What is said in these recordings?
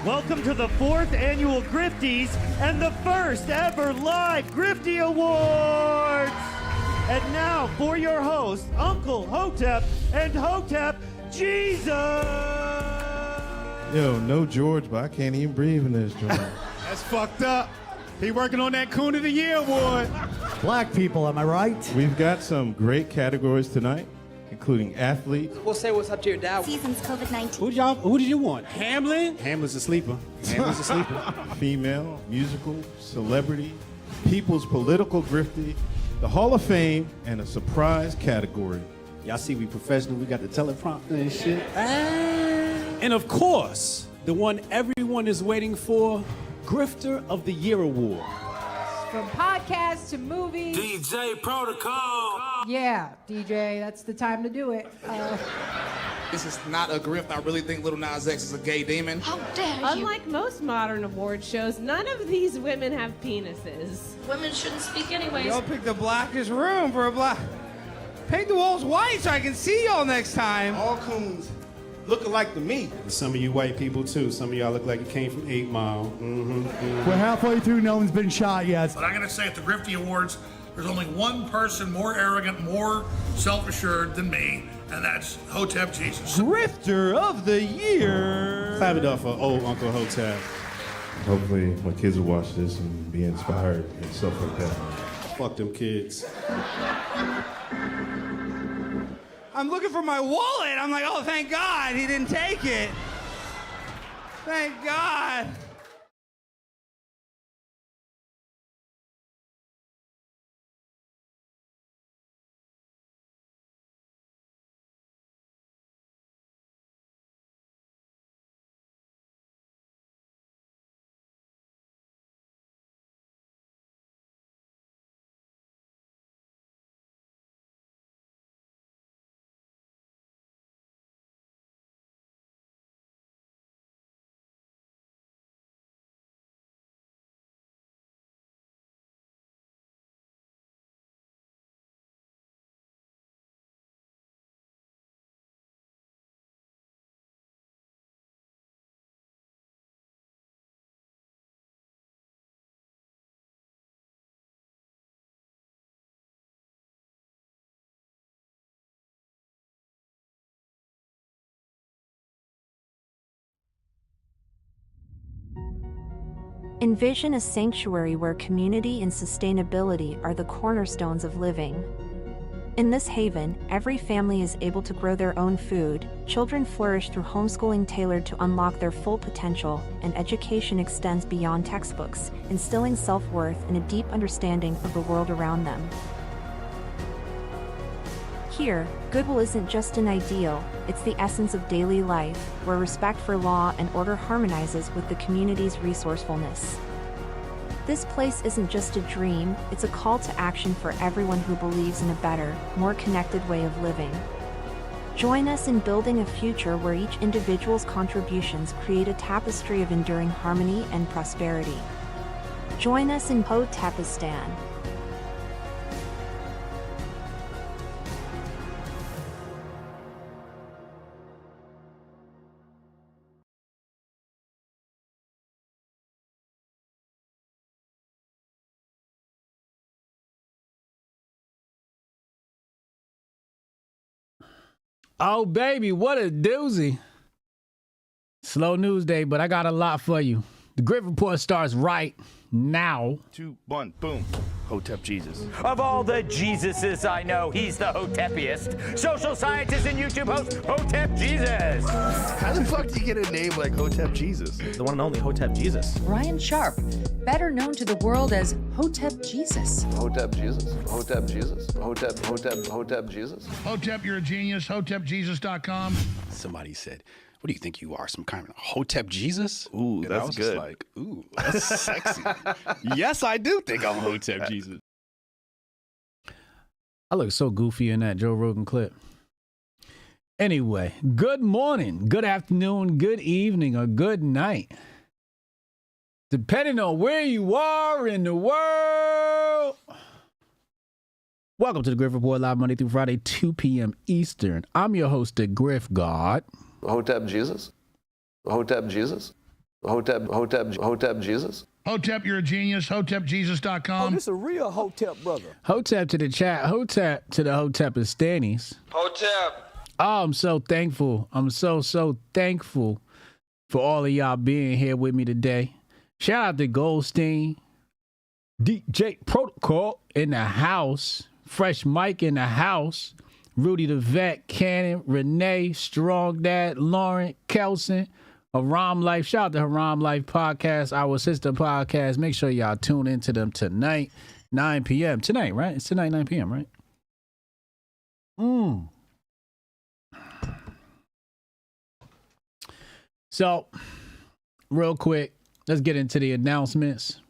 Welcome to the 4th annual Grifties and the first ever live Grifty Awards. And now for your hosts, Uncle Hotep and Hotep Jesus. Yo, no George, but I can't even breathe in this joint. That's fucked up. He working on that Coon of the Year award. Black people, am I right? We've got some great categories tonight, including athlete. We'll say what's up to your dad. Seasons COVID-19. Who did you want? Hamlin? Hamlin's a sleeper. Hamlin's a sleeper. Female, musical, celebrity, people's political grifty, the Hall of Fame, and a surprise category. Y'all see we professional. We got the teleprompter and shit. And of course, the one everyone is waiting for, Grifter of the Year award. From podcasts to movies. DJ Protocol. Yeah, DJ, that's the time to do it. This is not a grift. I really think Lil Nas X is a gay demon. How dare you? Unlike most modern award shows, none of these women have penises. Women shouldn't speak anyways. Y'all picked the blackest room for a black. Paint the walls white so I can see y'all next time. All coons look alike to me. Some of you white people too. Some of y'all look like you came from 8 Mile. We're halfway through, no one's been shot yet. But I'm going to say at the Grifty Awards, there's only one person more arrogant, more self-assured than me, and that's Hotep Jesus. Grifter of the Year. Clap it up for old Uncle Hotep. Hopefully my kids will watch this and be inspired and stuff like that. Fuck them kids. I'm looking for my wallet. I'm like, oh, thank God he didn't take it. Thank God. Envision a sanctuary where community and sustainability are the cornerstones of living. In this haven, every family is able to grow their own food, children flourish through homeschooling tailored to unlock their full potential, and education extends beyond textbooks, instilling self-worth and a deep understanding of the world around them. Here, goodwill isn't just an ideal, it's the essence of daily life, where respect for law and order harmonizes with the community's resourcefulness. This place isn't just a dream, it's a call to action for everyone who believes in a better, more connected way of living. Join us in building a future where each individual's contributions create a tapestry of enduring harmony and prosperity. Join us in Hotepistan. Oh, baby, what a doozy. Slow news day, but I got a lot for you. The Grift Report starts right now. 2, 1, boom. Hotep Jesus. Of all the Jesuses I know, he's the Hotepiest. Social scientist and YouTube host, Hotep Jesus. How the fuck do you get a name like Hotep Jesus? The one and only Hotep Jesus. Ryan Sharp, better known to the world as Hotep Jesus. Hotep Jesus. Hotep Jesus. Hotep Jesus. Hotep, you're a genius. HotepJesus.com. Somebody said, what do you think you are, some kind of Hotep Jesus? Ooh, and that's I was good. Just like, ooh, that's sexy. Yes, I do think I'm Hotep Jesus. I look so goofy in that Joe Rogan clip. Anyway, good morning, good afternoon, good evening, or good night. Depending on where you are in the world. Welcome to the Grift Report, live Monday through Friday, 2 p.m. Eastern. I'm your host, the Grift God. Hotep Jesus. Hotep Jesus. Hotep Jesus? Hotep, you're a genius. HotepJesus.com. Oh, this a real Hotep brother. Hotep to the chat. Hotep to the Hotepistanis. Hotep. Oh, I'm so thankful. I'm so thankful for all of y'all being here with me today. Shout out to Goldstein, DJ Protocol in the house, Fresh Mike in the house, Rudy the Vet, Cannon, Renee, Strong Dad, Lauren, Kelson, Haram Life. Shout out to Haram Life Podcast, our sister podcast. Make sure y'all tune into them tonight, 9 p.m. Tonight, right? It's tonight, 9 p.m., right? So, real quick, let's get into the announcements.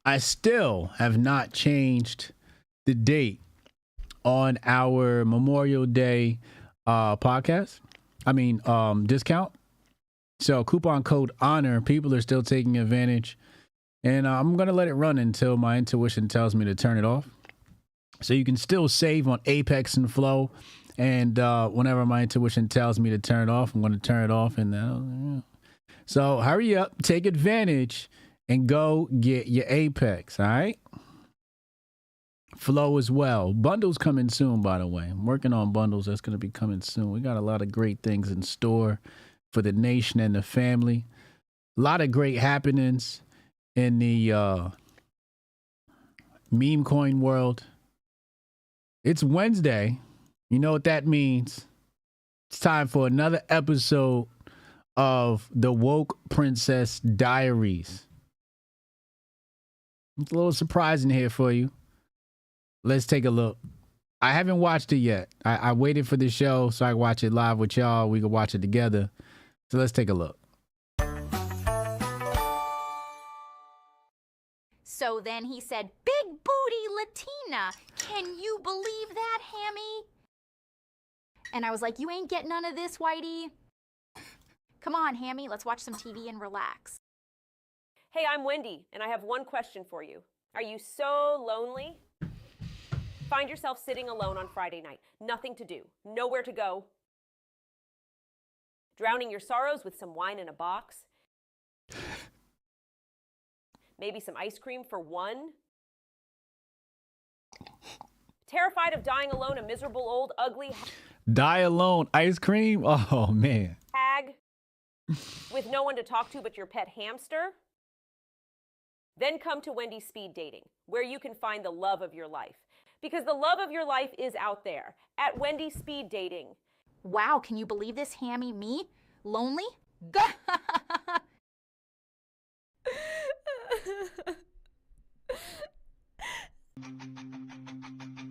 I still have not changed the date on our Memorial Day podcast. Discount. So coupon code HONOR, people are still taking advantage. And I'm going to let it run until my intuition tells me to turn it off. So you can still save on Apex and Flow. And whenever my intuition tells me to turn it off, I'm going to turn it off. And so hurry up, take advantage, and go get your Apex, all right? Flow as well. Bundles coming soon, by the way. I'm working on bundles. That's going to be coming soon. We got a lot of great things in store for the nation and the family. A lot of great happenings in the meme coin world. It's Wednesday. You know what that means. It's time for another episode of the Woke Princess Diaries. It's a little surprising here for you. Let's take a look. I haven't watched it yet. I waited for the show so I could watch it live with y'all. We could watch it together. So let's take a look. So then he said, "Big booty Latina. Can you believe that, Hammy?" And I was like, "You ain't get none of this, Whitey. Come on, Hammy, let's watch some TV and relax." Hey, I'm Wendy, and I have one question for you. Are you so lonely? Find yourself sitting alone on Friday night. Nothing to do, nowhere to go. Drowning your sorrows with some wine in a box. Maybe some ice cream for one. Terrified of dying alone, a miserable old ugly Die alone, ice cream? Oh, man. hag with no one to talk to but your pet hamster? Then come to Wendy's Speed Dating, where you can find the love of your life. Because the love of your life is out there at Wendy's Speed Dating. Wow, can you believe this, Hammy? Me? Lonely?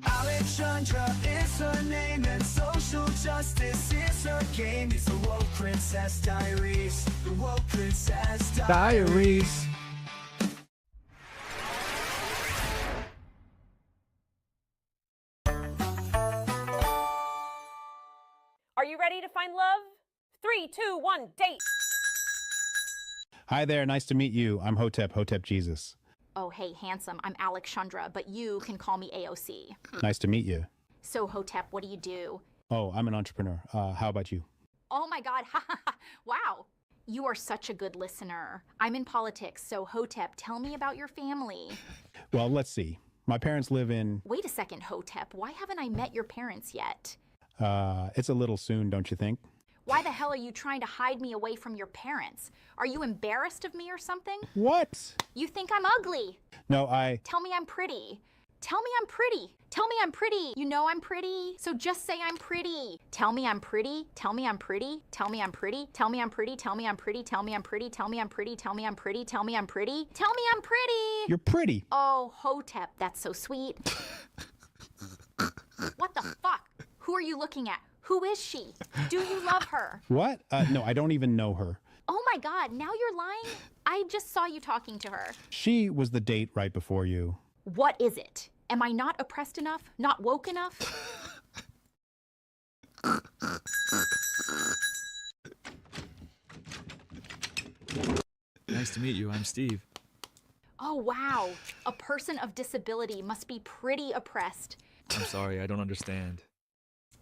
Alexandra is her name, and social justice is her game. It's the Woke Princess Diaries. The Woke Princess Diaries. Are you ready to find love? 3, 2, 1, date. Hi there, nice to meet you. I'm Hotep Jesus. Oh, hey, handsome, I'm Alexandra, but you can call me AOC. Nice to meet you. So, Hotep, what do you do? Oh, I'm an entrepreneur. How about you? Oh my God, wow. You are such a good listener. I'm in politics, so Hotep, tell me about your family. Well, let's see. My parents live in... Wait a second, Hotep, why haven't I met your parents yet? It's a little soon, don't you think? Why the hell are you trying to hide me away from your parents? Are you embarrassed of me or something? What? You think I'm ugly? No, Tell me I'm pretty. Tell me I'm pretty. Tell me I'm pretty. You know I'm pretty, so just say I'm pretty. Tell me I'm pretty. Tell me I'm pretty. Tell me I'm pretty. Tell me I'm pretty. Tell me I'm pretty. Tell me I'm pretty. Tell me I'm pretty. Tell me I'm pretty. Tell me I'm pretty. Tell me I'm pretty. You're pretty. Oh, Hotep, that's so sweet. What the fuck? Who are you looking at? Who is she? Do you love her? What? No, I don't even know her. Oh my God, now you're lying? I just saw you talking to her. She was the date right before you. What is it? Am I not oppressed enough? Not woke enough? Nice to meet you. I'm Steve. Oh, wow. A person of disability must be pretty oppressed. I'm sorry, I don't understand.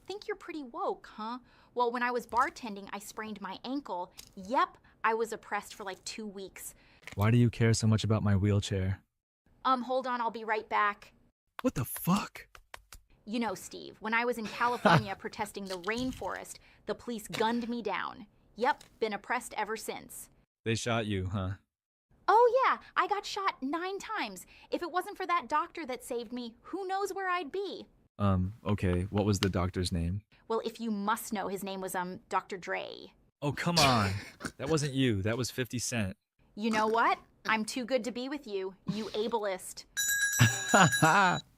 Think you're pretty woke, huh? Well, when I was bartending, I sprained my ankle. Yep, I was oppressed for like 2 weeks. Why do you care so much about my wheelchair? Hold on, I'll be right back. What the fuck? You know, Steve, when I was in California protesting the rainforest, the police gunned me down. Yep, been oppressed ever since. They shot you, huh? Oh yeah, I got shot 9 times. If it wasn't for that doctor that saved me, who knows where I'd be? Okay, what was the doctor's name? Well, if you must know, his name was, Dr. Dre. Oh, come on. That wasn't you. That was 50 Cent. You know what? I'm too good to be with you, you ableist.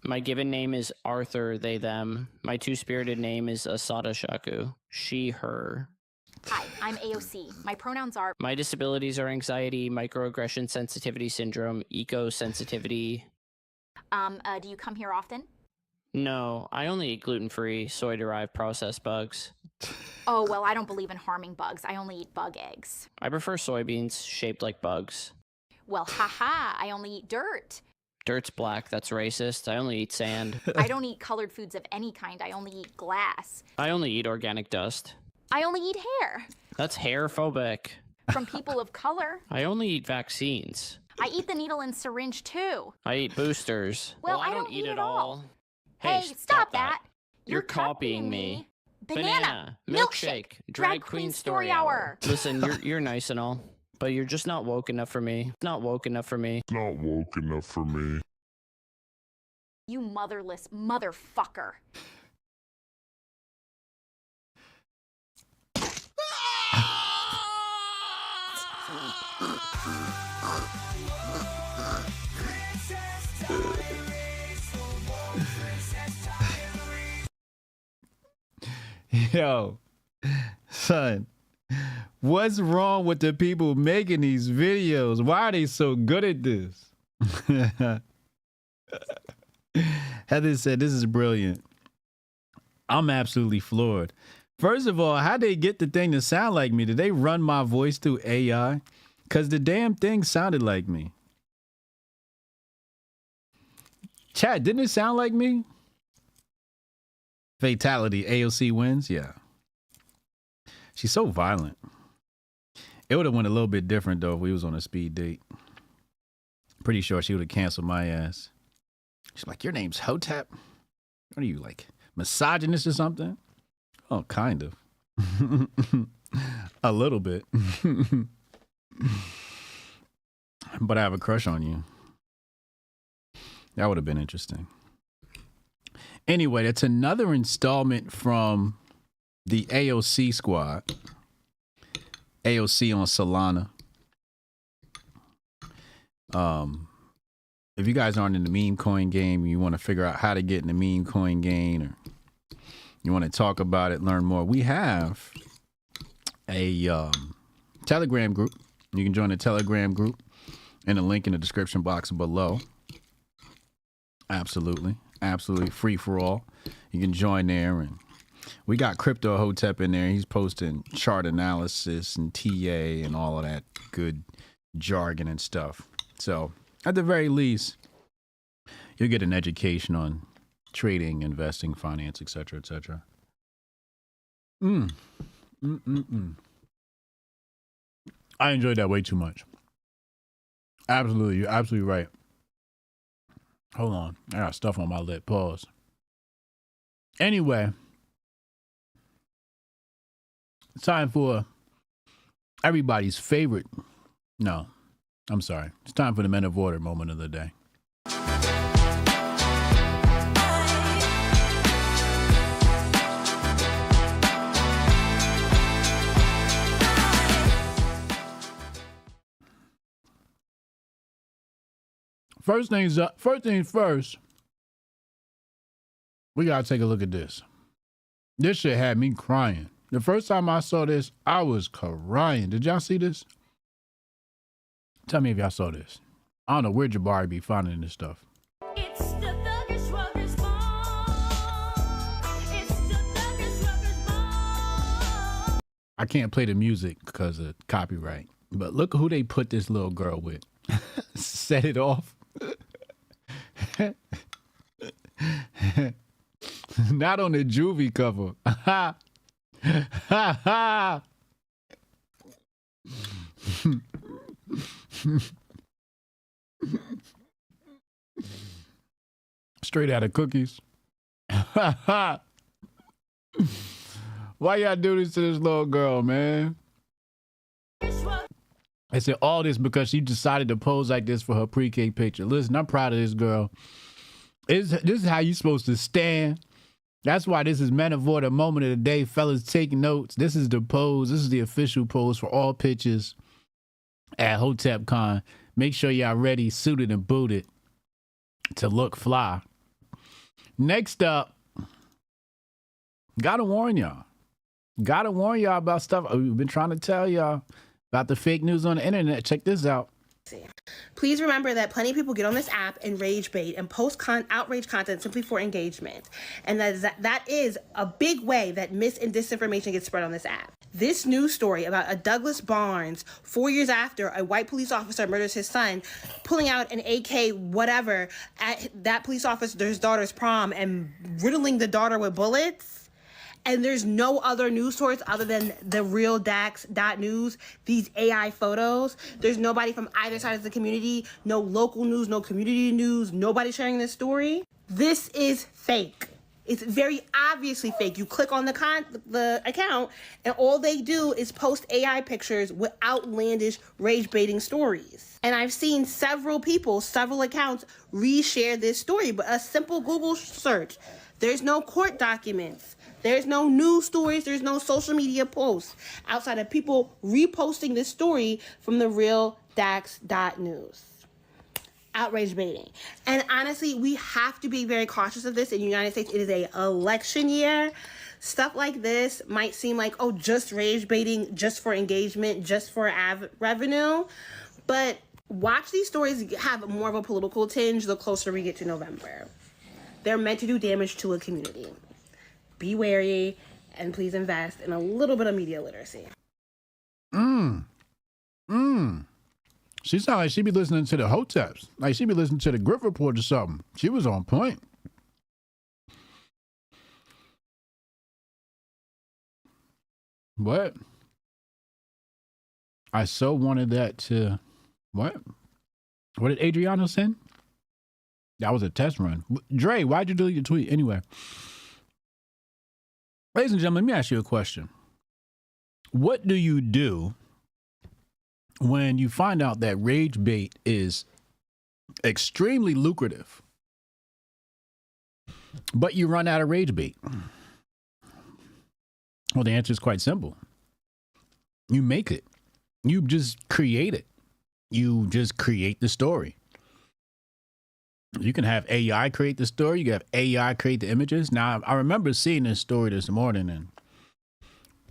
My given name is Arthur, they, them. My two-spirited name is Asada Shaku, she, her. Hi, I'm AOC. My pronouns are... My disabilities are anxiety, microaggression sensitivity syndrome, eco-sensitivity. Do you come here often? No, I only eat gluten-free, soy-derived processed bugs. Oh, well, I don't believe in harming bugs. I only eat bug eggs. I prefer soybeans shaped like bugs. Well, haha, I only eat dirt. Dirt's black, that's racist. I only eat sand. I don't eat colored foods of any kind. I only eat glass. I only eat organic dust. I only eat hair. That's hair-phobic. From people of color. I only eat vaccines. I eat the needle and syringe, too. I eat boosters. Well, I don't eat it all. Hey, stop that. You're copying me. Banana, milkshake, drag queen story hour. Listen, you're nice and all, but you're just not woke enough for me. Not woke enough for me. Not woke enough for me. You motherless motherfucker. Yo, son, what's wrong with the people making these videos? Why are they so good at this? Heather said, this is brilliant. I'm absolutely floored. First of all, how'd they get the thing to sound like me? Did they run my voice through AI? Because the damn thing sounded like me. Chat, didn't it sound like me? Fatality, AOC wins? Yeah. She's so violent. It would have went a little bit different, though, if we was on a speed date. Pretty sure she would have canceled my ass. She's like, your name's Hotep? What are you, like, misogynist or something? Oh, kind of. A little bit. But I have a crush on you. That would have been interesting. Anyway, that's another installment from the AOC squad. AOC on Solana. If you guys aren't in the meme coin game, you want to figure out how to get in the meme coin game, or you want to talk about it, learn more, we have a Telegram group. You can join the Telegram group in the link in the description box below. Absolutely. Absolutely free for all. You can join there, and we got Crypto Hotep in there. He's posting chart analysis and TA and all of that good jargon and stuff. So at the very least, you'll get an education on trading, investing, finance, etc., etc. I enjoyed that way too much. Absolutely. You're absolutely right. Hold on. I got stuff on my lip. Pause. Anyway, it's time for everybody's favorite. No, I'm sorry. It's time for the Men of Order moment of the day. First things first, we gotta take a look at this. This shit had me crying. The first time I saw this, I was crying. Did y'all see this? Tell me if y'all saw this. I don't know where Jabari be finding this stuff. It's the Thuggish Ruggers Ball. It's the Thuggish Ruggers Ball. I can't play the music because of copyright, but look who they put this little girl with. Set it off. Not on the juvie cover. Ha ha. Straight out of cookies. Why y'all do this to this little girl, man? I said all this because she decided to pose like this for her pre-K picture. Listen, I'm proud of this girl. This is how you supposed to stand. That's why this is Men Avoid a Moment of the Day. Fellas, take notes. This is the pose. This is the official pose for all pictures at Hotep Con. Make sure y'all ready, suited and booted to look fly. Next up, gotta warn y'all. Gotta warn y'all about stuff we've been trying to tell y'all about the fake news on the internet. Check this out. Please remember that plenty of people get on this app and rage bait and post outrage content simply for engagement. And that is a big way that mis and disinformation gets spread on this app. This news story about a Douglas Barnes, 4 years after a white police officer murders his son, pulling out an AK whatever at that police officer's daughter's prom and riddling the daughter with bullets. And there's no other news source other than the real Dax.news, these AI photos. There's nobody from either side of the community, no local news, no community news, nobody sharing this story. This is fake. It's very obviously fake. You click on the account and all they do is post AI pictures with outlandish rage baiting stories. And I've seen several people, several accounts reshare this story, but a simple Google search. There's no court documents. There's no news stories. There's no social media posts outside of people reposting this story from the real Dax.news. Outrage baiting. And honestly, we have to be very cautious of this in the United States. It is an election year. Stuff like this might seem like, oh, just rage baiting, just for engagement, just for revenue. But watch these stories have more of a political tinge the closer we get to November. They're meant to do damage to a community. Be wary and please invest in a little bit of media literacy. She sounds like she be listening to the Hoteps. Like she be listening to the Grift Report or something. She was on point. What? I so wanted that to... What? What did Adriano send? That was a test run. Dre, why'd you delete your tweet? Anyway. Ladies and gentlemen, let me ask you a question. What do you do when you find out that rage bait is extremely lucrative, but you run out of rage bait? Well, the answer is quite simple. You make it. You just create it. You just create the story. You can have AI create the story. You can have AI create the images. Now, I remember seeing this story this morning and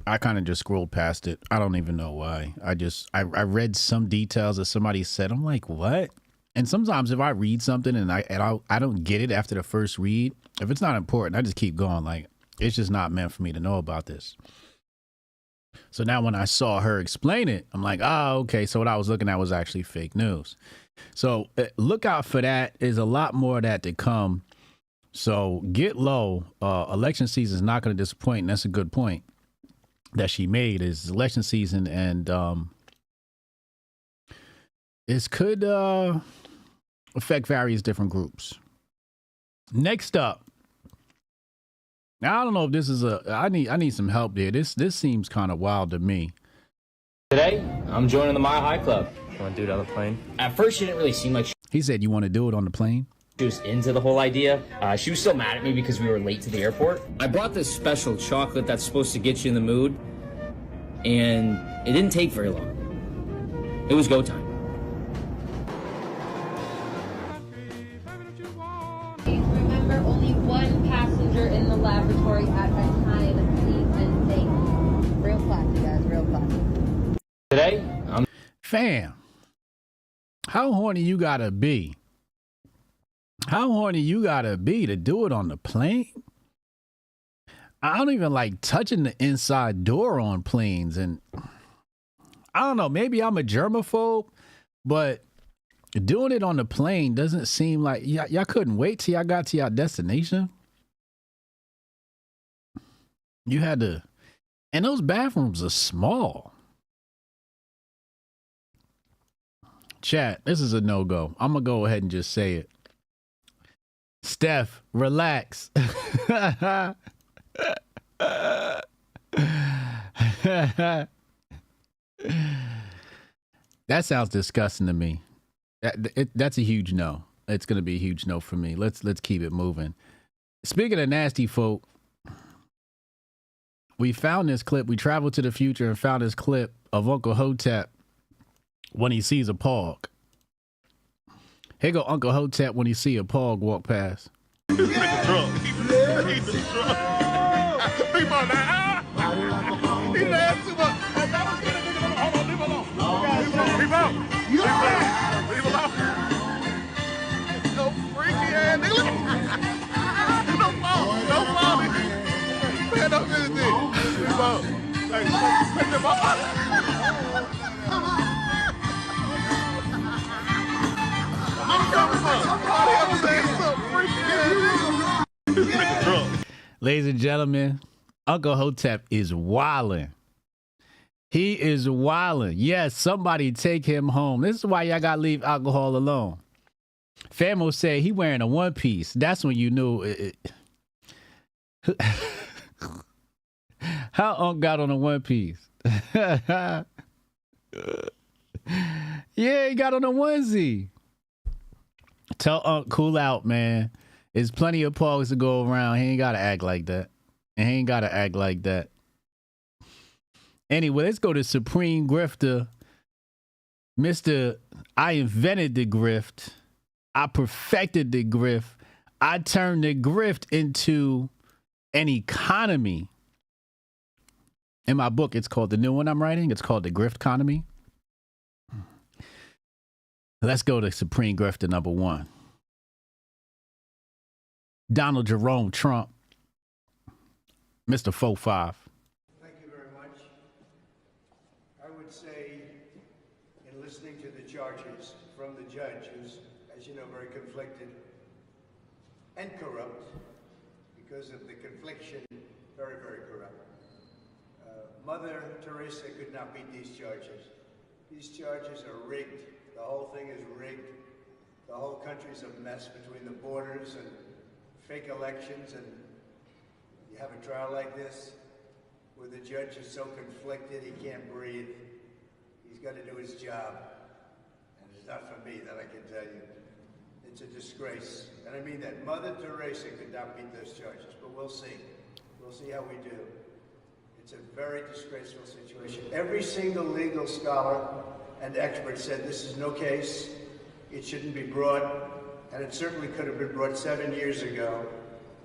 I kind of just scrolled past it. I don't even know why. I read some details that somebody said. I'm like, what? And sometimes if I read something and I don't get it after the first read, if it's not important, I just keep going. Like, it's just not meant for me to know about this. So now when I saw her explain it, I'm like, oh, okay. So what I was looking at was actually fake news. So look out for that. There's a lot more of that to come. So get low. Election season is not going to disappoint. And that's a good point that she made, is election season. And this could affect various different groups. Next up. Now, I don't know if this is I need some help there. This seems kind of wild to me. Today, I'm joining the Mile High Club. Want to do it on the plane? At first, she didn't really seem like He said, you want to do it on the plane? she was into the whole idea. She was still mad at me because we were late to the airport. I brought this special chocolate that's supposed to get you in the mood, and it didn't take very long. It was go time. Remember, only one passenger in the laboratory at a time, please and thank you. Real classy, guys, real classy. Today, I'm... Fam, how horny you gotta be? How horny you gotta be to do it on the plane? I don't even like touching the inside door on planes. And I don't know, maybe I'm a germaphobe, but doing it on the plane doesn't seem like y'all couldn't wait till y'all got to your destination. You had to, and those bathrooms are small. Chat, this is a no-go. I'm going to go ahead and just say it. Steph, relax. That sounds disgusting to me. That's a huge no. It's going to be a huge no for me. Let's keep it moving. Speaking of nasty folk, we found this clip. We traveled to the future and found this clip of Uncle Hotep when he sees a pog. Here go Uncle Hotep when he see a pog walk past. He's drunk. He's drunk. He's He laughed too much. Hold on, leave him alone. Leave him alone. Leave him alone. No freaky ass nigga. No fall. No fall. Man, don't do anything. Leave him alone. Hey, take them up. Ladies and gentlemen, Uncle Hotep is wildin'. He is wildin'. Yes, somebody take him home. This is why y'all gotta leave alcohol alone. Famo said he wearing a one piece. That's when you knew it. How Unc got on a one piece? Yeah, he got on a onesie. Tell Unc cool out, man. There's plenty of pogs to go around. He ain't gotta act like that. And he ain't gotta act like that. Anyway, let's go to Supreme Grifter. Mr. I invented the grift. I perfected the grift. I turned the grift into an economy. In my book, it's called, the new one I'm writing, it's called The Grift Economy. Let's go to Supreme Grifter number 1. Donald Jerome Trump. Mr. 4-5. Thank you very much. I would say, in listening to the charges from the judge, who's, as you know, very conflicted and corrupt, because of the confliction, very, very corrupt. Mother Teresa could not beat these charges. These charges are rigged. The whole thing is rigged. The whole country's a mess between the borders and fake elections, and you have a trial like this where the judge is so conflicted he can't breathe. He's got to do his job. And it's not for me, that I can tell you. It's a disgrace. And I mean that. Mother Teresa could not beat those charges, but we'll see. We'll see how we do. It's a very disgraceful situation. Every single legal scholar and expert said this is no case. It shouldn't be brought, and it certainly could have been brought 7 years ago,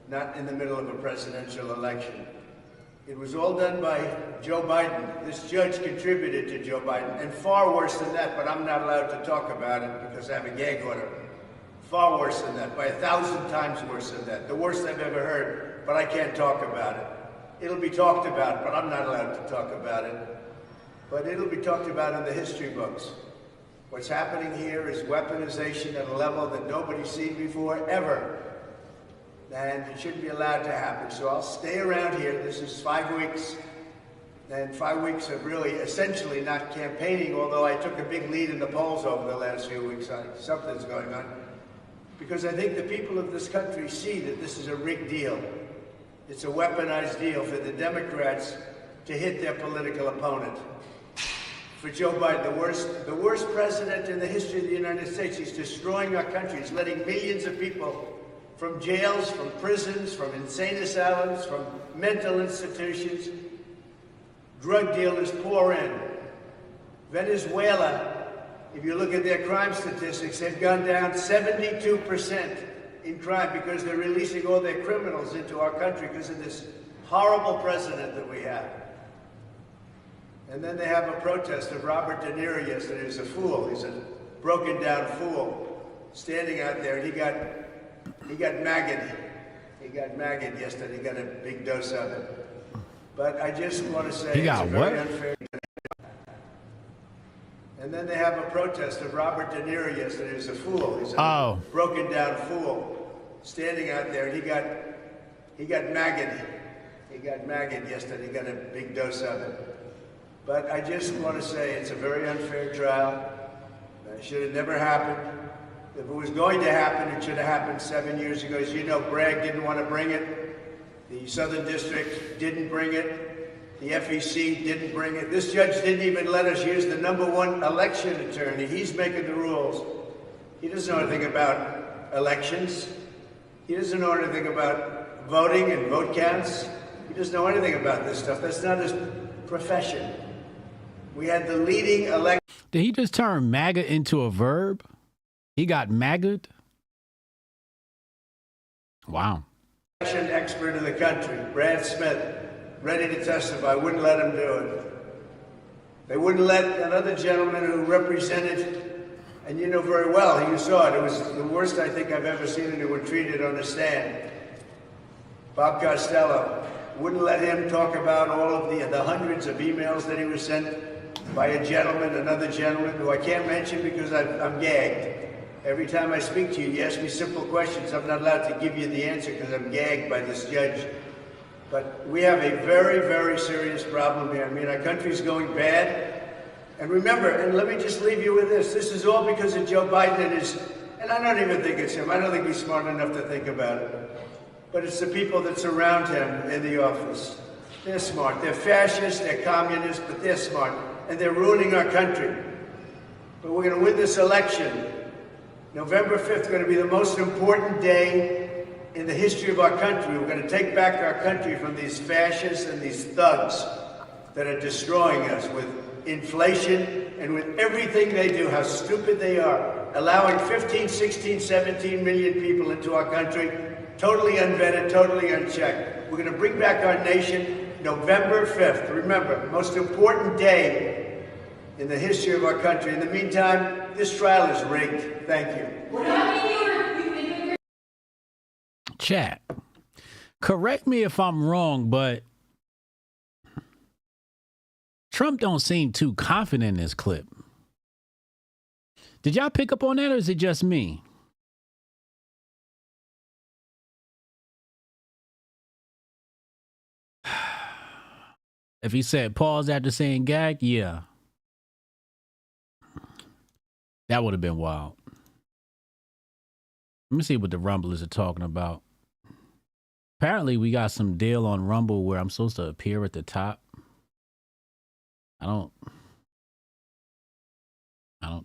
not in the middle of a presidential election. It was all done by Joe Biden. This judge contributed to Joe Biden, and far worse than that, but I'm not allowed to talk about it because I have a gag order. Far worse than that, by 1,000 times worse than that. The worst I've ever heard, but I can't talk about it. It'll be talked about, but I'm not allowed to talk about it. But it'll be talked about in the history books. What's happening here is weaponization at a level that nobody's seen before, ever. And it shouldn't be allowed to happen. So I'll stay around here. This is 5 weeks. And 5 weeks of really essentially not campaigning, although I took a big lead in the polls over the last few weeks. Something's going on. Because I think the people of this country see that this is a rigged deal. It's a weaponized deal for the Democrats to hit their political opponent. For Joe Biden, the worst president in the history of the United States. He's destroying our country. He's letting millions of people from jails, from prisons, from insane asylums, from mental institutions, drug dealers pour in. Venezuela, if you look at their crime statistics, they've gone down 72% in crime because they're releasing all their criminals into our country because of this horrible president that we have. And then they have a protest of Robert De Niro yesterday. He's a fool. He's a broken down fool standing out there. And he got maggot. He got maggot yesterday. He got a big dose of it. But I just want to say he got it's a very what? unfair. And then they have a protest of Robert De Niro yesterday. He's a fool. He's a broken down fool standing out there. And he got maggot. He got maggot yesterday, he got a big dose of it. But I just want to say it's a very unfair trial. It should have never happened. If it was going to happen, it should have happened 7 years ago. As you know, Bragg didn't want to bring it. The Southern District didn't bring it. The FEC didn't bring it. This judge didn't even let us use the #1 election attorney. He's making the rules. He doesn't know anything about elections. He doesn't know anything about voting and vote counts. He doesn't know anything about this stuff. That's not his profession. We had the leading election. Did he just turn MAGA into a verb? He got maggot? Wow. Election expert in the country, Brad Smith, ready to testify, wouldn't let him do it. They wouldn't let another gentleman who represented, and you know very well, you saw it. It was the worst I think I've ever seen anyone treated on the stand. Bob Costello, wouldn't let him talk about all of the hundreds of emails that he was sent by a gentleman, another gentleman, who I can't mention because I'm gagged. Every time I speak to you, you ask me simple questions. I'm not allowed to give you the answer because I'm gagged by this judge. But we have a very, very serious problem here. I mean, our country's going bad. And remember, and let me just leave you with this. This is all because of Joe Biden and I don't even think it's him. I don't think he's smart enough to think about it. But it's the people that surround him in the office. They're smart. They're fascists, they're communists, but they're smart. And they're ruining our country. But we're going to win this election. November 5th is going to be the most important day in the history of our country. We're going to take back our country from these fascists and these thugs that are destroying us with inflation and with everything they do, how stupid they are, allowing 15, 16, 17 million people into our country, totally unvetted, totally unchecked. We're going to bring back our nation November 5th. Remember, most important day in the history of our country. In the meantime, this trial is rigged. Thank you. Chat. Correct me if I'm wrong, but Trump don't seem too confident in this clip. Did y'all pick up on that, or is it just me? If he said pause after saying gag, yeah. That would have been wild. Let me see what the Rumblers are talking about. Apparently, we got some deal on Rumble where I'm supposed to appear at the top. I don't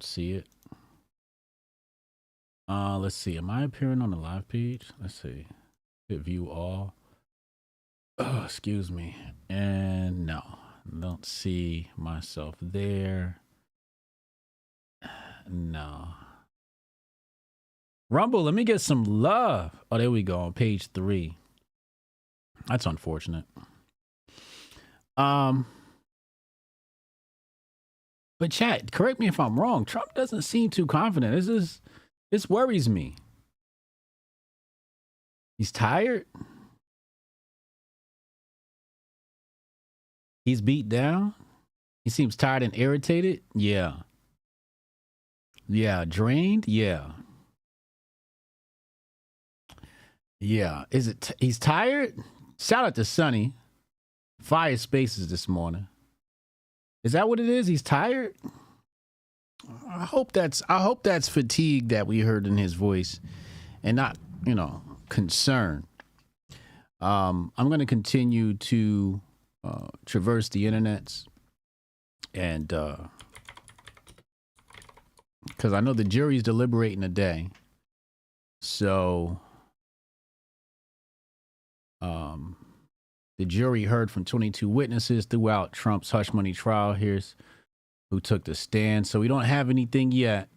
see it. Let's see. Am I appearing on the live page? Let's see. Hit view all. Oh, excuse me. And no, don't see myself there. No. Rumble, let me get some love. Oh, there we go on page 3. That's unfortunate. But chat, correct me if I'm wrong. Trump doesn't seem too confident. This worries me. He's tired. He's beat down. He seems tired and irritated. Yeah. Yeah, drained. Yeah. Yeah. Is it? He's tired. Shout out to Sonny. Fire Spaces this morning. Is that what it is? He's tired. I hope that's fatigue that we heard in his voice, and not concern. I'm going to continue to traverse the internets, and because I know the jury's deliberating today, so the jury heard from 22 witnesses throughout Trump's hush money trial. Here's who took the stand. So we don't have anything yet.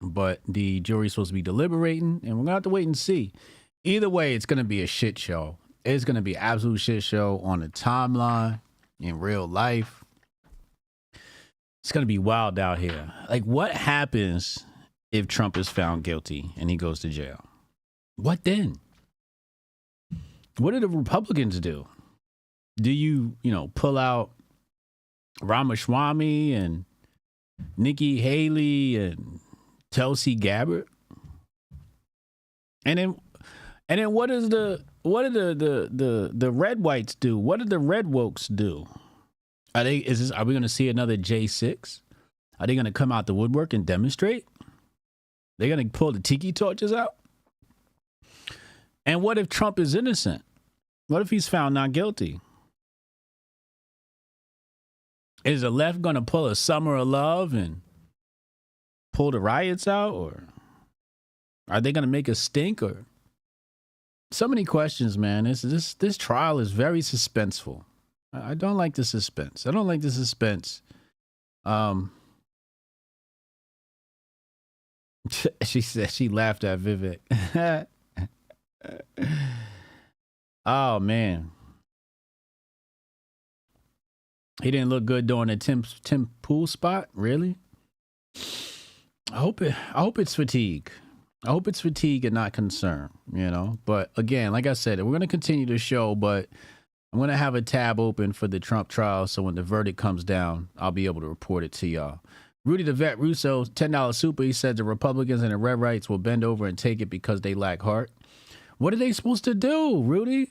But the jury's supposed to be deliberating, and we're going to have to wait and see. Either way, it's going to be a shit show. It's going to be an absolute shit show on the timeline, in real life. It's going to be wild out here. Like, what happens if Trump is found guilty and he goes to jail? What then? What do the Republicans do? Do you pull out Ramaswamy and Nikki Haley and Tulsi Gabbard? And then what is the what did the red whites do? What did the red wokes do? Are we gonna see another J6? Are they gonna come out the woodwork and demonstrate? They're gonna pull the tiki torches out? And what if Trump is innocent? What if he's found not guilty? Is the left gonna pull a summer of love and pull the riots out, or are they gonna make a stink? Or so many questions, man. This trial is very suspenseful. I don't like the suspense. I don't like the suspense. She said she laughed at Vivek. Oh man, he didn't look good during the Tim Pool spot. Really? I hope it's fatigue. I hope it's fatigue and not concern. You know. But again, like I said, we're gonna continue the show, but I'm gonna have a tab open for the Trump trial, so when the verdict comes down, I'll be able to report it to y'all. Rudy the Vet Russo, $10 super. He said the Republicans and the red rights will bend over and take it because they lack heart. What are they supposed to do, Rudy?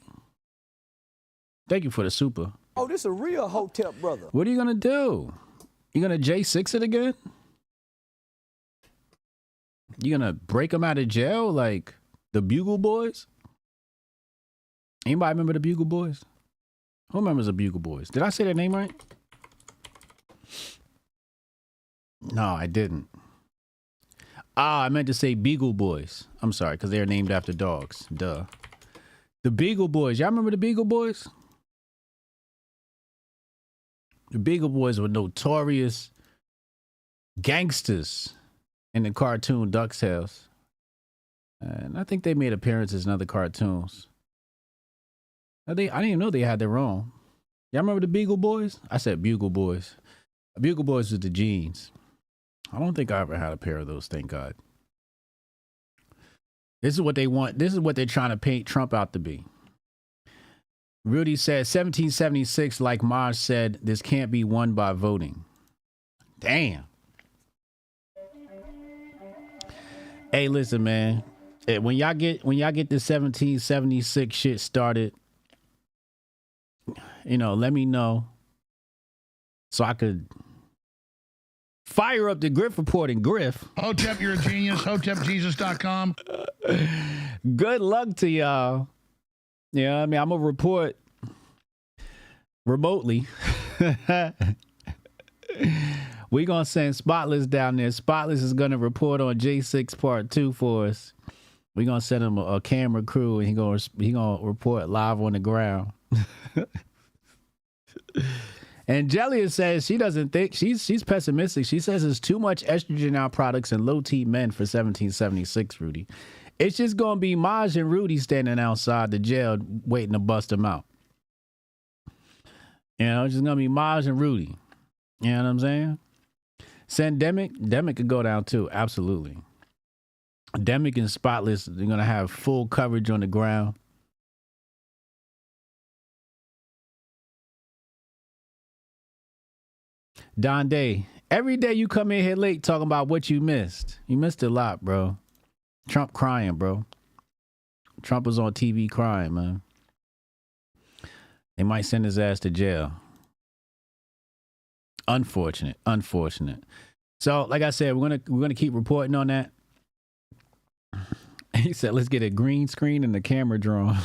Thank you for the super. Oh, this a real Hotep brother. What are you gonna do? You gonna J6 it again? You gonna break them out of jail like the Bugle Boys? Anybody remember the Bugle Boys? Who remembers the Bugle Boys? Did I say their name right? No, I didn't. I meant to say Beagle Boys. I'm sorry, because they're named after dogs. Duh. The Beagle Boys. Y'all remember the Beagle Boys? The Beagle Boys were notorious gangsters in the cartoon DuckTales. And I think they made appearances in other cartoons. I didn't even know they had their own. Y'all remember the Beagle Boys? I said Bugle Boys. Bugle Boys was the jeans. I don't think I ever had a pair of those, thank God. This is what they want. This is what they're trying to paint Trump out to be. Rudy said 1776, like Maj said, this can't be won by voting. Damn. Hey, listen, man. When y'all get the 1776 shit started, you know, let me know so I could fire up the Grift Report and Griff. Hotep, you're a genius. HotepJesus.com. Good luck to y'all. Yeah, I mean, I'm going to report remotely. We're going to send Spotless down there. Spotless is going to report on J6 Part 2 for us. We're going to send him a camera crew, and he going to report live on the ground. And Jellia says she doesn't think, she's pessimistic. She says there's too much estrogen out products and low T men for 1776, Rudy. It's just going to be Maj and Rudy standing outside the jail waiting to bust them out. You know, it's just going to be Maj and Rudy. You know what I'm saying? Send Demic could go down too. Absolutely. Demic and Spotless, they're going to have full coverage on the ground. Don Day, every day you come in here late talking about what you missed. You missed a lot, bro. Trump crying, bro. Trump was on TV crying, man. They might send his ass to jail. Unfortunate. So, like I said, we're gonna keep reporting on that. He said, let's get a green screen and the camera drawn.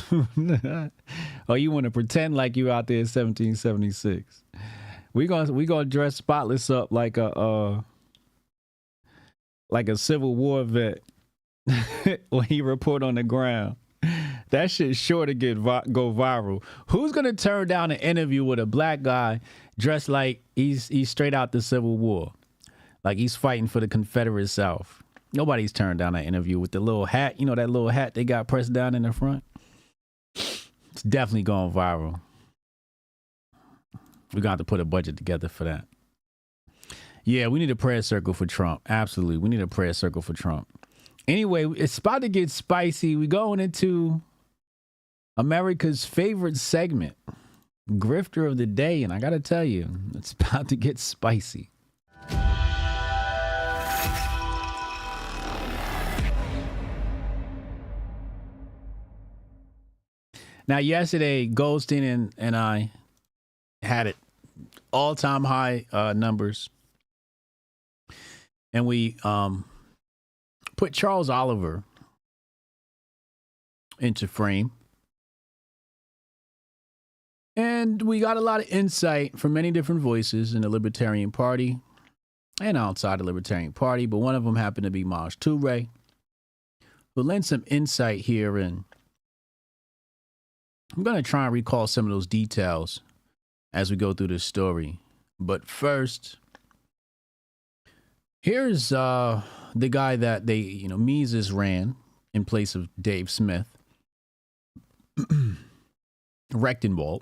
Oh, you want to pretend like you out there in 1776. We gonna dress Spotless up like a Civil War vet when he report on the ground. That shit's sure to go viral. Who's gonna turn down an interview with a black guy dressed like he's straight out the Civil War, like he's fighting for the Confederate South? Nobody's turned down that interview with the little hat. You know that little hat they got pressed down in the front? It's definitely going viral. We're going to have to put a budget together for that. Yeah, we need a prayer circle for Trump. Absolutely. We need a prayer circle for Trump. Anyway, it's about to get spicy. We're going into America's favorite segment, Grifter of the Day. And I got to tell you, it's about to get spicy. Now, yesterday, Goldstein and I had it all-time high numbers. And we put Charles Oliver into frame. And we got a lot of insight from many different voices in the Libertarian Party and outside the Libertarian Party. But one of them happened to be Maj Toure, who lent some insight here. And I'm going to try and recall some of those details as we go through this story. But first, here's the guy that they, Mises ran in place of Dave Smith, Rechtenwald.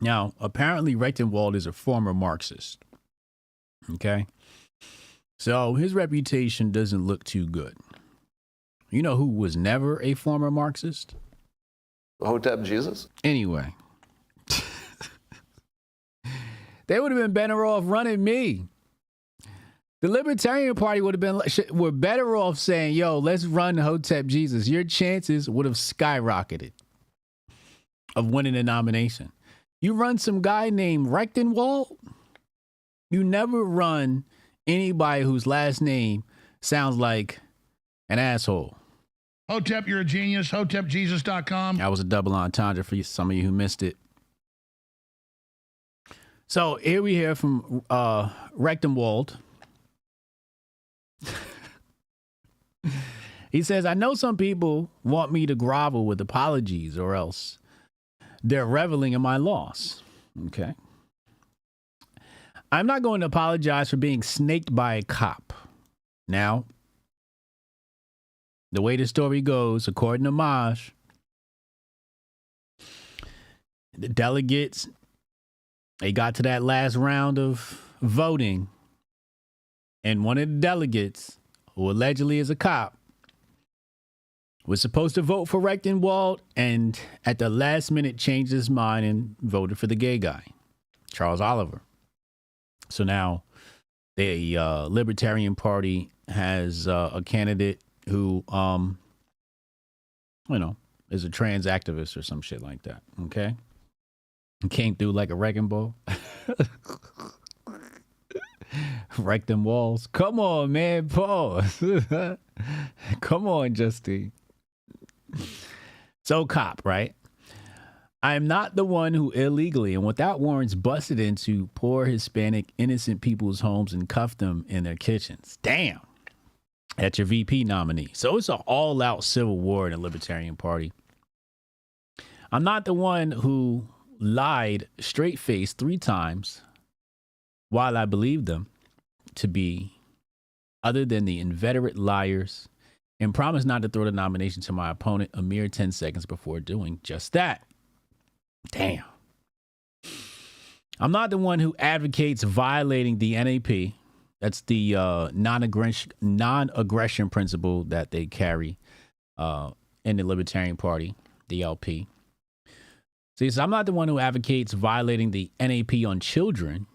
Now, apparently Rechtenwald is a former Marxist. Okay? So his reputation doesn't look too good. You know who was never a former Marxist? Hotep Jesus? Anyway. They would have been better off running me. The Libertarian Party were better off saying, yo, let's run Hotep Jesus. Your chances would have skyrocketed of winning the nomination. You run some guy named Rechtenwald. You never run anybody whose last name sounds like an asshole. Hotep, you're a genius. HotepJesus.com. That was a double entendre for some of you who missed it. So here we hear from Rechtenwald. He says, I know some people want me to grovel with apologies or else they're reveling in my loss. Okay. I'm not going to apologize for being snaked by a cop. Now, the way the story goes, according to Maj, the delegates, they got to that last round of voting, and one of the delegates, who allegedly is a cop, was supposed to vote for Rechtenwald, and at the last minute changed his mind and voted for the gay guy, Charles Oliver. So now the Libertarian Party has a candidate who, is a trans activist or some shit like that. Okay. Came through like a wrecking ball. Wreck them walls. Come on, man. Pause. Come on, Justine. So, cop, right? I am not the one who illegally and without warrants busted into poor Hispanic innocent people's homes and cuffed them in their kitchens. Damn. That's your VP nominee. So it's an all-out civil war in the Libertarian Party. I'm not the one who lied straight-faced 3 times while I believed them to be other than the inveterate liars and promised not to throw the nomination to my opponent a mere 10 seconds before doing just that. Damn. I'm not the one who advocates violating the NAP. That's the non-aggression principle that they carry in the Libertarian Party, the LP. See, so I'm not the one who advocates violating the NAP on children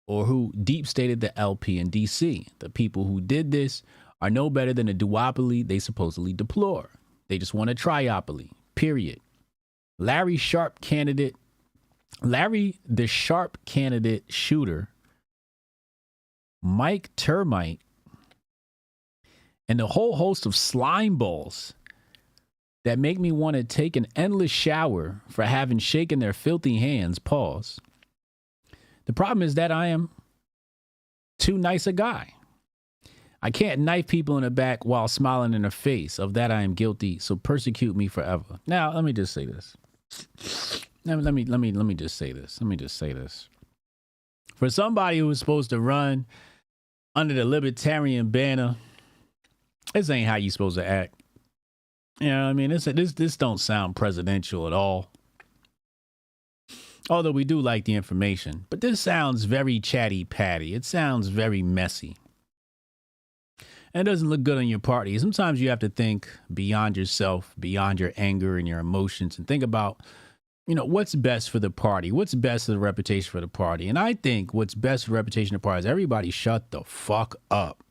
or who deep stated the LP in DC. The people who did this are no better than a duopoly they supposedly deplore. They just want a triopoly, period. Larry the Sharp candidate shooter, Mike Termite, and a whole host of slime balls that make me want to take an endless shower for having shaken their filthy hands, pause. The problem is that I am too nice a guy. I can't knife people in the back while smiling in their face. Of that I am guilty, so persecute me forever. Now, let me just say this. Let me just say this. Let me just say this. For somebody who was supposed to run under the Libertarian banner, this ain't how you supposed to act. You know what I mean? This don't sound presidential at all. Although we do like the information. But this sounds very chatty-patty. It sounds very messy. And it doesn't look good on your party. Sometimes you have to think beyond yourself, beyond your anger and your emotions, and think about, what's best for the party? What's best for the reputation for the party? And I think what's best for the reputation of the party is everybody shut the fuck up.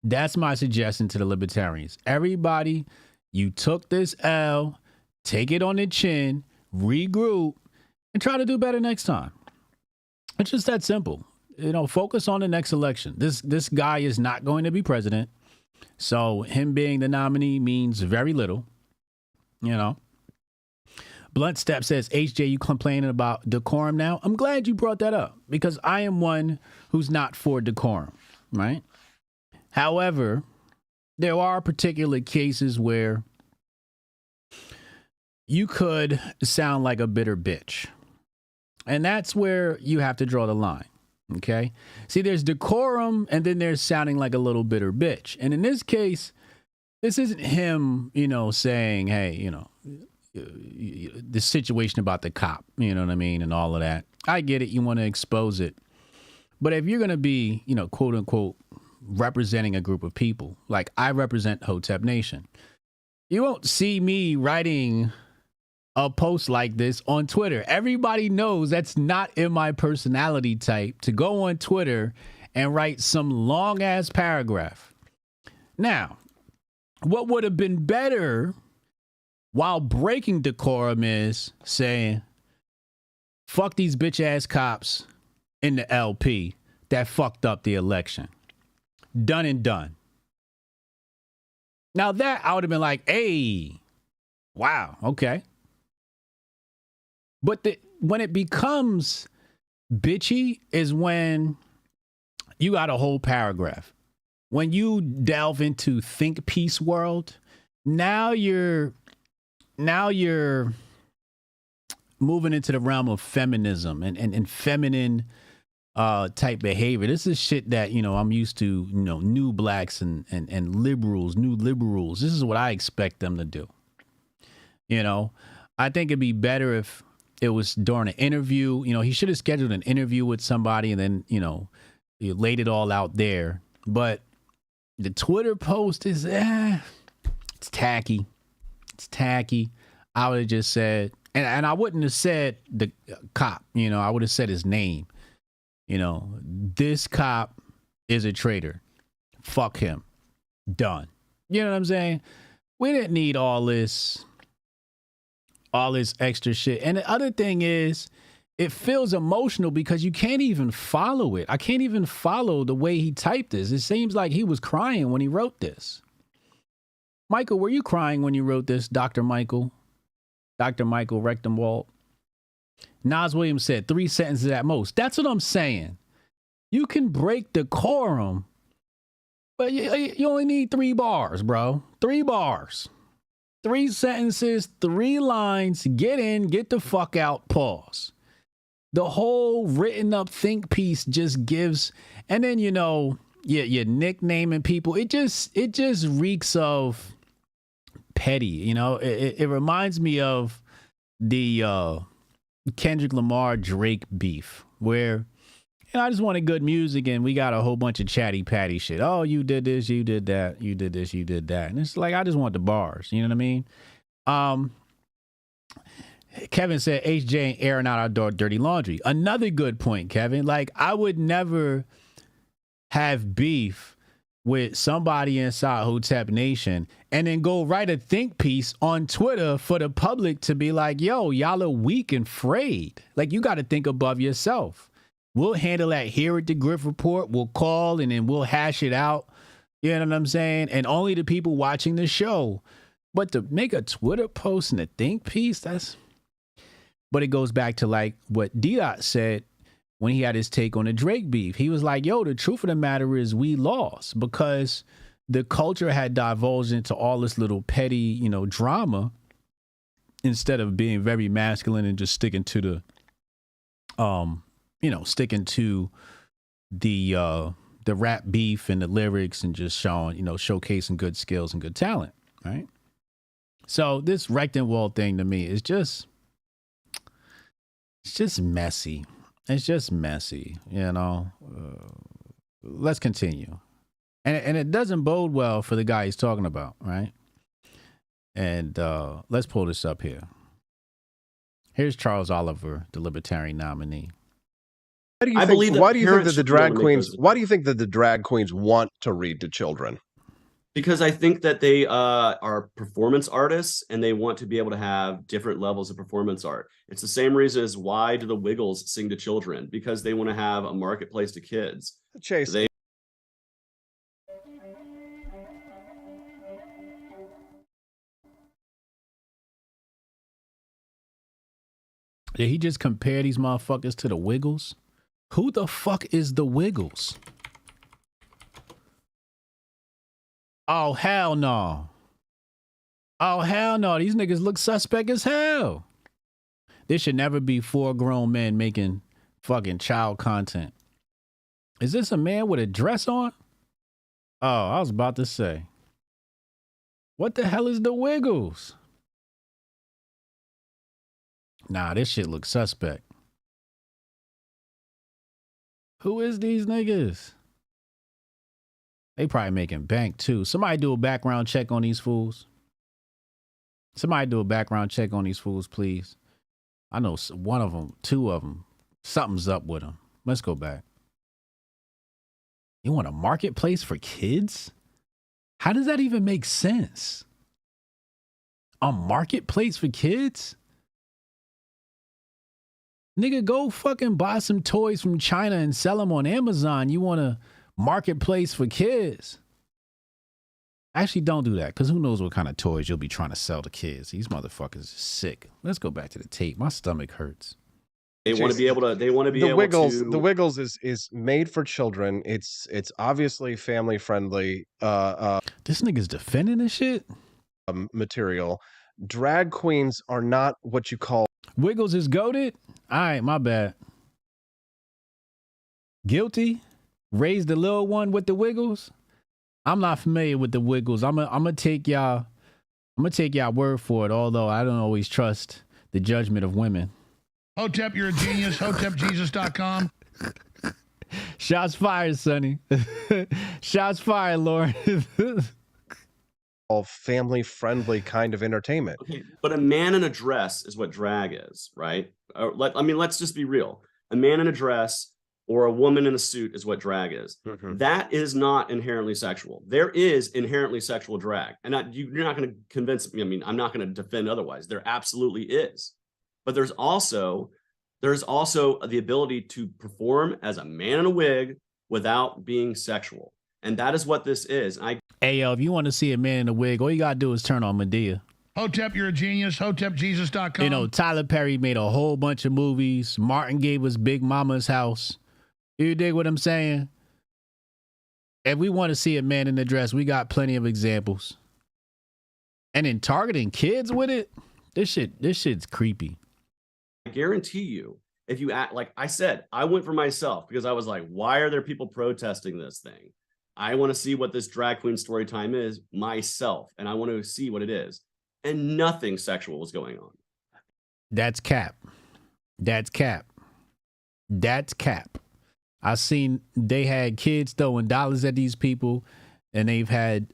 That's my suggestion to the Libertarians. Everybody, you took this L. take it on the chin, regroup, and try to do better next time. It's just that simple. Focus on the next election. This guy is not going to be president. So him being the nominee means very little. Blunt Step says, HJ, you complaining about decorum now? I'm glad you brought that up because I am one who's not for decorum, right? However, there are particular cases where you could sound like a bitter bitch. And that's where you have to draw the line. Okay. See, there's decorum and then there's sounding like a little bitter bitch. And in this case, this isn't him, saying, hey, the situation about the cop, you know what I mean? And all of that. I get it. You want to expose it. But if you're going to be, quote unquote, representing a group of people, like I represent Hotep Nation, you won't see me writing a post like this on Twitter. Everybody knows that's not in my personality type to go on Twitter and write some long ass paragraph. Now, what would have been better while breaking decorum is saying, fuck these bitch ass cops in the LP that fucked up the election. Done and done. Now that I would have been like, hey, wow, okay. But when it becomes bitchy is when you got a whole paragraph. When you delve into think piece world, now you're moving into the realm of feminism and feminine type behavior. This is shit that, I'm used to, new blacks and liberals, new liberals. This is what I expect them to do. I think it'd be better if it was during an interview. He should have scheduled an interview with somebody and then, he laid it all out there. But the Twitter post is, it's tacky. It's tacky. I would have just said, and I wouldn't have said the cop, I would have said his name. This cop is a traitor. Fuck him. Done. You know what I'm saying? We didn't need all this extra shit. And the other thing is, it feels emotional because you can't even follow it. I can't even follow the way he typed this. It seems like he was crying when he wrote this. Michael, were you crying when you wrote this, Dr. Michael? Dr. Michael Rectenwald? Nas Williams said 3 sentences at most. That's what I'm saying. You can break decorum, but you only need 3 bars, bro. 3 bars. 3 sentences, 3 lines, get in, get the fuck out, pause. The whole written up think piece just gives, and then, you're nicknaming people. It just reeks of petty, it reminds me of the Kendrick Lamar Drake beef where, I just wanted good music and we got a whole bunch of chatty patty shit. Oh, you did this, you did that, you did this, you did that. And it's like, I just want the bars. You know what I mean? Kevin said, HJ ain't airing out our dirty laundry. Another good point, Kevin. Like, I would never have beef with somebody inside Hotep Nation and then go write a think piece on Twitter for the public to be like, yo, y'all are weak and frayed. Like, you got to think above yourself. We'll handle that here at the Grift Report. We'll call and then we'll hash it out. You know what I'm saying? And only the people watching the show. But to make a Twitter post and a think piece, but it goes back to like what D-Dot said when he had his take on the Drake beef. He was like, yo, the truth of the matter is we lost because the culture had divulged into all this little petty, drama instead of being very masculine and just sticking to the, the rap beef and the lyrics and just showing, showcasing good skills and good talent. Right. So this Rectenwald thing to me is it's just messy. It's just messy, let's continue. And it doesn't bode well for the guy he's talking about, right? And let's pull this up here. Here's Charles Oliver, the Libertarian nominee. Why do you think that the drag queens want to read to children? Because I think that they are performance artists and they want to be able to have different levels of performance art. It's the same reason as why do the Wiggles sing to children? Because they want to have a marketplace to kids. Chase. Did he just compare these motherfuckers to the Wiggles? Who the fuck is the Wiggles? Oh, hell no. Oh, hell no. These niggas look suspect as hell. There should never be 4 grown men making fucking child content. Is this a man with a dress on? Oh, I was about to say. What the hell is the Wiggles? Nah, this shit looks suspect. Who is these niggas? They probably making bank too. Somebody do a background check on these fools. Somebody do a background check on these fools, please. I know one of them, 2 of them. Something's up with them. Let's go back. You want a marketplace for kids? How does that even make sense? A marketplace for kids? Nigga, go fucking buy some toys from China and sell them on Amazon. You want a marketplace for kids? Actually, don't do that, because who knows what kind of toys you'll be trying to sell to kids. These motherfuckers are sick. Let's go back to the tape. My stomach hurts. They want to be able to. They want to be the able Wiggles. to. The Wiggles is made for children. It's obviously family friendly. This nigga's defending this shit. Material. Drag queens are not what you call. Wiggles is goated? All right, my bad. Guilty? Raised the little one with the Wiggles? I'm not familiar with the Wiggles. I'm gonna take y'all word for it, although I don't always trust the judgment of women. Hotep, you're a genius. HotepJesus.com. Shots fired, Sonny. Shots fired, Lauren. All family friendly kind of entertainment. Okay, but a man in a dress is what drag is, right? Let's just be real. A man in a dress or a woman in a suit is what drag is. That is not inherently sexual. There is inherently sexual drag. And you're not going to convince me. I mean, I'm not going to defend otherwise. There absolutely is. But there's also the ability to perform as a man in a wig without being sexual. And that is what this is. Hey, yo, if you want to see a man in a wig, all you got to do is turn on Medea. Hotep, you're a genius. HotepJesus.com. You know, Tyler Perry made a whole bunch of movies. Martin gave us Big Mama's House. You dig what I'm saying? If we want to see a man in a dress, we got plenty of examples. And in targeting kids with it, this shit's creepy. I guarantee you, if you act like I said, I went for myself because I was like, why are there people protesting this thing? I want to see what this drag queen story time is myself, and I want to see what it is. And nothing sexual was going on. That's cap. That's cap. That's cap. I seen they had kids throwing dollars at these people, and they've had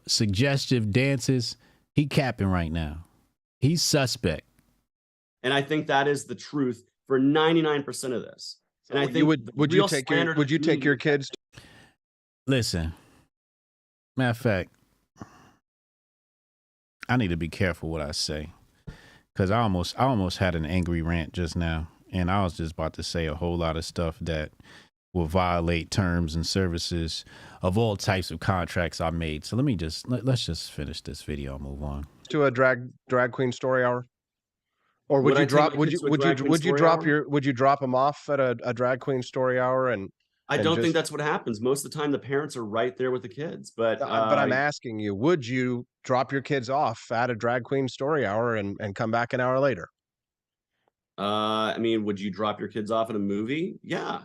suggestive dances. He capping right now. He's suspect. And I think that is the truth for 99% of this. And I think would you take your kids? Listen, matter of fact, I need to be careful what I say, because I almost had an angry rant just now, and I was just about to say a whole lot of stuff that will violate terms and services of all types of contracts I made. So let's just finish this video and move on to a drag queen story hour. Or would you drop them off at a drag queen story hour? And I don't think that's what happens. Most of the time, the parents are right there with the kids. But I'm asking you, would you drop your kids off at a drag queen story hour and come back an hour later? I mean, would you drop your kids off at a movie? Yeah.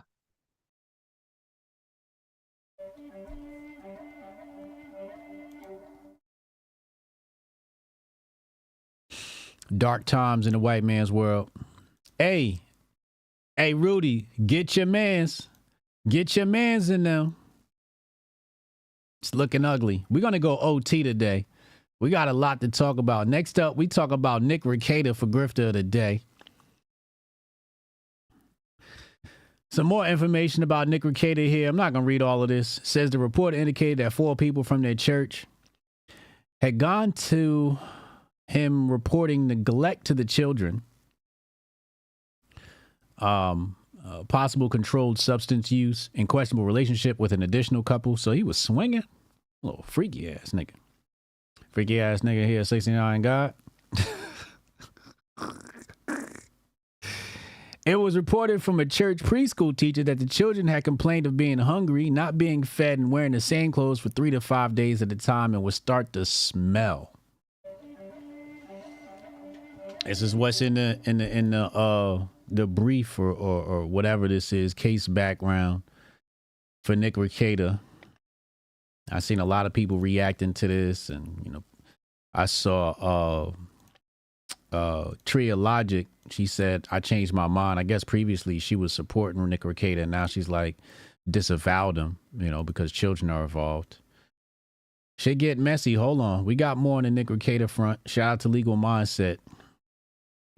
Dark times in the white man's world. Hey, Rudy, get your mans in there. It's looking ugly. We're going to go OT today. We got a lot to talk about. Next up, we talk about Nick Recator for Grifter of the Day. Some more information about Nick Recator here. I'm not going to read all of this. It says the report indicated that 4 people from their church had gone to him reporting neglect to the children, possible controlled substance use, and questionable relationship with an additional couple. So he was swinging. A little freaky ass nigga. Freaky ass nigga here, 69 God. It was reported from a church preschool teacher that the children had complained of being hungry, not being fed, and wearing the same clothes for 3 to 5 days at a time, and would start to smell. This is what's in the brief or whatever this is, case background for Nick Rekieta. I've seen a lot of people reacting to this, and you know, I saw Tria Logic. She said, I changed my mind. I guess previously she was supporting Nick Rekieta, and now she's like disavowed him, you know, because children are involved. Shit get messy. Hold on. We got more on the Nick Rekieta front. Shout out to Legal Mindset.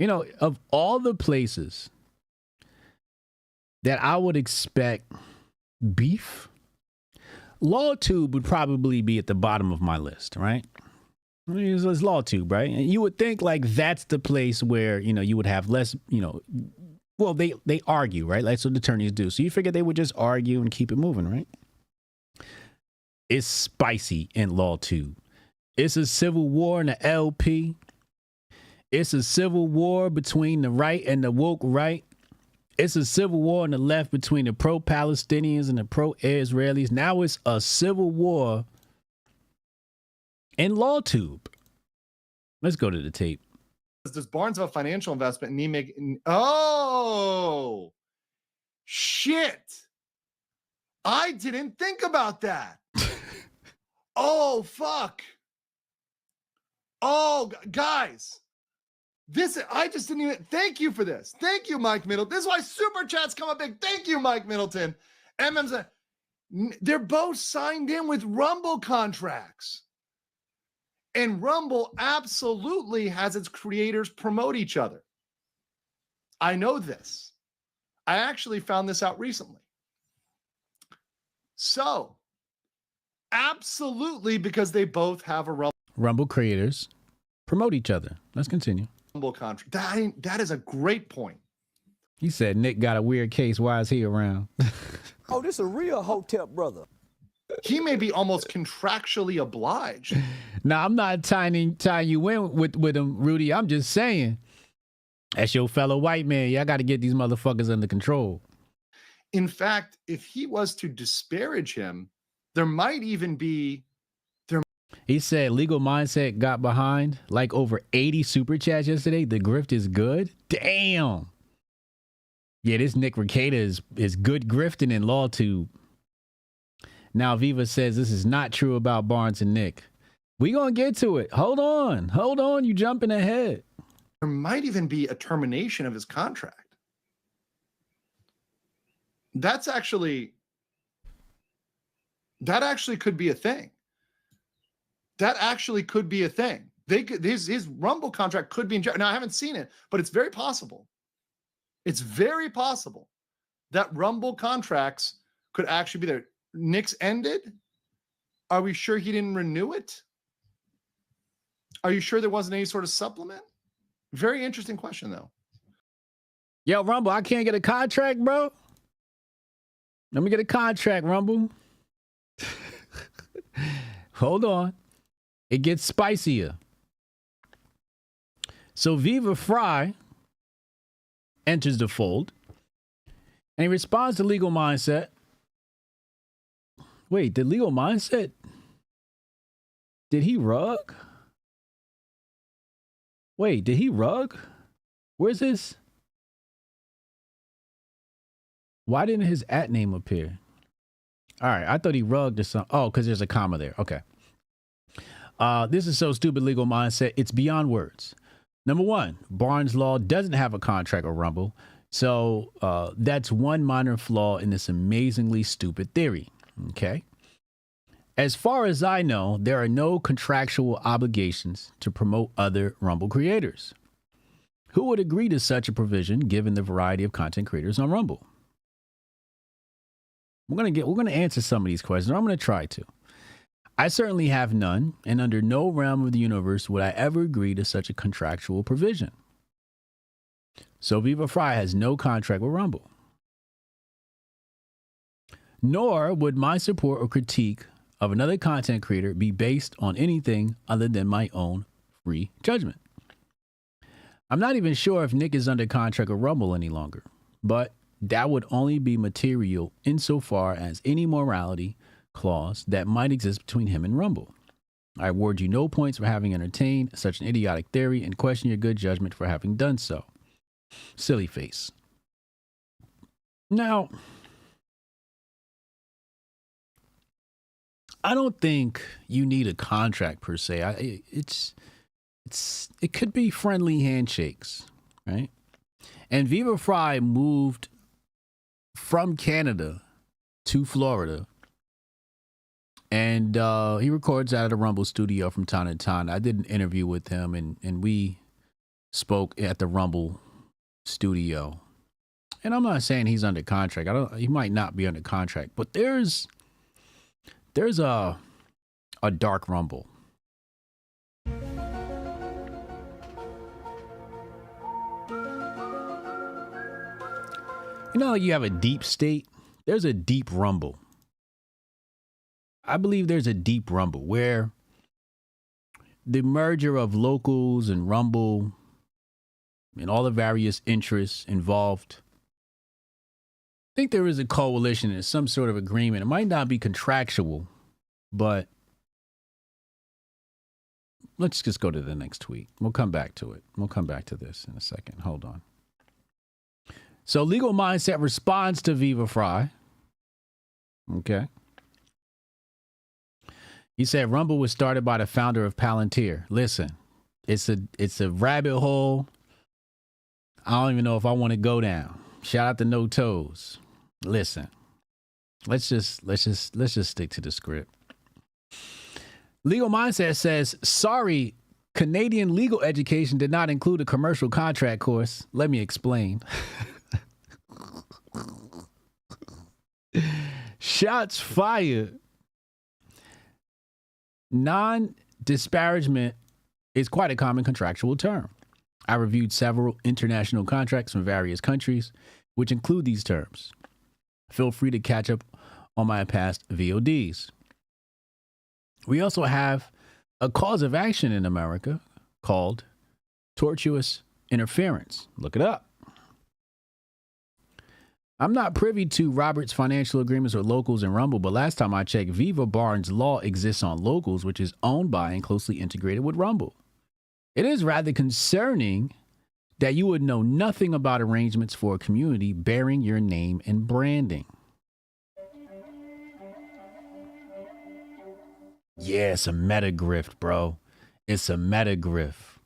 You know, of all the places that I would expect beef, LawTube would probably be at the bottom of my list, right? It's LawTube, right? And you would think like that's the place where, you know, you would have less, you know, well, they argue, right? Like, so the attorneys do. So you figure they would just argue and keep it moving, right? It's spicy in LawTube. It's a civil war in the LP. It's a civil war between the right and the woke right. It's a civil war on the left between the pro-Palestinians and the pro-Israelis. Now it's a civil war in LawTube. Let's go to the tape. Does Barnes have a financial investment and he make? Oh, shit. I didn't think about that. Oh, fuck. Oh, guys. I just didn't even, thank you for this. Thank you, Mike Middleton. This is why Super Chats come up big. Thank you, Mike Middleton. MM's, they're both signed in with Rumble contracts. And Rumble absolutely has its creators promote each other. I know this. I actually found this out recently. So, absolutely, because they both have a Rumble creators promote each other. Let's continue. Rumble contract. That is a great point. He said Nick got a weird case. Why is he around? Oh, this is a real Hotep brother. He may be almost contractually obliged. Now, I'm not tying you in with him, Rudy. I'm just saying, that's your fellow white man. Y'all got to get these motherfuckers under control. In fact, if he was to disparage him, there might even be... He said Legal Mindset got behind like over 80 super chats yesterday. The grift is good. Damn. Yeah, this Nick Rekieta is good grifting in LawTube. Now Viva says this is not true about Barnes and Nick. We gonna get to it. Hold on. You jumping ahead. There might even be a termination of his contract. That actually could be a thing. That actually could be a thing. His Rumble contract could be in jeopardy. Now, I haven't seen it, but it's very possible. It's very possible that Rumble contracts could actually be there. Nick's ended? Are we sure he didn't renew it? Are you sure there wasn't any sort of supplement? Very interesting question, though. Yo, Rumble, I can't get a contract, bro. Let me get a contract, Rumble. Hold on. It gets spicier. So Viva Fry enters the fold, and he responds to Legal Mindset. Wait, did Legal Mindset? Did he rug? Wait, did he rug? Where's this? Why didn't his @ name appear? All right, I thought he rugged or something. Oh, because there's a comma there. Okay. This is so stupid, Legal Mindset. It's beyond words. Number one, Barnes Law doesn't have a contract with Rumble. So that's one minor flaw in this amazingly stupid theory. Okay. As far as I know, there are no contractual obligations to promote other Rumble creators. Who would agree to such a provision given the variety of content creators on Rumble? We're gonna answer some of these questions. I'm gonna try to. I certainly have none, and under no realm of the universe would I ever agree to such a contractual provision. So Viva Frei has no contract with Rumble. Nor would my support or critique of another content creator be based on anything other than my own free judgment. I'm not even sure if Nick is under contract with Rumble any longer, but that would only be material insofar as any morality clause that might exist between him and Rumble. I award you no points for having entertained such an idiotic theory and question your good judgment for having done so. Silly face. Now, I don't think you need a contract per se. It could be friendly handshakes, right? And Viva Frei moved from Canada to Florida, and he records out of the Rumble studio from time to time. I did an interview with him, and we spoke at the Rumble studio. And I'm not saying he's under contract. He might not be under contract, but there's a dark Rumble. You know, you have a deep state. There's a deep Rumble. I believe there's a deep Rumble where the merger of locals and Rumble and all the various interests involved. I think there is a coalition and some sort of agreement. It might not be contractual, but let's just go to the next tweet. We'll come back to it. We'll come back to this in a second. Hold on. So Legal Mindset responds to Viva Frei. Okay. He said Rumble was started by the founder of Palantir. Listen, it's a rabbit hole. I don't even know if I want to go down. Shout out to No Toes. Listen, let's just stick to the script. Legal Mindset says, sorry, Canadian legal education did not include a commercial contract course. Let me explain. Shots fired. Non-disparagement is quite a common contractual term. I reviewed several international contracts from various countries, which include these terms. Feel free to catch up on my past VODs. We also have a cause of action in America called tortious interference. Look it up. I'm not privy to Robert's financial agreements with locals and Rumble, but last time I checked, Viva Barnes Law exists on locals, which is owned by and closely integrated with Rumble. It is rather concerning that you would know nothing about arrangements for a community bearing your name and branding. Yeah, it's a meta grift, bro. It's a meta grift.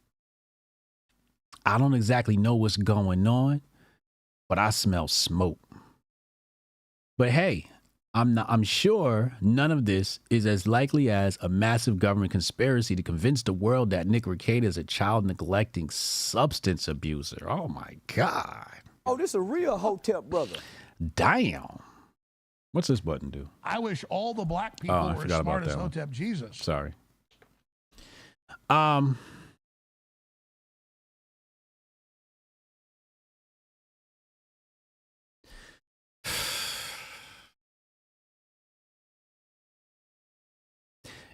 I don't exactly know what's going on, but I smell smoke. But hey, I'm sure none of this is as likely as a massive government conspiracy to convince the world that Nick Rekieta is a child neglecting substance abuser. Oh my God. Oh, this a real Hotep brother. Damn. What's this button do? I wish all the black people were as smart as Hotep Jesus. Sorry.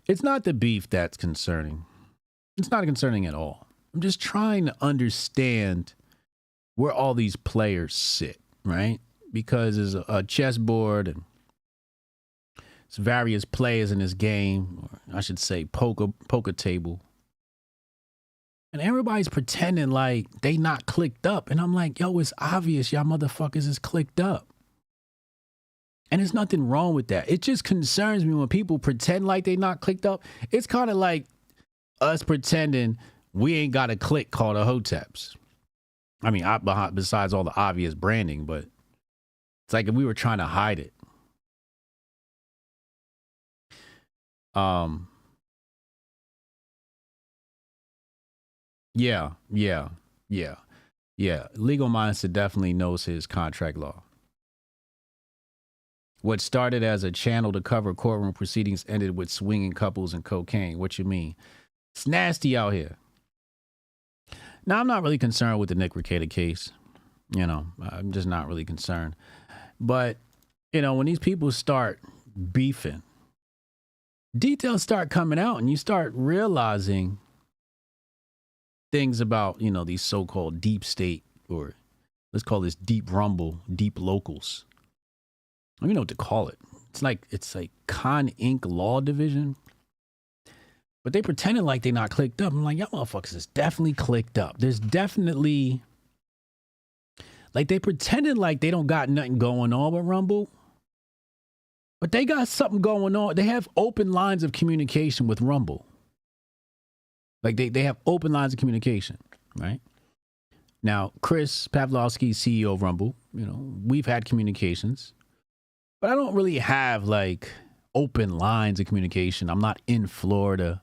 It's not the beef that's concerning. It's not concerning at all. I'm just trying to understand where all these players sit, right? Because there's a chessboard and there's various players in this game, or I should say poker table. And everybody's pretending like they not clicked up. And I'm like, yo, it's obvious y'all motherfuckers is clicked up. And there's nothing wrong with that. It just concerns me when people pretend like they not clicked up. It's kind of like us pretending we ain't got a click called the Hoteps. I mean, besides all the obvious branding, but it's like if we were trying to hide it. Yeah. Legal Mindset definitely knows his contract law. What started as a channel to cover courtroom proceedings ended with swinging couples and cocaine. What you mean? It's nasty out here. Now, I'm not really concerned with the Nick Rekieta case. You know, I'm just not really concerned. But, you know, when these people start beefing, details start coming out and you start realizing things about, you know, these so-called deep state, or let's call this deep rumble, deep locals. I don't even know what to call it. It's like Con Inc. Law Division. But they pretended like they not clicked up. I'm like, y'all motherfuckers is definitely clicked up. There's definitely, like, they pretended like they don't got nothing going on with Rumble. But they got something going on. They have open lines of communication with Rumble. Like, they have open lines of communication, right? Now, Chris Pavlovsky, CEO of Rumble, you know, we've had communications. But I don't really have, like, open lines of communication. I'm not in Florida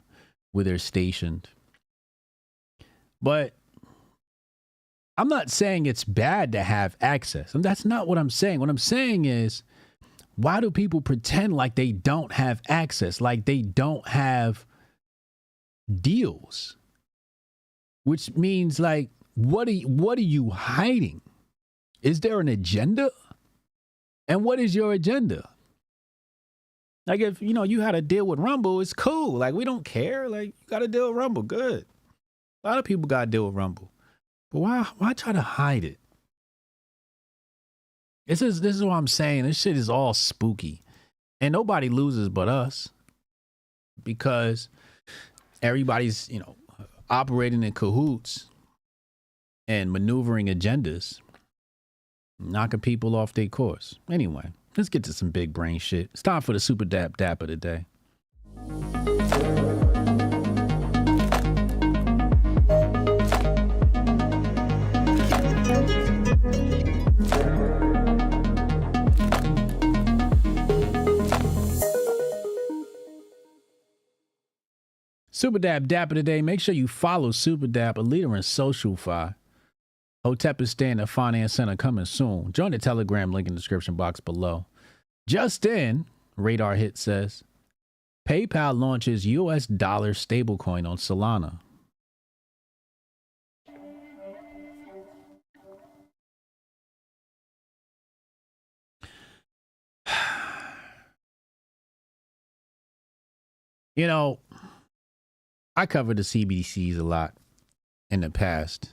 where they're stationed. But I'm not saying it's bad to have access. And that's not what I'm saying. What I'm saying is, why do people pretend like they don't have access, like they don't have deals? Which means, like, what are you hiding? Is there an agenda? And what is your agenda? Like, if, you know, you had a deal with Rumble, it's cool. Like, we don't care. Like, you got a deal with Rumble, good. A lot of people got a deal with Rumble. But why try to hide it? This is what I'm saying. This shit is all spooky. And nobody loses but us. Because everybody's, you know, operating in cahoots and maneuvering agendas, knocking people off their course. Anyway, let's get to some big brain shit. It's time for the Super Dap Dap of the day. Super Dap Dap of the day. Make sure you follow Super Dap, a leader in social-fi. Hotep is staying at Finance Center, coming soon. Join the Telegram link in the description box below. Just in, Radar Hit says, PayPal launches US dollar stablecoin on Solana. You know, I covered the CBDCs a lot in the past.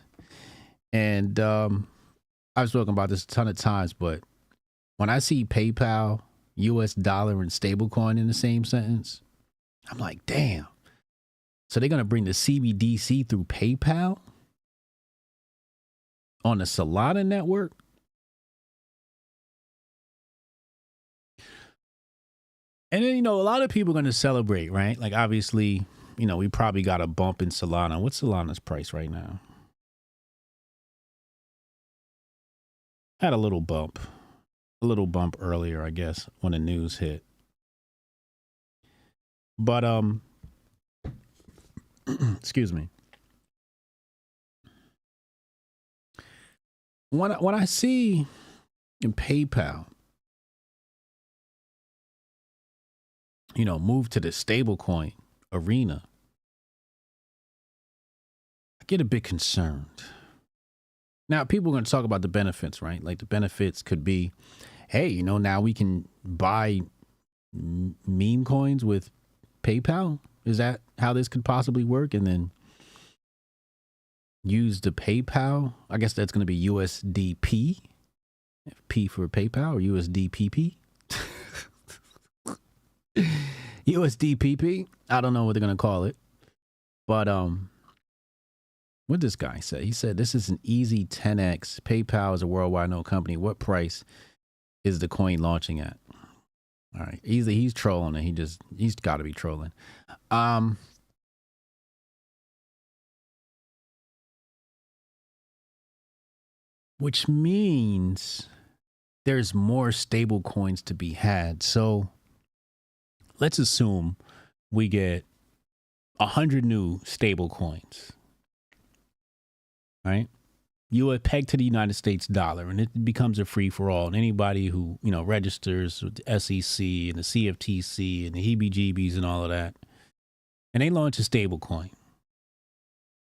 And I've spoken about this a ton of times, but when I see PayPal, US dollar, and stablecoin in the same sentence, I'm like, damn. So they're going to bring the CBDC through PayPal on the Solana network? And then, you know, a lot of people are going to celebrate, right? Like, obviously, you know, we probably got a bump in Solana. What's Solana's price right now? Had a little bump earlier, I guess, when the news hit. But, excuse me. When I see in PayPal, you know, move to the stablecoin arena, I get a bit concerned. Now, people are going to talk about the benefits, right? Like, the benefits could be, hey, you know, now we can buy meme coins with PayPal. Is that how this could possibly work? And then use the PayPal. I guess that's going to be USDP. P for PayPal, or USDPP. USDPP. I don't know what they're going to call it. But, what did this guy say? He said, this is an easy 10x. PayPal is a worldwide known company. What price is the coin launching at? All right. He's trolling it. He's got to be trolling. Which means there's more stable coins to be had. So let's assume we get 100 new stable coins. Right? you are pegged to the United States dollar, and it becomes a free for all. And anybody who, you know, registers with the SEC and the CFTC and the heebie-jeebies and all of that, and they launch a stable coin.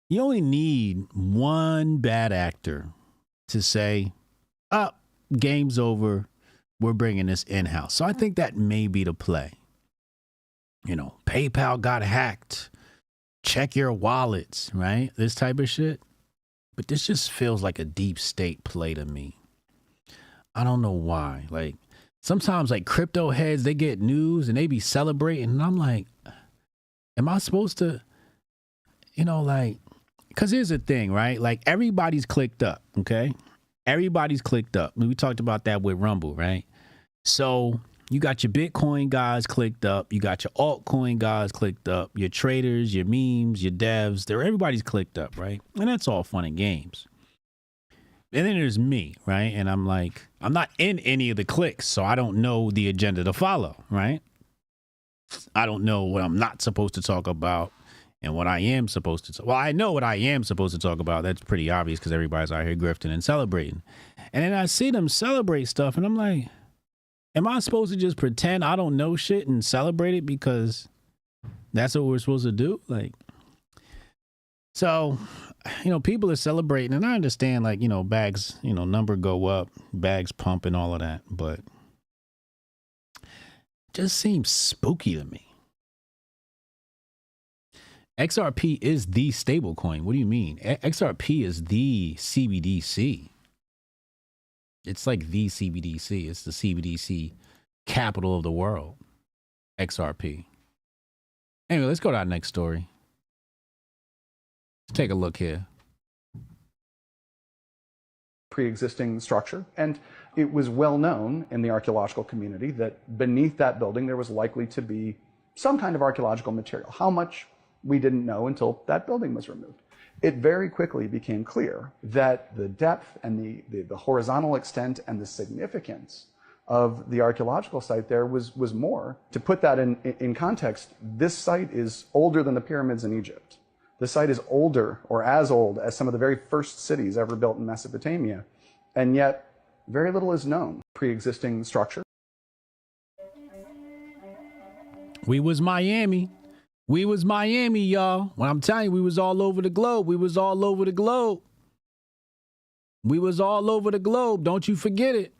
You only need one bad actor to say, "Oh, game's over. We're bringing this in-house." So I think that may be the play. You know, PayPal got hacked. Check your wallets, right? This type of shit. But this just feels like a deep state play to me. I don't know why. Like, sometimes like crypto heads, they get news and they be celebrating. And I'm like, am I supposed to, you know, like, because here's the thing, right? Like, everybody's clicked up, okay? Everybody's clicked up. We talked about that with Rumble, right? So you got your Bitcoin guys clicked up. You got your altcoin guys clicked up. Your traders, your memes, your devs. Everybody's clicked up, right? And that's all fun and games. And then there's me, right? And I'm like, I'm not in any of the clicks, so I don't know the agenda to follow, right? I don't know what I'm not supposed to talk about and what I am supposed to talk. Well, I know what I am supposed to talk about. That's pretty obvious because everybody's out here grifting and celebrating. And then I see them celebrate stuff, and I'm like, am I supposed to just pretend I don't know shit and celebrate it because that's what we're supposed to do? Like, so, you know, people are celebrating, and I understand, like, you know, bags, you know, number go up, bags pump and all of that, but it just seems spooky to me. XRP is the stable coin. What do you mean? XRP is the CBDC. It's like the CBDC. It's the CBDC capital of the world. XRP. Anyway, let's go to our next story. Let's take a look here. Pre-existing structure, and it was well known in the archaeological community that beneath that building there was likely to be some kind of archaeological material. How much, we didn't know until that building was removed. It very quickly became clear that the depth and the horizontal extent and the significance of the archaeological site there was more. To put that in context, this site is older than the pyramids in Egypt. The site is older, or as old, as some of the very first cities ever built in Mesopotamia, and yet very little is known. Pre-existing structure. We was Miami. We was Miami, y'all. When I'm telling you, we was all over the globe. We was all over the globe. We was all over the globe. Don't you forget it.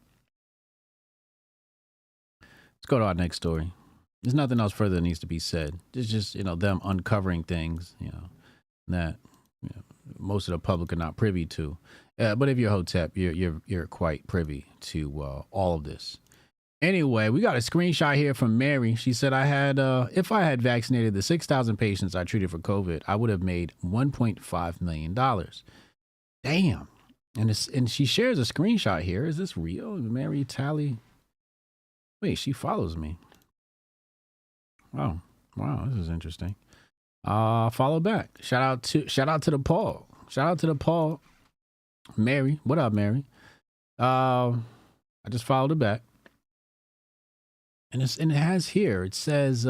Let's go to our next story. There's nothing else further that needs to be said. It's just, you know, them uncovering things, you know, that, you know, most of the public are not privy to. But if you're Hotep, you're quite privy to all of this. Anyway, we got a screenshot here from Mary. She said, if I had vaccinated the 6,000 patients I treated for COVID, I would have made $1.5 million. Damn. And she shares a screenshot here. Is this real? Mary Tally. Wait, she follows me. Oh, wow. This is interesting. Follow back. Shout out to the Paul. Shout out to the Paul. Mary. What up, Mary? I just followed her back. And it has here, it says,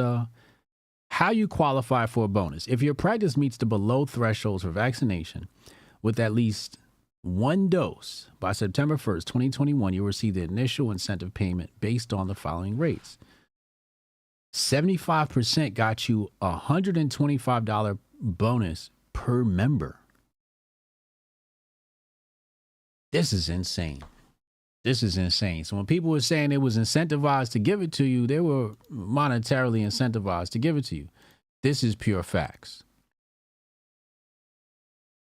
how you qualify for a bonus. If your practice meets the below thresholds for vaccination with at least one dose by September 1st, 2021, you'll receive the initial incentive payment based on the following rates. 75% got you a $125 bonus per member. This is insane. This is insane. So when people were saying it was incentivized to give it to you, they were monetarily incentivized to give it to you. This is pure facts.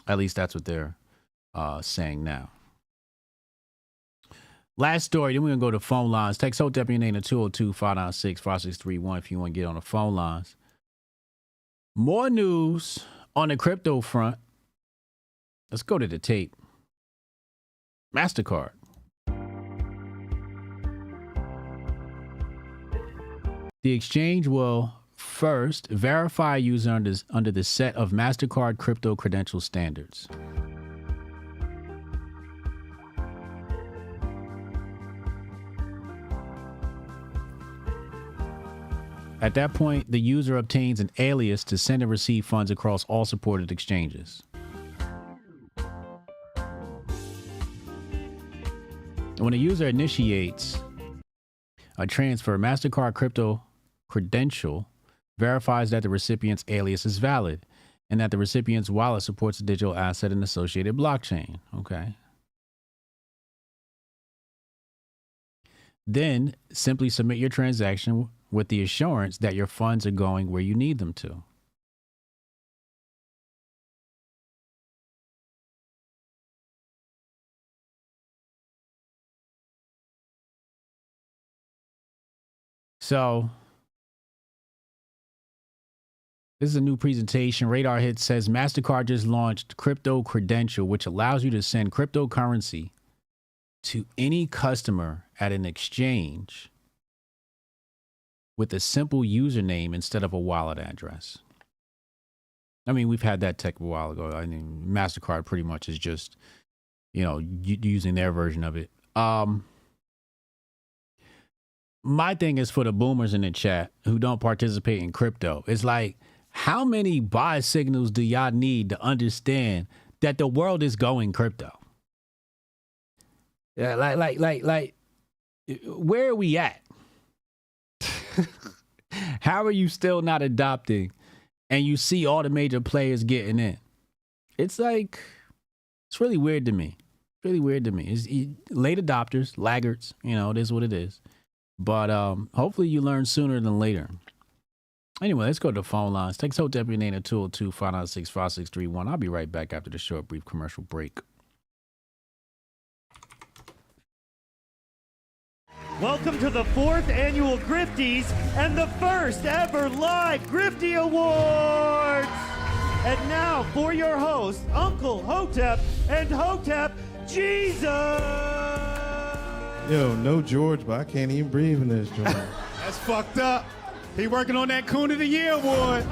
At least that's what they're saying now. Last story, then we're going to go to phone lines. Text Hotep your name to 202-596-5631 if you want to get on the phone lines. More news on the crypto front. Let's go to the tape. MasterCard. The exchange will first verify a user under the set of MasterCard crypto credential standards. At that point, the user obtains an alias to send and receive funds across all supported exchanges. When a user initiates a transfer, MasterCard crypto credential verifies that the recipient's alias is valid and that the recipient's wallet supports a digital asset and associated blockchain. Okay. Then simply submit your transaction with the assurance that your funds are going where you need them to. So this is a new presentation. Radar Hit says MasterCard just launched Crypto Credential, which allows you to send cryptocurrency to any customer at an exchange with a simple username instead of a wallet address. I mean, we've had that tech a while ago. I mean, MasterCard pretty much is just, using their version of it. My thing is for the boomers in the chat who don't participate in crypto. It's like, how many buy signals do y'all need to understand that the world is going crypto? Yeah, like, where are we at? How are you still not adopting and you see all the major players getting in? It's like, it's really weird to me. Really weird to me. It's late adopters, laggards, it is what it is. But hopefully you learn sooner than later. Anyway, let's go to the phone lines. Text Hotep your name at 202-596-5631. I'll be right back after the short, brief commercial break. Welcome to the 4th annual Grifties and the first ever live Grifty Awards. And now for your hosts, Uncle Hotep and Hotep Jesus. Yo, no George, but I can't even breathe in this joint. That's fucked up. He working on that Coon of the Year award.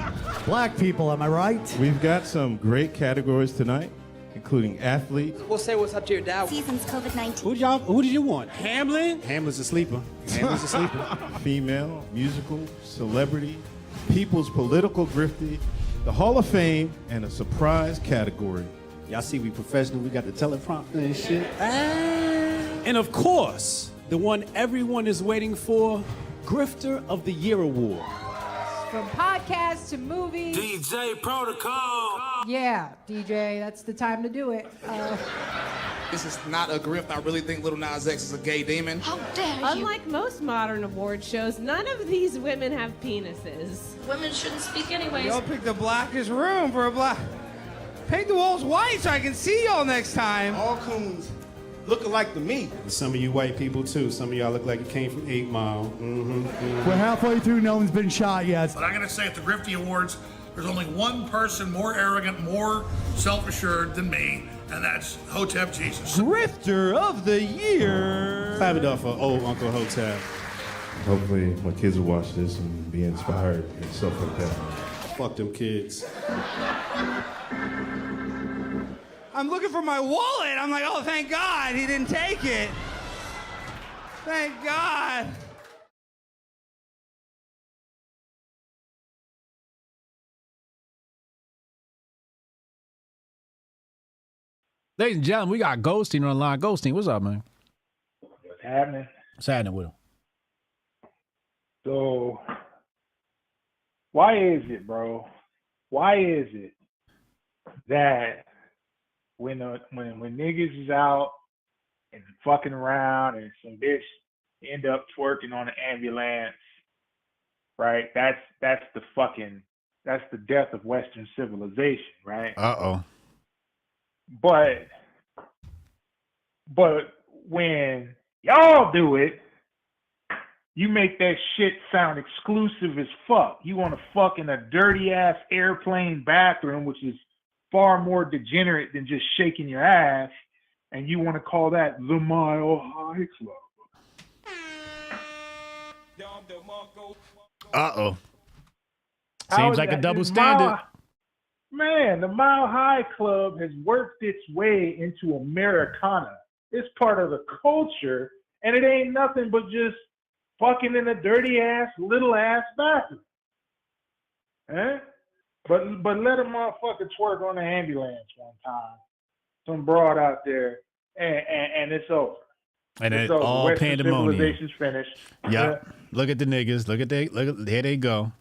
Black people, am I right? We've got some great categories tonight, including athlete. We'll say what's up to your dad. Seasons COVID-19. Who did you want? Hamlin? Hamlin's a sleeper. Hamlin's a sleeper. Female, musical, celebrity, people's political grifty, the Hall of Fame, and a surprise category. Y'all see we professional. We got the teleprompter and shit. And of course, the one everyone is waiting for, Grifter of the Year Award. From podcasts to movies. DJ Protocol. Yeah, DJ, that's the time to do it. This is not a grift. I really think Lil Nas X is a gay demon. How dare you? Unlike most modern award shows, none of these women have penises. Women shouldn't speak anyways. Y'all picked the blackest room for a black. Paint the walls white so I can see y'all next time. All coons looking like to me. Some of you white people too. Some of y'all look like you came from 8 Mile. We're halfway through. No one's been shot yet. But I gotta say, at the Grifty Awards, there's only one person more arrogant, more self-assured than me, and that's Hotep Jesus. Grifter of the Year. Clap it up for old Uncle Hotep. Hopefully my kids will watch this and be inspired and stuff like that. Fuck them kids. I'm looking for my wallet. I'm like, oh, thank God he didn't take it. Thank God. Ladies and gentlemen, we got Goldstein online. Goldstein, what's up, man? What's happening? What's happening with him? So, why is it, bro? Why is it that when niggas is out and fucking around and some bitch end up twerking on an ambulance, right? That's the death of Western civilization, right? Uh-oh. But when y'all do it, you make that shit sound exclusive as fuck. You want to fuck in a dirty ass airplane bathroom, which is far more degenerate than just shaking your ass, and you want to call that the Mile High Club. Uh-oh. Seems like a double standard. Man, the Mile High Club has worked its way into Americana. It's part of the culture, and it ain't nothing but just fucking in a dirty ass, little ass bathroom. Eh? But let a motherfucker twerk on an ambulance one time. Some broad out there, and it's over. And it's So the all Western pandemonium. civilization's finished. Yep. Look at the niggas. Look at there they go.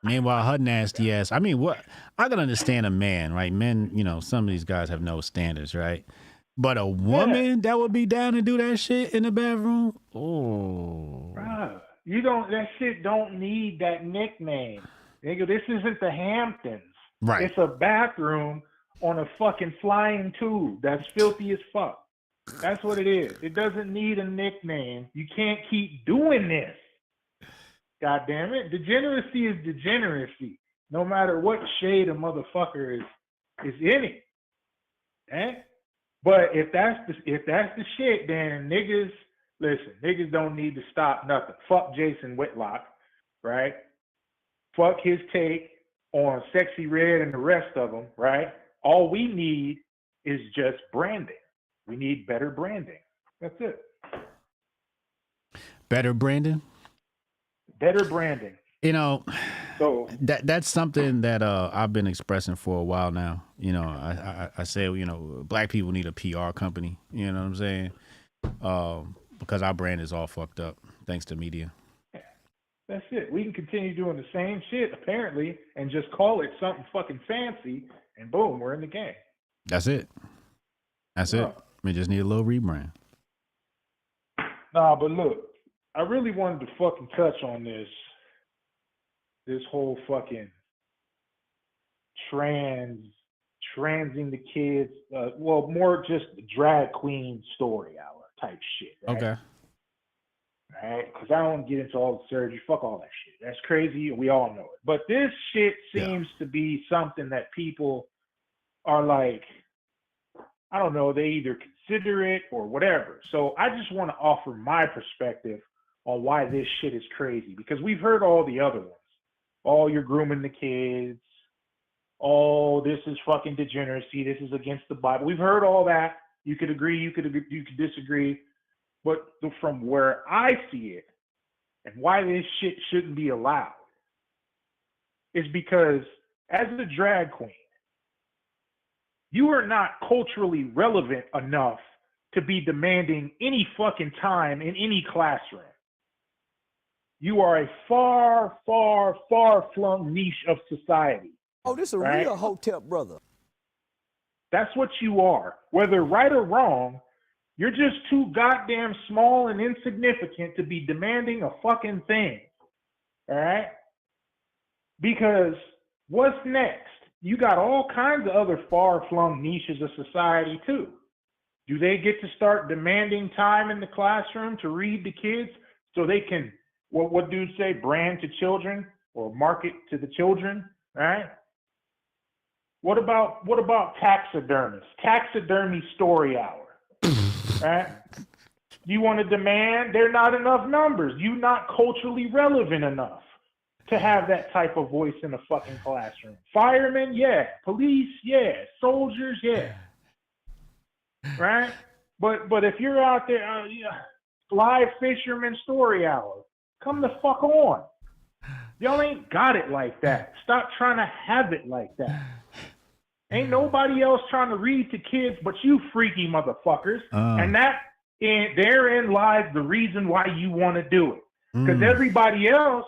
Meanwhile, her nasty ass. I mean, what? I can understand a man, right? Men, you know, some of these guys have no standards, right? But a woman that would be down to do that shit in the bathroom? Oh. Bruh, you don't. That shit don't need that nickname, nigga. This isn't the Hamptons. Right. It's a bathroom on a fucking flying tube that's filthy as fuck. That's what it is. It doesn't need a nickname. You can't keep doing this. God damn it. Degeneracy is degeneracy. No matter what shade a motherfucker is in it. Eh? But if that's the shit, then niggas don't need to stop nothing. Fuck Jason Whitlock, right? Fuck his take on Sexy Red and the rest of them, right? All we need is just branding. We need better branding. That's it. Better branding? Better branding. You know, so that's something that I've been expressing for a while now. You know, I say, you know, black people need a PR company. You know what I'm saying? Because our brand is all fucked up thanks to media. That's it. We can continue doing the same shit, apparently, and just call it something fucking fancy, and boom, we're in the game. That's it. That's it. We just need a little rebrand. Nah, but look, I really wanted to fucking touch on this whole fucking transing the kids, well, more just drag queen story hour type shit. Right? Okay. Right? Because I don't get into all the surgery. Fuck all that shit. That's crazy. We all know it. But this shit seems to be something that people are like, I don't know, they either consider it or whatever. So I just want to offer my perspective on why this shit is crazy. Because we've heard all the other ones. Oh, you're grooming the kids. Oh, this is fucking degeneracy. This is against the Bible. We've heard all that. You could agree, you could disagree. But from where I see it and why this shit shouldn't be allowed is because as a drag queen, you are not culturally relevant enough to be demanding any fucking time in any classroom. You are a far, far, far-flung niche of society. Oh, this is a real Hotep brother. That's what you are. Whether right or wrong, you're just too goddamn small and insignificant to be demanding a fucking thing. All right? Because what's next? You got all kinds of other far-flung niches of society too. Do they get to start demanding time in the classroom to read to kids so they can, what dudes say, brand to children or market to the children, right? What about taxidermists? Taxidermy story hour, right? You want to demand? There are not enough numbers. You're not culturally relevant enough to have that type of voice in a fucking classroom. Firemen, yeah. Police, yeah. Soldiers, yeah. Right? But if you're out there, live fisherman story hour, come the fuck on. Y'all ain't got it like that. Stop trying to have it like that. Ain't nobody else trying to read to kids but you freaky motherfuckers. And therein lies the reason why you want to do it. Because everybody else,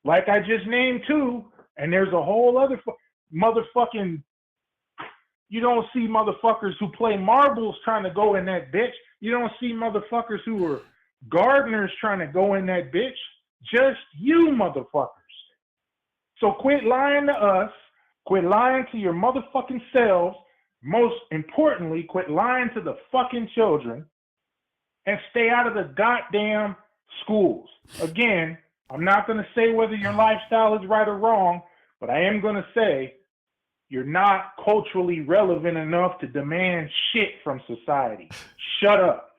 like I just named too, and there's a whole other motherfucking, you don't see motherfuckers who play marbles trying to go in that bitch. You don't see motherfuckers who are gardeners trying to go in that bitch. Just you motherfuckers. So quit lying to us. Quit lying to your motherfucking selves. Most importantly, quit lying to the fucking children. And stay out of the goddamn schools. Again, I'm not going to say whether your lifestyle is right or wrong, but I am going to say you're not culturally relevant enough to demand shit from society. Shut up.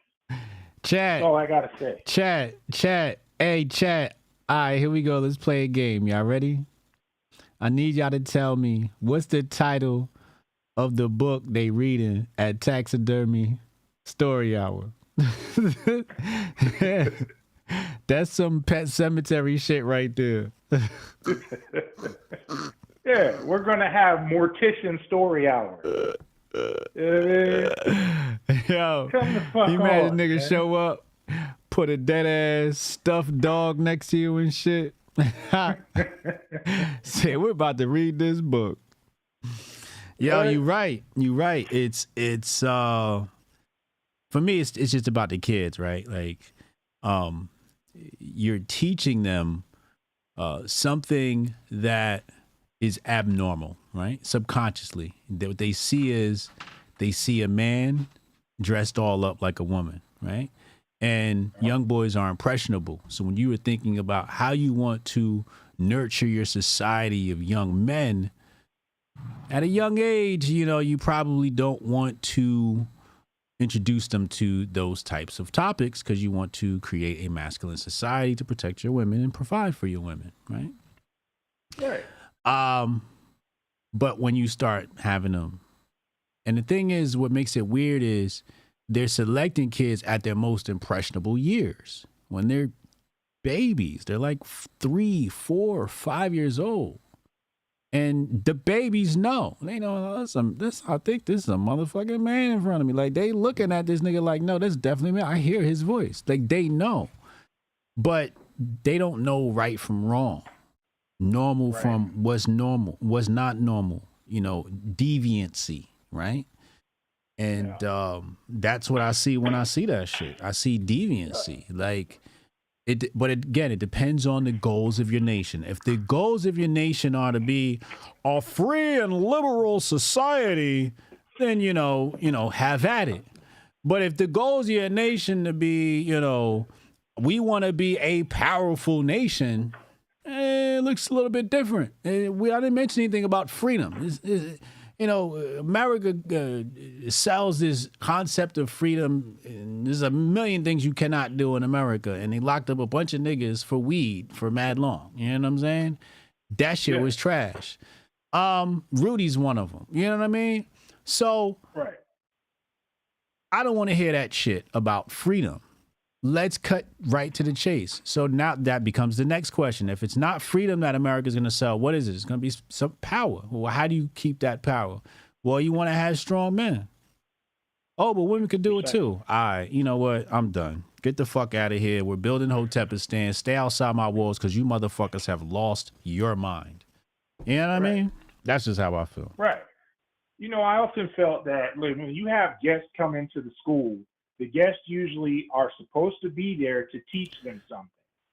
Chat. That's all I got to say. Chat. Hey, chat. All right, here we go. Let's play a game. Y'all ready? I need y'all to tell me what's the title of the book they reading at Taxidermy Story Hour. That's some Pet Cemetery shit right there. Yeah, we're going to have Mortician Story Hour. Yo, Come Come the fuck You imagine on, niggas man. show up, put a dead ass stuffed dog next to you and shit. Say, we're about to read this book. Yo, you right. You right. It's for me, it's just about the kids, right? Like, you're teaching them something that is abnormal, right? Subconsciously. What they see is they see a man dressed all up like a woman, right? And young boys are impressionable. So when you were thinking about how you want to nurture your society of young men, at a young age, you know, you probably don't want to introduce them to those types of topics because you want to create a masculine society to protect your women and provide for your women, right? Right. But when you start having them, and the thing is, what makes it weird is they're selecting kids at their most impressionable years. When they're babies, they're like 3, 4, 5 years old. And the babies know. They know, I think this is a motherfucking man in front of me. Like, they looking at this nigga like, no, that's definitely me. I hear his voice. Like, they know. But they don't know right from wrong. Normal from what's normal, what's not normal. You know, deviancy, right? And that's what I see when I see that shit. I see deviancy. Like, again, it depends on the goals of your nation. If the goals of your nation are to be a free and liberal society, then, you know, have at it. But if the goals of your nation to be, you know, we want to be a powerful nation, it looks a little bit different. I didn't mention anything about freedom. You know, America sells this concept of freedom. And there's a million things you cannot do in America. And they locked up a bunch of niggas for weed for mad long. You know what I'm saying? That shit was trash. Rudy's one of them. You know what I mean? So I don't want to hear that shit about freedom. Let's cut right to the chase. So now that becomes the next question. If it's not freedom that America's going to sell, what is it? It's going to be some power. Well, how do you keep that power? Well, you want to have strong men. Oh, but women could do it too. All right, you know what? I'm done. Get the fuck out of here. We're building Hotepistan. Stay outside my walls because you motherfuckers have lost your mind. You know what I mean? That's just how I feel. Right. You know, I often felt that when you have guests come into the school, the guests usually are supposed to be there to teach them something.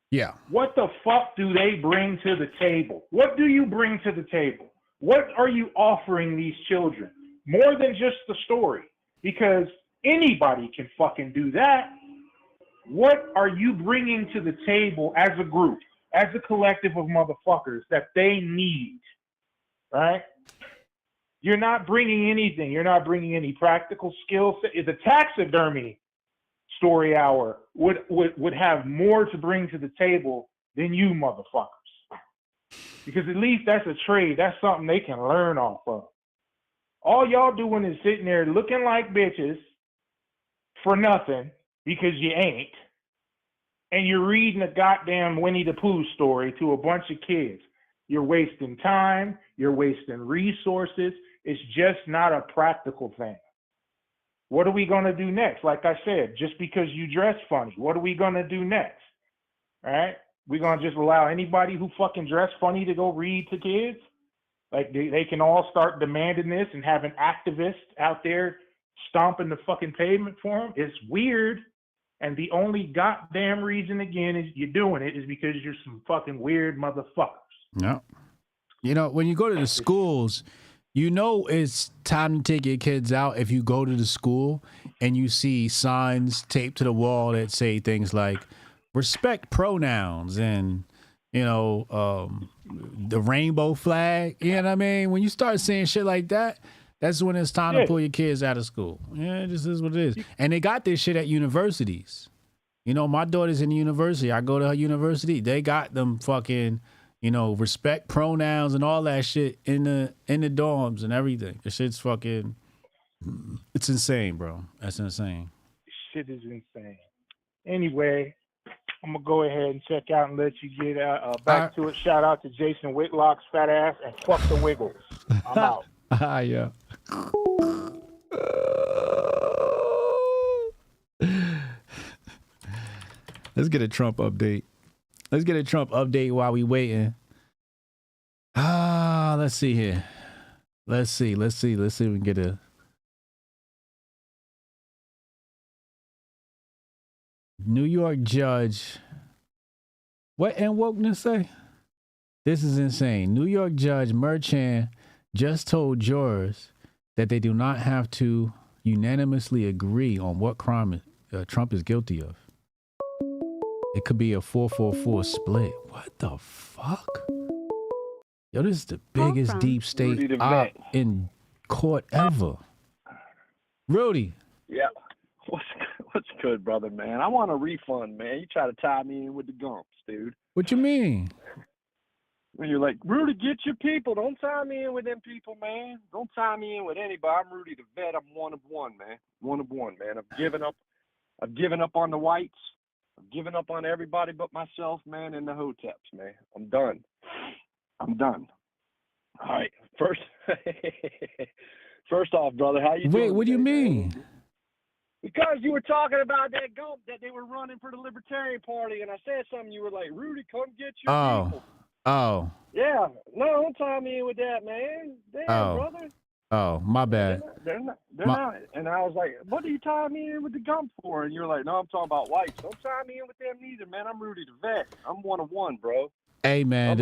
Yeah. What the fuck do they bring to the table? What do you bring to the table? What are you offering these children? More than just the story. Because anybody can fucking do that. What are you bringing to the table as a group, as a collective of motherfuckers that they need? Right? You're not bringing anything. You're not bringing any practical skills. The taxidermy story hour would have more to bring to the table than you motherfuckers. Because at least that's a trade. That's something they can learn off of. All y'all doing is sitting there looking like bitches for nothing because you ain't. And you're reading a goddamn Winnie the Pooh story to a bunch of kids. You're wasting time. You're wasting resources. It's just not a practical thing. What are we going to do next? Like I said, just because you dress funny, what are we going to do next? All right? We're going to just allow anybody who fucking dress funny to go read to kids? Like they can all start demanding this and have an activist out there stomping the fucking pavement for them? It's weird. And the only goddamn reason, again, is you're doing it is because you're some fucking weird motherfuckers. No. You know, when you go to the schools, you know it's time to take your kids out if you go to the school and you see signs taped to the wall that say things like respect pronouns and, you know, the rainbow flag. You know what I mean? When you start seeing shit like that, that's when it's time to pull your kids out of school. Yeah, this is what it is. And they got this shit at universities. You know, my daughter's in the university. I go to her university. They got them fucking, you know, respect pronouns and all that shit in the dorms and everything. The shit's fucking, it's insane, bro. That's insane. Shit is insane. Anyway, I'm going to go ahead and check out and let you get back to it. Shout out to Jason Whitlock's fat ass and fuck the Wiggles. I'm out. Yeah. Let's get a Trump update. Let's get a Trump update while we waiting. Let's see here. Let's see if we can get a New York judge. What and wokeness say? This is insane. New York judge Merchan just told jurors that they do not have to unanimously agree on what crime Trump is guilty of. It could be a 4-4-4 split. What the fuck? Yo, this is the biggest deep state op in court ever. Rudy. Yeah. What's good, brother, man? I want a refund, man. You try to tie me in with the gumps, dude. What you mean? When you're like, Rudy, get your people. Don't tie me in with them people, man. Don't tie me in with anybody. I'm Rudy the vet. I'm one of one, man. One of one, man. I've given up. I've given up on the whites. I've given up on everybody but myself, man, and the Hoteps, man. I'm done. I'm done. All right. First off, brother, how you doing? Wait, what do you mean? Man? Because you were talking about that gump that they were running for the Libertarian Party, and I said something. You were like, Rudy, come get your people. Oh. Yeah. No, don't tie me in with that, man. Damn, brother. Oh, my bad. They're not. And I was like, what are you tying me in with the gump for? And you're like, no, I'm talking about whites. Don't tie me in with them neither, man. I'm Rudy the vet. I'm one of one, bro. Hey, man.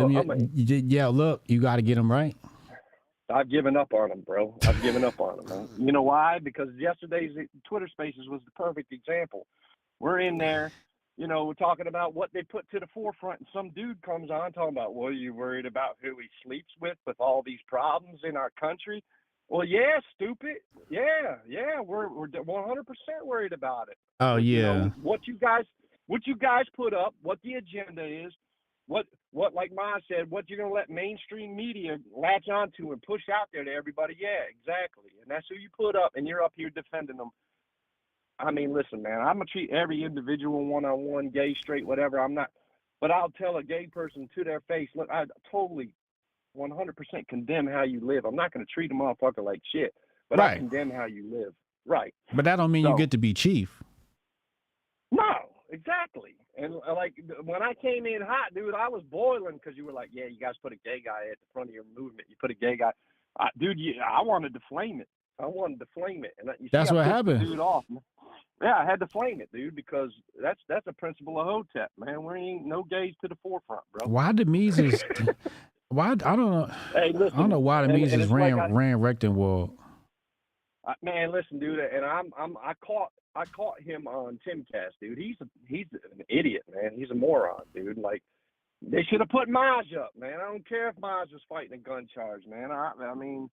Yeah, look, you got to get them right. I've given up on them, bro. I've given up on them. Man. You know why? Because yesterday's Twitter Spaces was the perfect example. We're in there, you know, we're talking about what they put to the forefront, and some dude comes on talking about, well, you worried about who he sleeps with all these problems in our country? Well, yeah, stupid. Yeah, we're 100% worried about it. Oh, yeah. You know, what you guys put up, what the agenda is, what like Ma said, what you're gonna let mainstream media latch onto and push out there to everybody. Yeah, exactly. And that's who you put up, and you're up here defending them. I mean, listen, man, I'm gonna treat every individual one-on-one, gay, straight, whatever. I'm not, but I'll tell a gay person to their face, look, I totally 100% condemn how you live. I'm not gonna treat a motherfucker like shit, but I condemn how you live. Right. But that don't mean you get to be chief. No, exactly. And like when I came in hot, dude, I was boiling because you were like, yeah, you guys put a gay guy at the front of your movement. You put a gay guy. Dude, I wanted to flame it. And that's what happened. Dude off. Yeah, I had to flame it, dude, because that's a principle of Hotep, man. We ain't no gays to the forefront, bro. Why the Mises? Why I don't know. Hey, listen, I don't know why the Mises ran Rectenwald. Man, listen, dude, and I caught him on Timcast, dude. He's an idiot, man. He's a moron, dude. Like they should have put Maj up, man. I don't care if Maj was fighting a gun charge, man. I mean,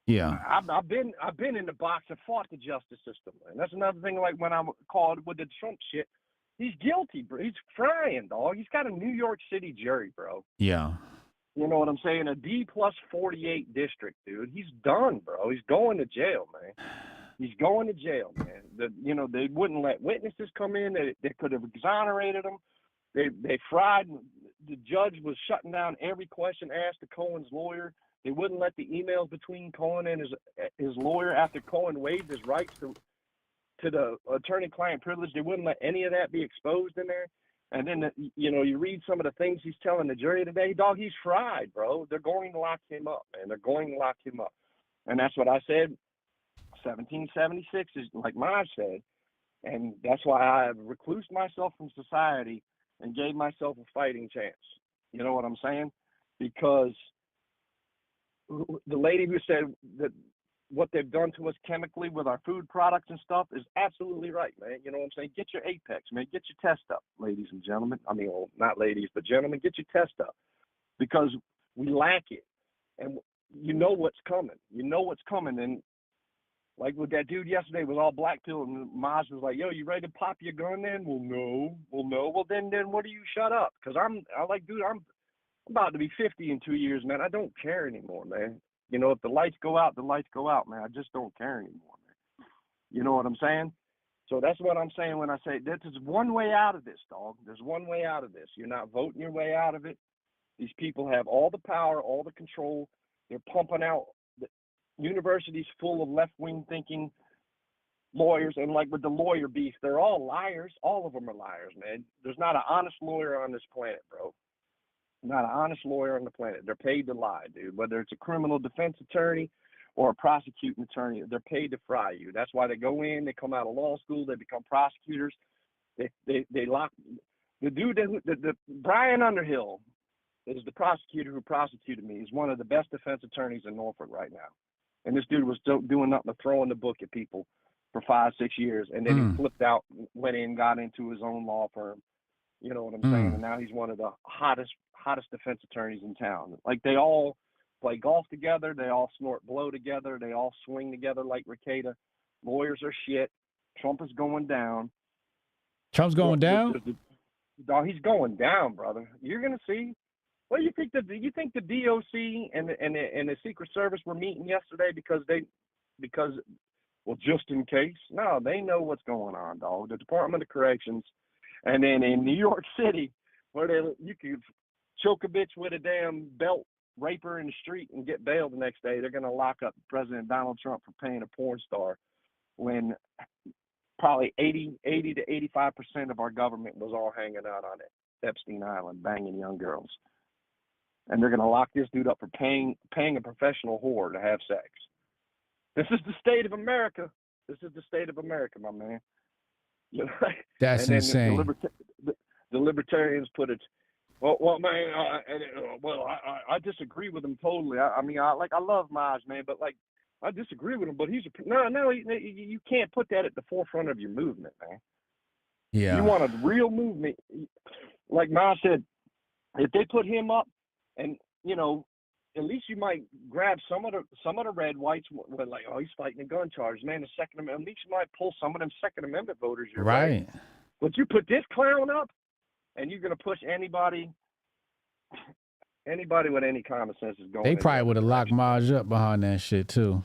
yeah. I've been in the box and fought the justice system, man. That's another thing. Like when I'm called with the Trump shit, he's guilty, bro. He's frying, dog. He's got a New York City jury, bro. Yeah. You know what I'm saying? A D+48 district, dude. He's done, bro. He's going to jail, man. He's going to jail, man. They wouldn't let witnesses come in. They could have exonerated him. They fried. The judge was shutting down every question asked to Cohen's lawyer. They wouldn't let the emails between Cohen and his lawyer after Cohen waived his rights to the attorney-client privilege. They wouldn't let any of that be exposed in there. And then, you read some of the things he's telling the jury today, dog, he's fried, bro. They're going to lock him up, man. They're going to lock him up. And that's what I said. 1776 is like Maj said. And that's why I reclused myself from society and gave myself a fighting chance. You know what I'm saying? Because the lady who said that what they've done to us chemically with our food products and stuff is absolutely right, man. You know what I'm saying? Get your Apex, man. Get your test up, ladies and gentlemen. I mean, well, not ladies, but gentlemen, get your test up because we lack it. And you know what's coming. And like with that dude yesterday with all black pill, and Maj was like, yo, you ready to pop your gun then? Well, no. Well, then what do you shut up? Because I'm about to be 50 in 2 years, man. I don't care anymore, man. You know, if the lights go out, the lights go out, man. I just don't care anymore, man. You know what I'm saying? So that's what I'm saying when I say there's one way out of this, dog. There's one way out of this. You're not voting your way out of it. These people have all the power, all the control. They're pumping out the universities full of left-wing thinking, lawyers, and like with the lawyer beef, they're all liars. All of them are liars, man. There's not an honest lawyer on this planet, bro. Not an honest lawyer on the planet. They're paid to lie, dude. Whether it's a criminal defense attorney or a prosecuting attorney, they're paid to fry you. That's why they go in, they come out of law school, they become prosecutors. They lock the dude the Brian Underhill is the prosecutor who prosecuted me. He's one of the best defense attorneys in Norfolk right now. And this dude was doing nothing but throwing the book at people for 5-6 years, and then he flipped out, went in, got into his own law firm. You know what I'm saying? And now he's one of the hottest defense attorneys in town. Like, they all play golf together, they all snort blow together, they all swing together like Ricada. Lawyers are shit. Trump is going down. Trump's going down? He's going down, brother. You're gonna see. Well, you think the DOC and the Secret Service were meeting yesterday because just in case? No, they know what's going on, dog. The Department of Corrections, and then in New York City, where you could choke a bitch with a damn belt, rape her in the street, and get bailed the next day. They're gonna lock up President Donald Trump for paying a porn star, when probably 80 to 85% of our government was all hanging out on Epstein Island, banging young girls. And they're going to lock this dude up for paying a professional whore to have sex. This is the state of America. This is the state of America, my man. You know, that's insane. The libertarians put it. Well, man. I disagree with him totally. I mean, I love Maj, man, but like, I disagree with him. But you can't put that at the forefront of your movement, man. Yeah. You want a real movement, like Maj said. If they put him up, and at least you might grab some of the red whites with like, oh, he's fighting a gun charge, man. The Second Amendment. At least you might pull some of them Second Amendment voters your way. Right. But you put this clown up, and you're gonna push anybody with any common sense is going. They probably would have locked Maj up behind that shit too.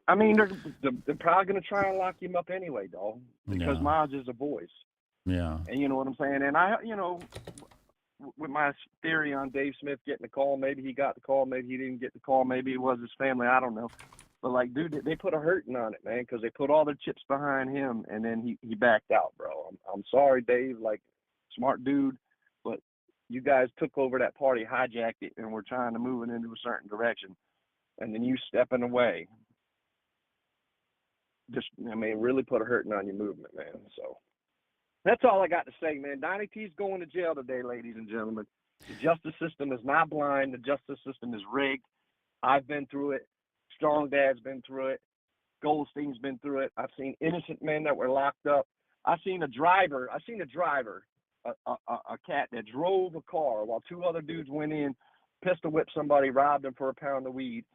I mean, they're probably gonna try and lock him up anyway, dog, because Maj is a voice. Yeah. And you know what I'm saying. And with my theory on Dave Smith getting the call, maybe he got the call, maybe he didn't get the call, maybe it was his family, I don't know. But like, dude, they put a hurting on it, man, because they put all the chips behind him, and then he backed out, bro. I'm sorry, Dave, like, smart dude, but you guys took over that party, hijacked it, and we're trying to move it into a certain direction, and then you stepping away. Just, really put a hurting on your movement, man. So that's all I got to say, man. Donnie T's going to jail today, ladies and gentlemen. The justice system is not blind. The justice system is rigged. I've been through it. Strong Dad's been through it. Goldstein's been through it. I've seen innocent men that were locked up. I've seen a driver, a cat that drove a car while two other dudes went in, pistol whipped somebody, robbed them for a pound of weed.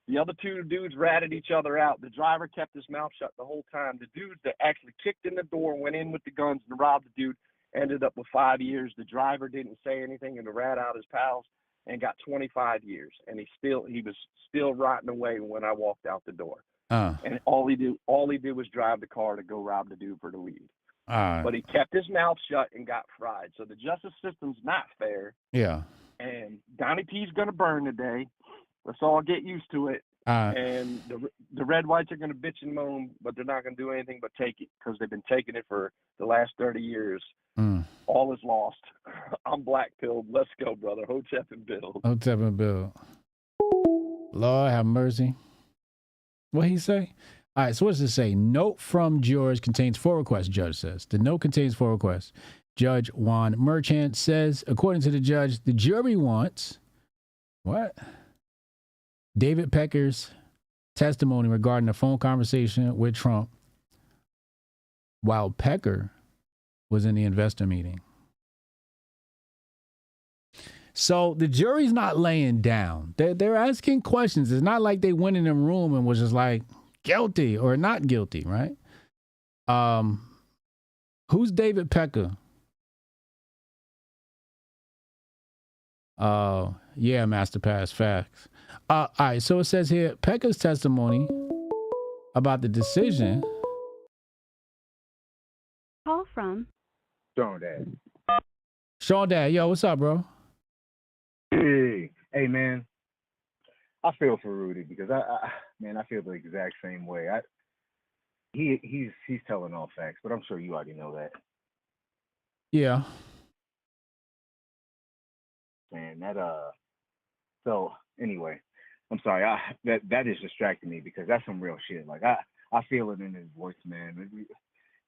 The other two dudes ratted each other out. The driver kept his mouth shut the whole time. The dude that actually kicked in the door, went in with the guns and robbed the dude, ended up with 5 years. The driver didn't say anything and to rat out his pals and got 25 years. And he was still rotting away when I walked out the door. And all he did was drive the car to go rob the dude for the weed. But he kept his mouth shut and got fried. So the justice system's not fair. Yeah. And Donnie T's gonna burn today. Let's all get used to it. And the red whites are going to bitch and moan, but they're not going to do anything but take it because they've been taking it for the last 30 years. All is lost. I'm black-pilled. Let's go, brother. Hotep and Bill. Hotep and Bill. Lord have mercy. What he say? All right, so what does it say? Note from George contains 4 requests, judge says. The note contains 4 requests. Judge Juan Merchant says, according to the judge, the jury wants... What? David Pecker's testimony regarding a phone conversation with Trump while Pecker was in the investor meeting. So the jury's not laying down. They're asking questions. It's not like they went in the room and was just like guilty or not guilty, right? Who's David Pecker? Yeah, Master Pass, facts. All right, so it says here, Pecker's testimony about the decision. Call from Sean Dad. Sean Dad, yo, what's up, bro? Hey, man. I feel for Rudy because I feel the exact same way. he's telling all facts, but I'm sure you already know that. Yeah. Man, that So anyway, I'm sorry. That is distracting me because that's some real shit. Like I feel it in his voice, man.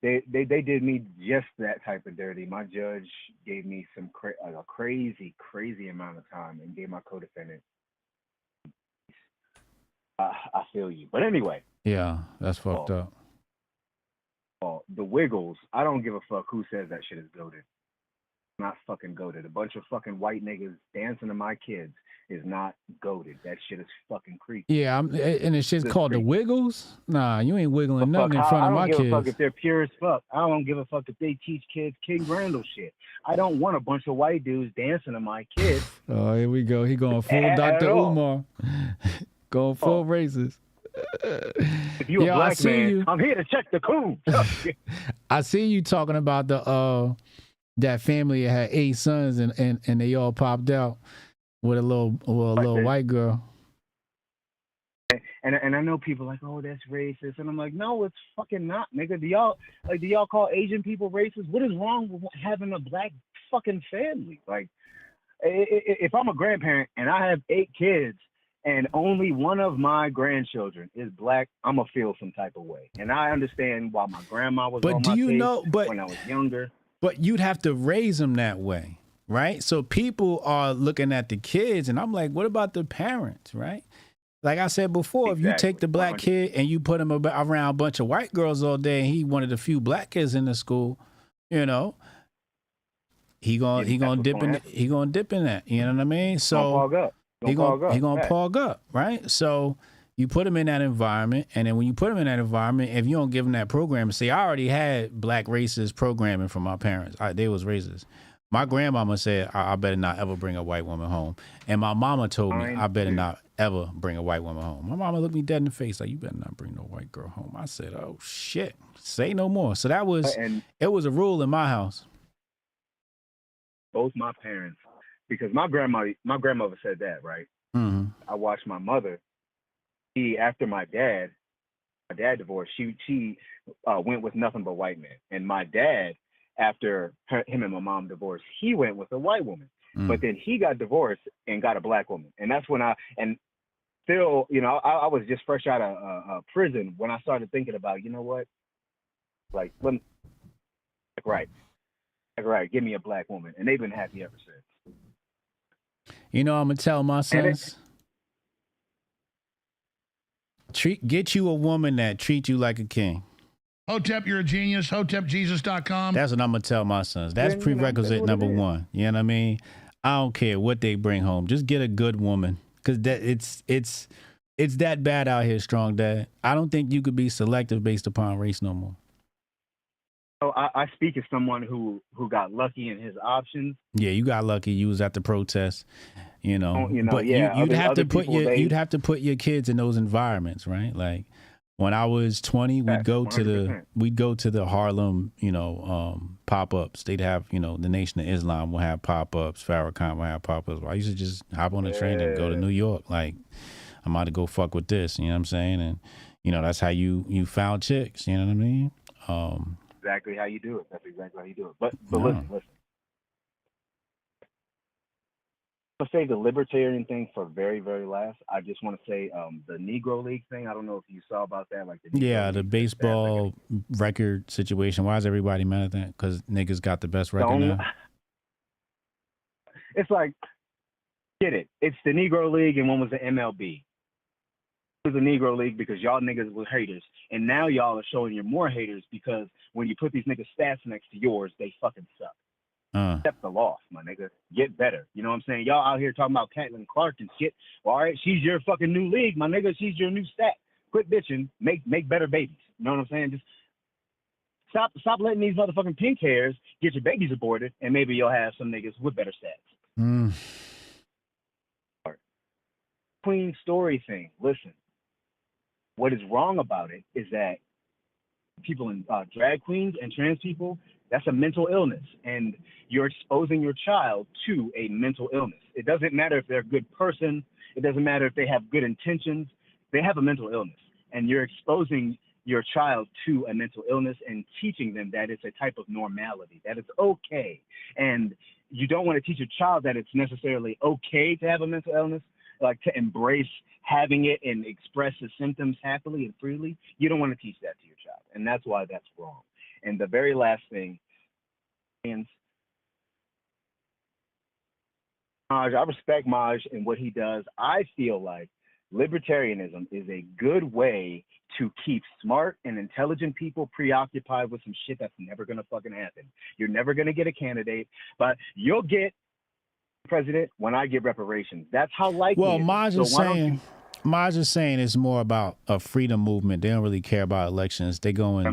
They did me just that type of dirty. My judge gave me some a crazy amount of time and gave my co-defendant. I feel you, but anyway. Yeah, that's fucked up. The Wiggles. I don't give a fuck who says that shit is goated. Not fucking goated. A bunch of fucking white niggas dancing to my kids is not goated. That shit is fucking creepy. Yeah, and the shit's called the Wiggles? Nah, you ain't wiggling nothing in front of my kids. I don't give a fuck if they're pure as fuck. I don't give a fuck if they teach kids King Randall shit. I don't want a bunch of white dudes dancing to my kids. Oh, here we go. He going full Dr. Umar. Going full racist. If you a black man, I'm here to check the coon. I see you talking about the that family that had 8 sons and they all popped out with a little white girl. And I know people like, oh, that's racist, and I'm like, no, it's fucking not, nigga. Do y'all call Asian people racist? What is wrong with having a black fucking family? Like, if I'm a grandparent and I have 8 kids and only one of my grandchildren is black, I'm gonna feel some type of way. And I understand why my grandma was on my case when I was younger. But you'd have to raise them that way, right? So people are looking at the kids, and I'm like, what about the parents, right? Like I said before, if you take the black kid and you put him around a bunch of white girls all day, and he one of the few black kids in the school, you know, he gonna dip in that. You know what I mean? So he gonna pog up, right? So you put him in that environment, and then when you put him in that environment, if you don't give him that programming, see, I already had black racist programming from my parents. They was racist. My grandmama said, I better not ever bring a white woman home. And my mama told me, I better not ever bring a white woman home. My mama looked me dead in the face like, you better not bring no white girl home. I said, oh, shit, say no more. So that was, it was a rule in my house. Both my parents, because my grandmother said that, right? Mm-hmm. I watched my mother. After my dad divorced, she went with nothing but white men. And my dad, after him and my mom divorced, he went with a white woman. But then he got divorced and got a black woman. And that's when I was just fresh out of prison when I started thinking about, you know what? Like, right, give me a black woman. And they've been happy ever since. You know, I'm going to tell my sons, get you a woman that treats you like a king. Hotep, you're a genius. HotepJesus.com. That's what I'm going to tell my sons. That's prerequisite number 1. You know what I mean? I don't care what they bring home. Just get a good woman. Because it's that bad out here, Strong Dad. I don't think you could be selective based upon race no more. Oh, I speak as someone who got lucky in his options. Yeah, you got lucky. You was at the protest, But yeah, you'd have to put your kids in those environments, right? Like when I was 20, we'd go to the Harlem, pop-ups. They'd have, the Nation of Islam will have pop-ups. Farrakhan will have pop-ups. I used to just hop on the train and go to New York. Like I'm about to go fuck with this. You know what I'm saying? And that's how you found chicks. You know what I mean? Exactly how you do it. That's exactly how you do it. But listen. I'll say the Libertarian thing for very, very last. I just want to say the Negro League thing. I don't know if you saw about that. Like the baseball record situation. Why is everybody mad at that? Because niggas got the best record now. It's like, get it. It's the Negro League and one was the MLB. It was the Negro League because y'all niggas were haters. And now y'all are showing you more haters because when you put these niggas' stats next to yours, they fucking suck. Accept the loss, my nigga. Get better. You know what I'm saying? Y'all out here talking about Caitlin Clark and shit. Well, all right, she's your fucking new league, my nigga. She's your new stat. Quit bitching. Make better babies. You know what I'm saying? Just stop letting these motherfucking pink hairs get your babies aborted, and maybe you'll have some niggas with better stats. Queen story thing. Listen, what is wrong about it is that people in drag queens and trans people, that's a mental illness, and you're exposing your child to a mental illness. It doesn't matter if they're a good person. It doesn't matter if they have good intentions. They have a mental illness, and you're exposing your child to a mental illness and teaching them that it's a type of normality, that it's okay. And you don't want to teach your child that it's necessarily okay to have a mental illness, like to embrace having it and express the symptoms happily and freely. You don't want to teach that to your child. And that's why that's wrong. And the very last thing, I respect Maj and what he does. I feel like libertarianism is a good way to keep smart and intelligent people preoccupied with some shit that's never going to fucking happen. You're never going to get a candidate, but you'll get president when I get reparations. That's how likely. Well, it is. Maj So is why don't saying, you- Maj is saying it's more about a freedom movement. They don't really care about elections. They going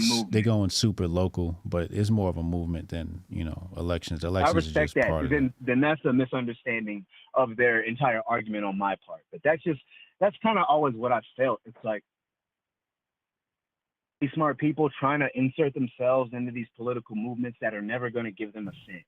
super local, but it's more of a movement than, you know, elections. I Elections is respect just part that. of it. Then that's a misunderstanding of their entire argument on my part. But that's kind of always what I've felt. It's like these smart people trying to insert themselves into these political movements that are never going to give them a cent.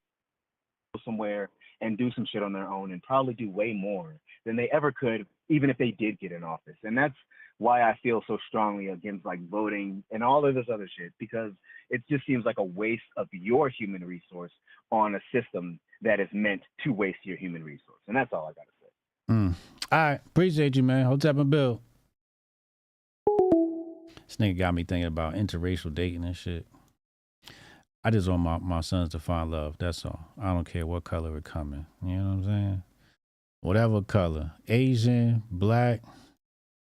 Go somewhere and do some shit on their own and probably do way more than they ever could, even if they did get in office. And that's why I feel so strongly against like voting and all of this other shit, because it just seems like a waste of your human resource on a system that is meant to waste your human resource. And that's all I got to say. All right. Appreciate you, man. Hotep and Bill. This nigga got me thinking about interracial dating and shit. I just want my sons to find love. That's all. I don't care what color it coming. You know what I'm saying? Whatever color. Asian, black.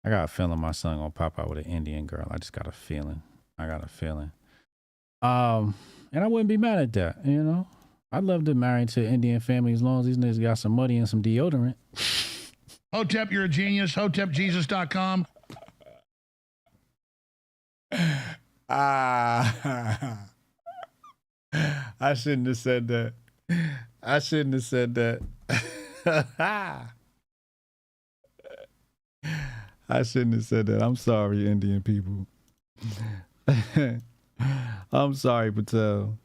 I got a feeling my son gonna pop out with an Indian girl. I just got a feeling. I got a feeling. And I wouldn't be mad at that, you know? I'd love to marry to an Indian family as long as these niggas got some money and some deodorant. Hotep, you're a genius. HotepJesus.com. I shouldn't have said that. I shouldn't have said that. I shouldn't have said that. I'm sorry, Indian people. I'm sorry, Patel.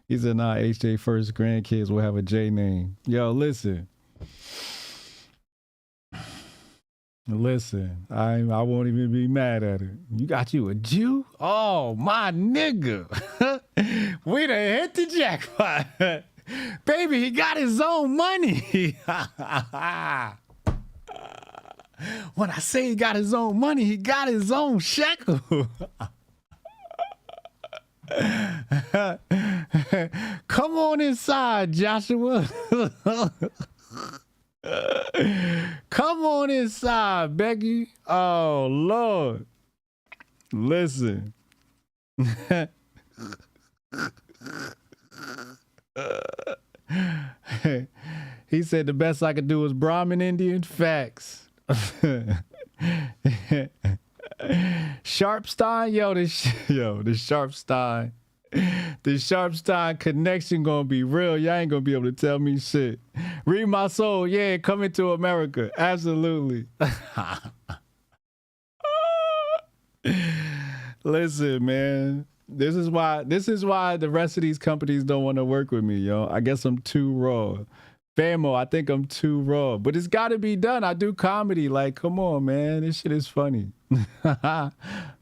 He said, nah, HJ first grandkids will have a J name. Yo, listen. Listen, I won't even be mad at it. You got you a Jew? Oh, my nigga. We done hit the jackpot. Baby, he got his own money. When I say he got his own money, he got his own shekel. Come on inside, Joshua. Come on inside, Becky. Oh, Lord. Listen. He said the best I could do was Brahmin Indian. Facts. Sharpstein, the Sharpstein connection gonna be real. Y'all ain't gonna be able to tell me shit. Read my soul, yeah, coming to America. Absolutely. Listen, man. This is why the rest of these companies don't want to work with me, yo. I guess I'm too raw. Famo, I think I'm too raw. But it's gotta be done. I do comedy. Like, come on, man. This shit is funny.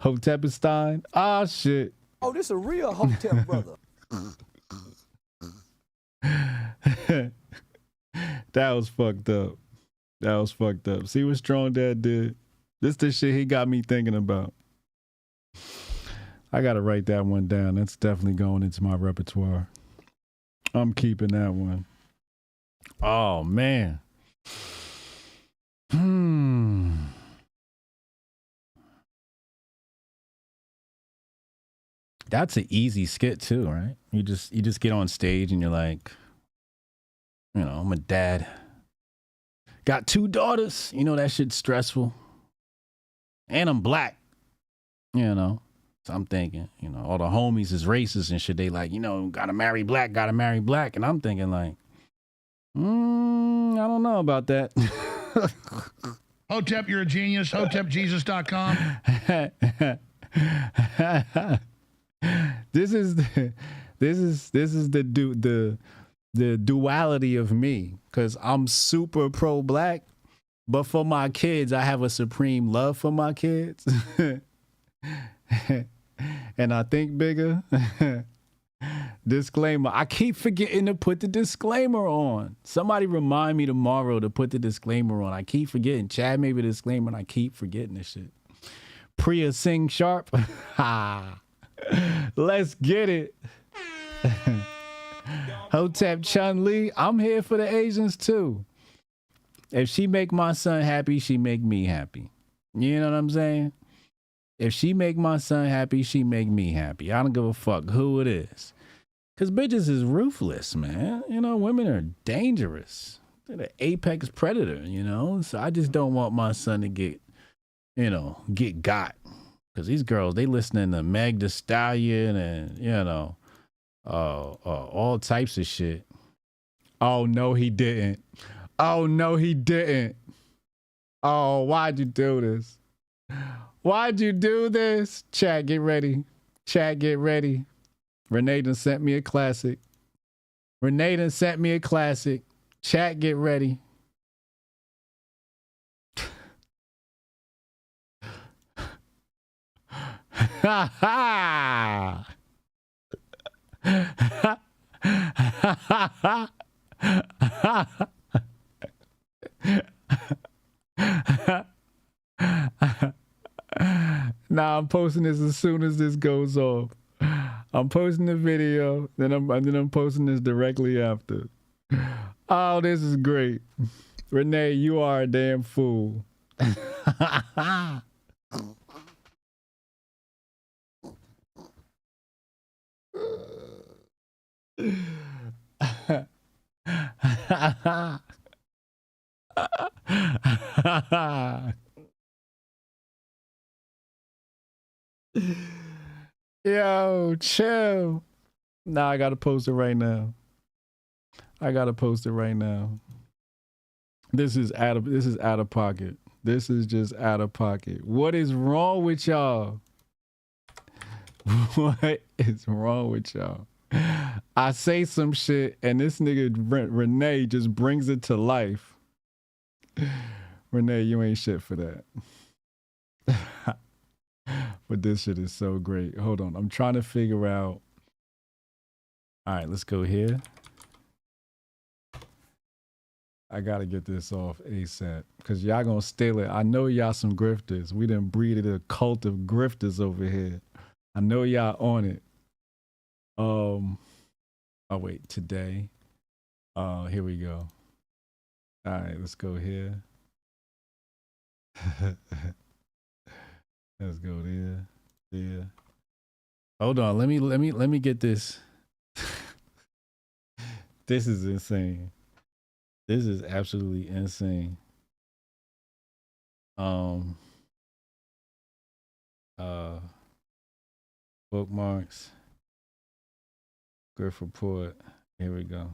Hotepstein. Ah, shit. Oh, this a real Hotep brother. That was fucked up. That was fucked up. See what Strong Dad did? This the shit he got me thinking about. I gotta write that one down. That's definitely going into my repertoire. I'm keeping that one. Oh, man. That's an easy skit too, right? You just get on stage and you're like, you know, I'm a dad. Got 2 daughters. You know, that shit's stressful. And I'm black. You know. So I'm thinking, you know, all the homies is racist and shit. They like, you know, gotta marry black. And I'm thinking like, I don't know about that. Hotep, you're a genius. HotepJesus.com. This is the duality of me, because I'm super pro black, but for my kids, I have a supreme love for my kids. and I think bigger. Disclaimer. I keep forgetting to put the disclaimer on. Somebody remind me tomorrow to put the disclaimer on. I keep forgetting. Chad made a disclaimer and I keep forgetting this shit. Priya Singh Sharp. Let's get it. Hotep Chun Li. I'm here for the Asians too. If she make my son happy, she make me happy. You know what I'm saying? If she make my son happy, she make me happy. I don't give a fuck who it is. Because bitches is ruthless, man. You know, women are dangerous. They're the apex predator, you know? So I just don't want my son to get got. Because these girls, they listening to Meg Thee Stallion and, you know, all types of shit. Oh, no, he didn't. Oh, no, he didn't. Oh, why'd you do this? Why'd you do this? Chat, get ready. Chat, get ready. Renee done sent me a classic. Renee done sent me a classic. Chat, get ready. Ha ha! Nah, I'm posting this as soon as this goes off. I'm posting the video, then I'm posting this directly after. Oh, this is great. Renee, you are a damn fool. Yo, chill. Nah, I gotta post it right now. This is out of pocket. This is just out of pocket. What is wrong with y'all? What is wrong with y'all? I say some shit and this nigga Renee just brings it to life. Renee, you ain't shit for that. But this shit is so great. Hold on. I'm trying to figure out. All right, let's go here. I got to get this off ASAP because y'all going to steal it. I know y'all some grifters. We done breeded a cult of grifters over here. I know y'all on it. Oh, wait. Today. Here we go. All right, let's go here. Let's go there. There. Hold on. Let me get this. This is insane. This is absolutely insane. Bookmarks. Grift Report. Here we go.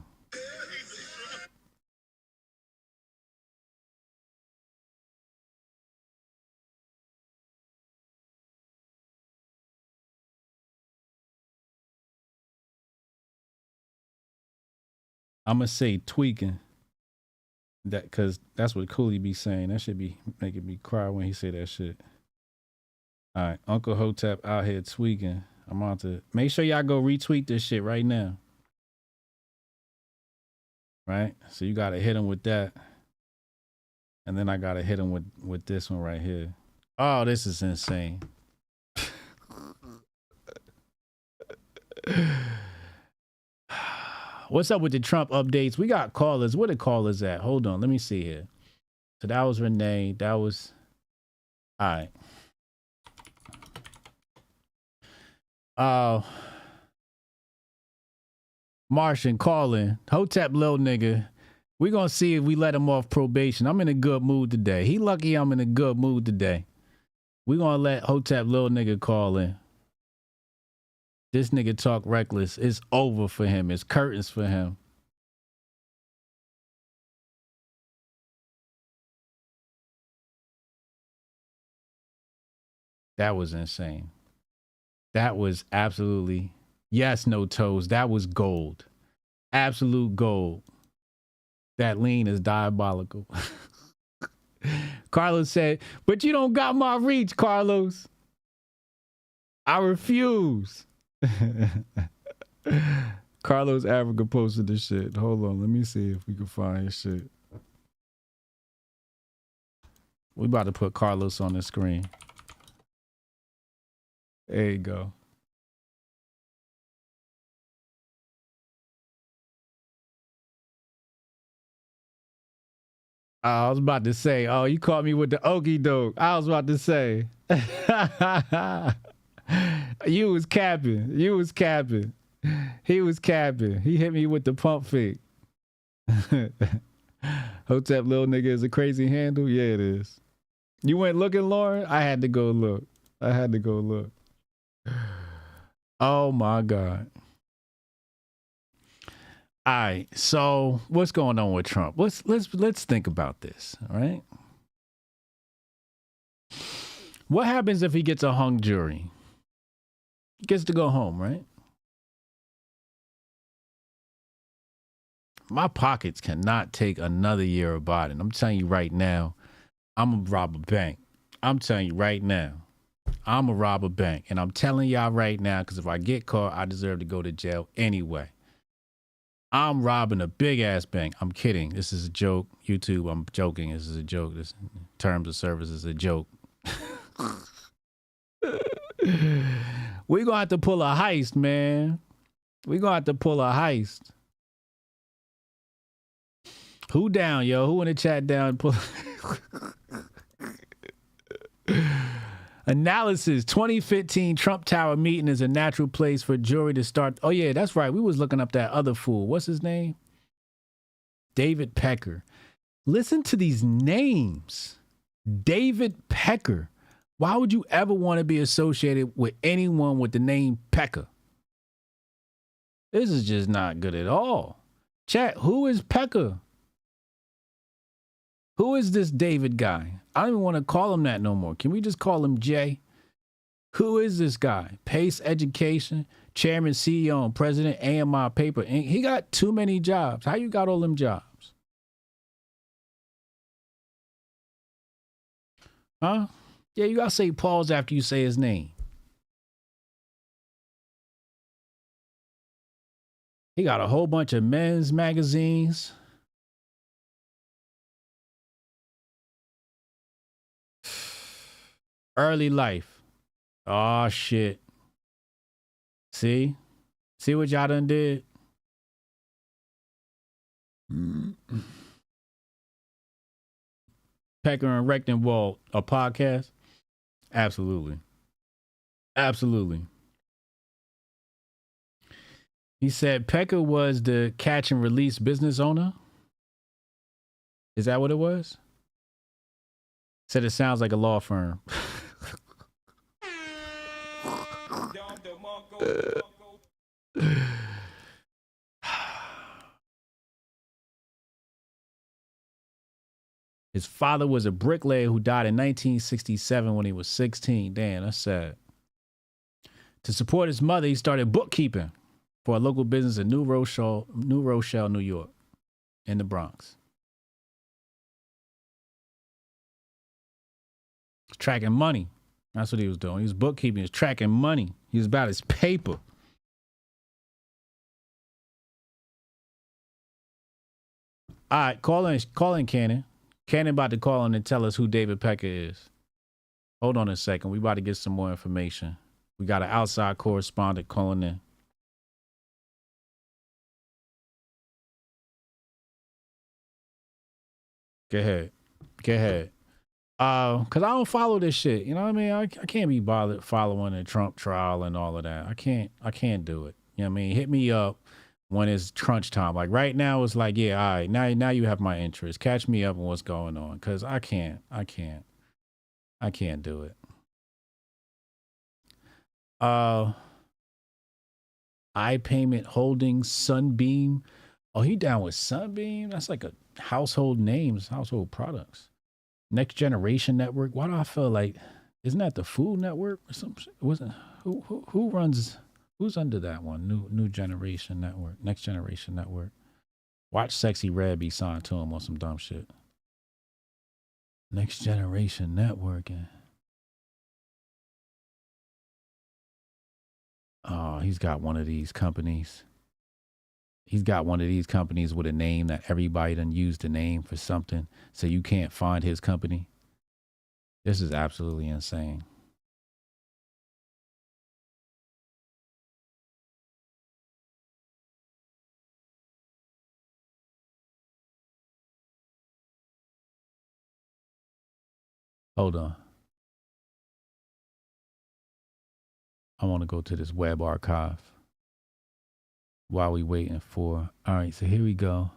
I'm gonna say tweaking. That because that's what Cooley be saying. That should be making me cry when he say that shit. All right, Uncle Hotep out here tweaking. I'm on to make sure y'all go retweet this shit right now. Right, so you gotta hit him with that, and then I gotta hit him with this one right here. Oh, this is insane. What's up with the Trump updates? We got callers. Where the callers at? Hold on. Let me see here. So that was Renee. That was... All right. Martian calling. Hotep little nigga. We gonna see if we let him off probation. I'm in a good mood today. He lucky I'm in a good mood today. We gonna let Hotep little nigga call in. This nigga talk reckless. It's over for him. It's curtains for him. That was insane. That was absolutely, yes, no toes. That was gold. Absolute gold. That lean is diabolical. Carlos said, but you don't got my reach, Carlos. I refuse. Carlos Africa posted this shit. Hold on, let me see if we can find his shit. We about to put Carlos on the screen. There you go. I was about to say, oh, you caught me with the okie doke. I was about to say. You was capping. You was capping. He was capping. He hit me with the pump fake. Hotep little nigga is a crazy handle? Yeah, it is. You went looking, Lauren? I had to go look. I had to go look. Oh my God. All right, so what's going on with Trump? Let's think about this, all right? What happens if he gets a hung jury? He gets to go home, right? My pockets cannot take another year of Biden. I'm telling you right now, I'm gonna rob a bank. I'm telling you right now, I'm gonna rob a bank. And I'm telling y'all right now, because if I get caught, I deserve to go to jail anyway. I'm robbing a big ass bank. I'm kidding. This is a joke. YouTube, I'm joking. This is a joke. This terms of service is a joke. We're gonna have to pull a heist, man. We're gonna have to pull a heist. Who down, yo? Who in the chat down? Pull. Analysis, 2015 Trump Tower meeting is a natural place for jury to start. Oh, yeah, that's right. We was looking up that other fool. What's his name? David Pecker. Listen to these names. David Pecker. Why would you ever want to be associated with anyone with the name Pecker? This is just not good at all. Chat, who is Pecker? Who is this David guy? I don't even want to call him that no more. Can we just call him Jay? Who is this guy? Pace Education, Chairman, CEO, and President, AMI Paper Inc. He got too many jobs. How you got all them jobs? Huh? Yeah, you got to say pause after you say his name. He got a whole bunch of men's magazines. Early life. Oh, shit. See? See what y'all done did? Pecker and Rectenwald, a podcast? Absolutely. Absolutely. He said Pecker was the catch and release business owner. Is that what it was? Said it sounds like a law firm. His father was a bricklayer who died in 1967 when he was 16. Damn, that's sad. To support his mother, he started bookkeeping for a local business in New Rochelle, New York, in the Bronx. Tracking money. That's what he was doing. He was bookkeeping. He was tracking money. He was about his paper. All right, call in, Cannon. Cannon about to call in and tell us who David Pecker is. Hold on a second. We about to get some more information. We got an outside correspondent calling in. Go ahead. Go ahead. Cause I don't follow this shit. You know what I mean? I can't be bothered following the Trump trial and all of that. I can't do it. You know what I mean? Hit me up when it's crunch time. Like right now it's like, yeah, all right, now you have my interest. Catch me up on what's going on. Cause I can't do it. iPayment Holdings, Sunbeam. Oh, he down with Sunbeam? That's like a household names, household products. Next Generation Network. Why do I feel like, isn't that the Food Network or something? Wasn't who runs? Who's under that one? New Generation Network. Next Generation Network. Watch Sexy Red be signed to him on some dumb shit. Next Generation Network. Oh, he's got one of these companies. He's got one of these companies with a name that everybody done used the name for something, so you can't find his company. This is absolutely insane. Hold on. I want to go to this web archive while we waiting for. All right, so here we go.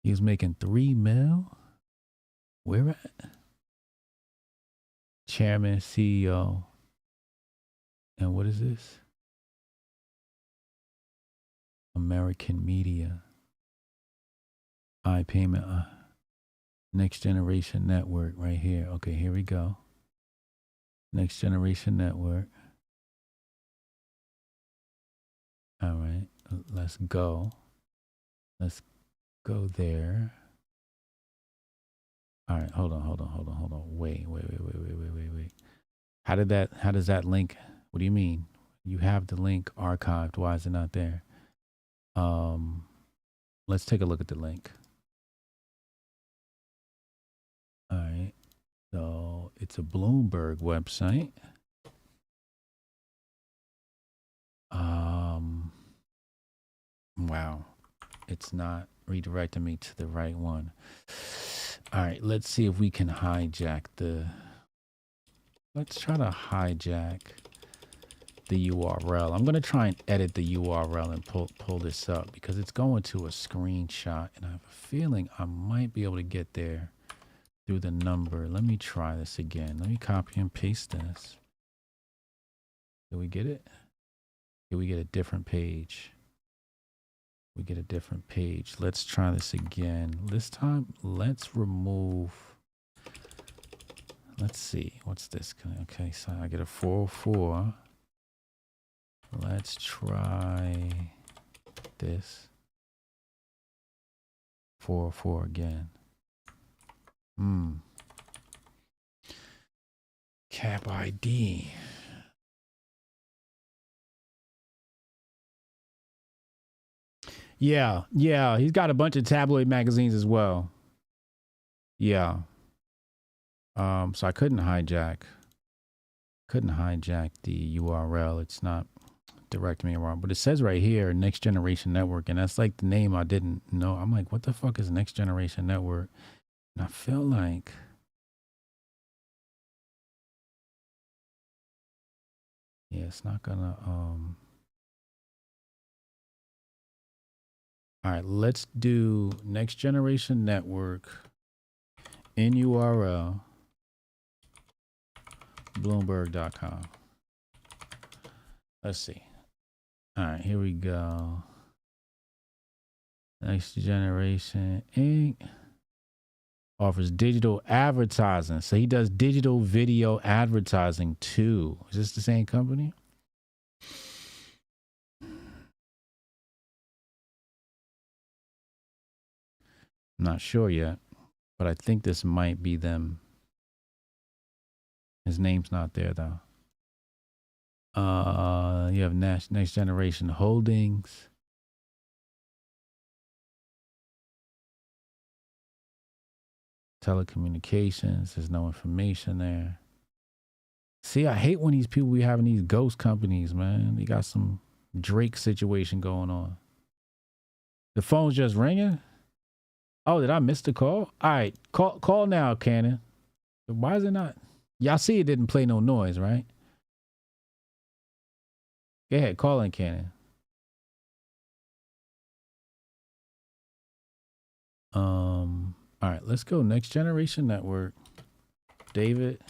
He was making $3 million. Where at? Chairman, CEO. And what is this? American Media. iPayment. Next Generation Network right here. Okay, here we go. Next Generation Network. All right, let's go. Let's go there. All right, hold on. Wait. How does that link? What do you mean? You have the link archived. Why is it not there? Let's take a look at the link. All right, so it's a Bloomberg website. Wow, it's not redirecting me to the right one. All right, let's see if we can hijack the. Let's try to hijack the URL. I'm gonna try and edit the URL and pull this up because it's going to a screenshot, and I have a feeling I might be able to get there through the number. Let me try this again. Let me copy and paste this. Did we get it? Did we get a different page? We get a different page. Let's try this again. This time, let's remove. Let's see. What's this? Okay, so I get a 404. Let's try this. 404 again. Cap ID. Yeah, he's got a bunch of tabloid magazines as well. Yeah. So I couldn't hijack the URL. It's not directing me wrong, but it says right here, Next Generation Network, and that's like the name I didn't know. I'm like, what the fuck is Next Generation Network? And I feel like it's not gonna all right, let's do Next Generation Network in URL Bloomberg.com. Let's see. All right, here we go. Next Generation Inc. offers digital advertising. So he does digital video advertising too. Is this the same company? I'm not sure yet, but I think this might be them. His name's not there though. You have Next Generation Holdings. Telecommunications. There's no information there. See, I hate when these people be having these ghost companies, man. They got some Drake situation going on. The phone's just ringing. Oh, did I miss the call? All right, call now, Cannon. Why is it not? Y'all see it didn't play no noise, right? Go ahead, call in, Cannon. All right, let's go. Next Generation Network. David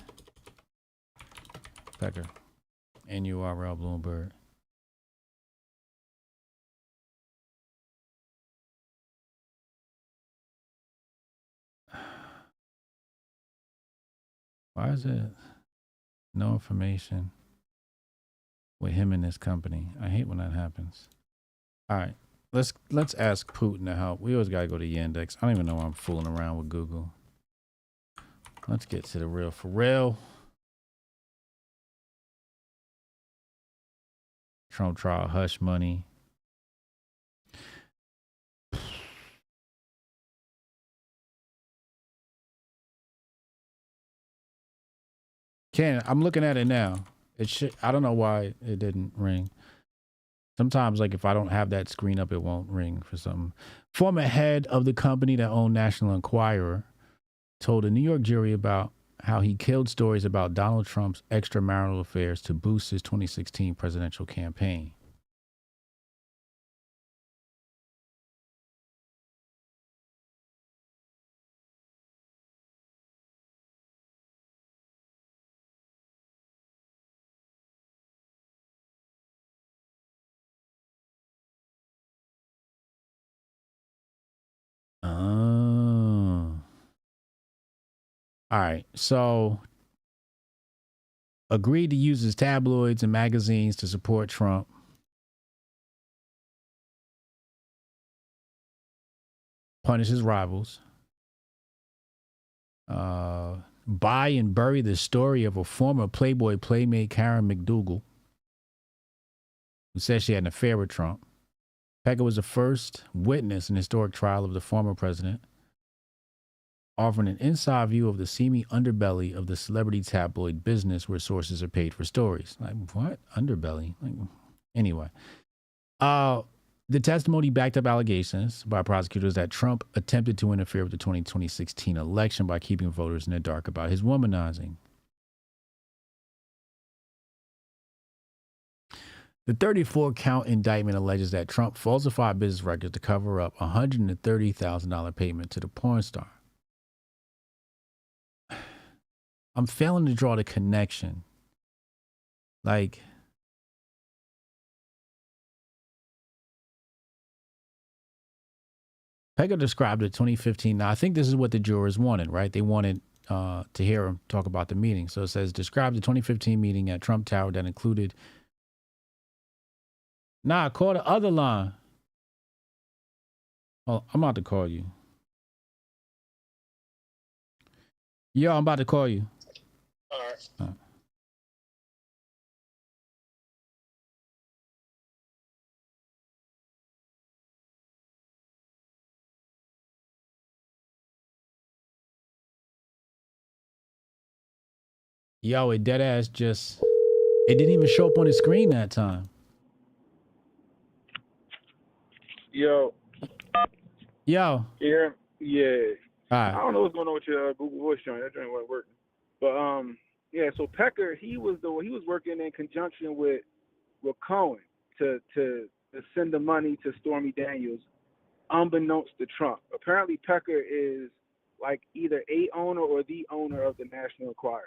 Pecker. NURL Bloomberg. Why is it no information with him and his company? I hate when that happens. All right, let's ask Putin to help. We always gotta go to Yandex. I don't even know why I'm fooling around with Google. Let's get to the real for real. Trump trial hush money. Ken, I'm looking at it now. It should. I don't know why it didn't ring. Sometimes, like, if I don't have that screen up, it won't ring for something. Former head of the company that owned National Enquirer told a New York jury about how he killed stories about Donald Trump's extramarital affairs to boost his 2016 presidential campaign. Oh. All right. So agreed to use his tabloids and magazines to support Trump. Punish his rivals. Buy and bury the story of a former Playboy playmate, Karen McDougal, who said she had an affair with Trump. Pecker was the first witness in the historic trial of the former president, offering an inside view of the seamy underbelly of the celebrity tabloid business where sources are paid for stories. Like, what? Underbelly? Like, anyway. The testimony backed up allegations by prosecutors that Trump attempted to interfere with the 2016 election by keeping voters in the dark about his womanizing. The 34-count indictment alleges that Trump falsified business records to cover up a $130,000 payment to the porn star. I'm failing to draw the connection. Like, Pega described the 2015. Now, I think this is what the jurors wanted, right? They wanted to hear him talk about the meeting. So it says, describe the 2015 meeting at Trump Tower that included. Nah, call the other line. Oh, I'm about to call you. Yo, I'm about to call you. All right. All right. Yo, it dead ass just, it didn't even show up on the screen that time. Yo. Yo. Yeah. Yeah. All right. I don't know what's going on with your Google Voice joint. That joint wasn't working. But yeah. So Pecker, he was working in conjunction with Cohen to send the money to Stormy Daniels, unbeknownst to Trump. Apparently, Pecker is like either a owner or the owner of the National Enquirer.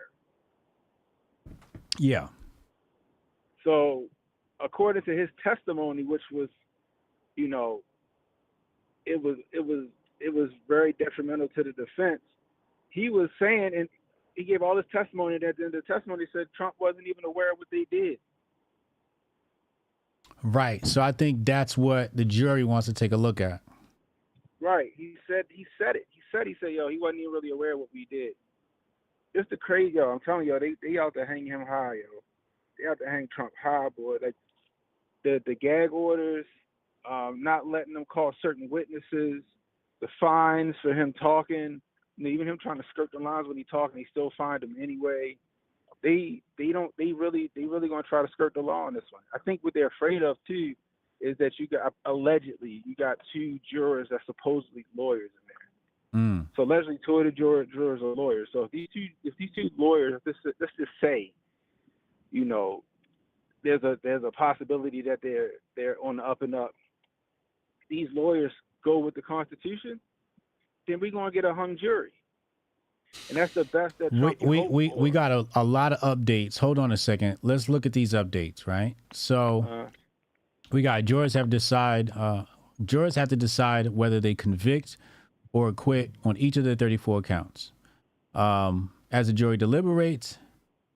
Yeah. So, according to his testimony, which was, you know, it was very detrimental to the defense. He was saying, and he gave all his testimony, that the testimony said Trump wasn't even aware of what they did. Right. So I think that's what the jury wants to take a look at. Right. He said it. He said, yo, he wasn't even really aware of what we did. It's the crazy, yo. I'm telling you, they out to hang him high, yo. They out to hang Trump high, boy. Like the gag orders, not letting them call certain witnesses, the fines for him talking, even him trying to skirt the lines when he talking, they still fined him anyway. They really gonna try to skirt the law on this one. I think what they're afraid of too is that you got two jurors that supposedly lawyers in there. So allegedly two of the jurors are lawyers. So if these two lawyers, let's just say, you know, there's a possibility that they're on the up and up. These lawyers go with the Constitution, then we're gonna get a hung jury. And that's the best that Trump can hope for. We got a lot of updates. Hold on a second. Let's look at these updates, right? So we got jurors have to decide whether they convict or acquit on each of the 34 counts. As the jury deliberates,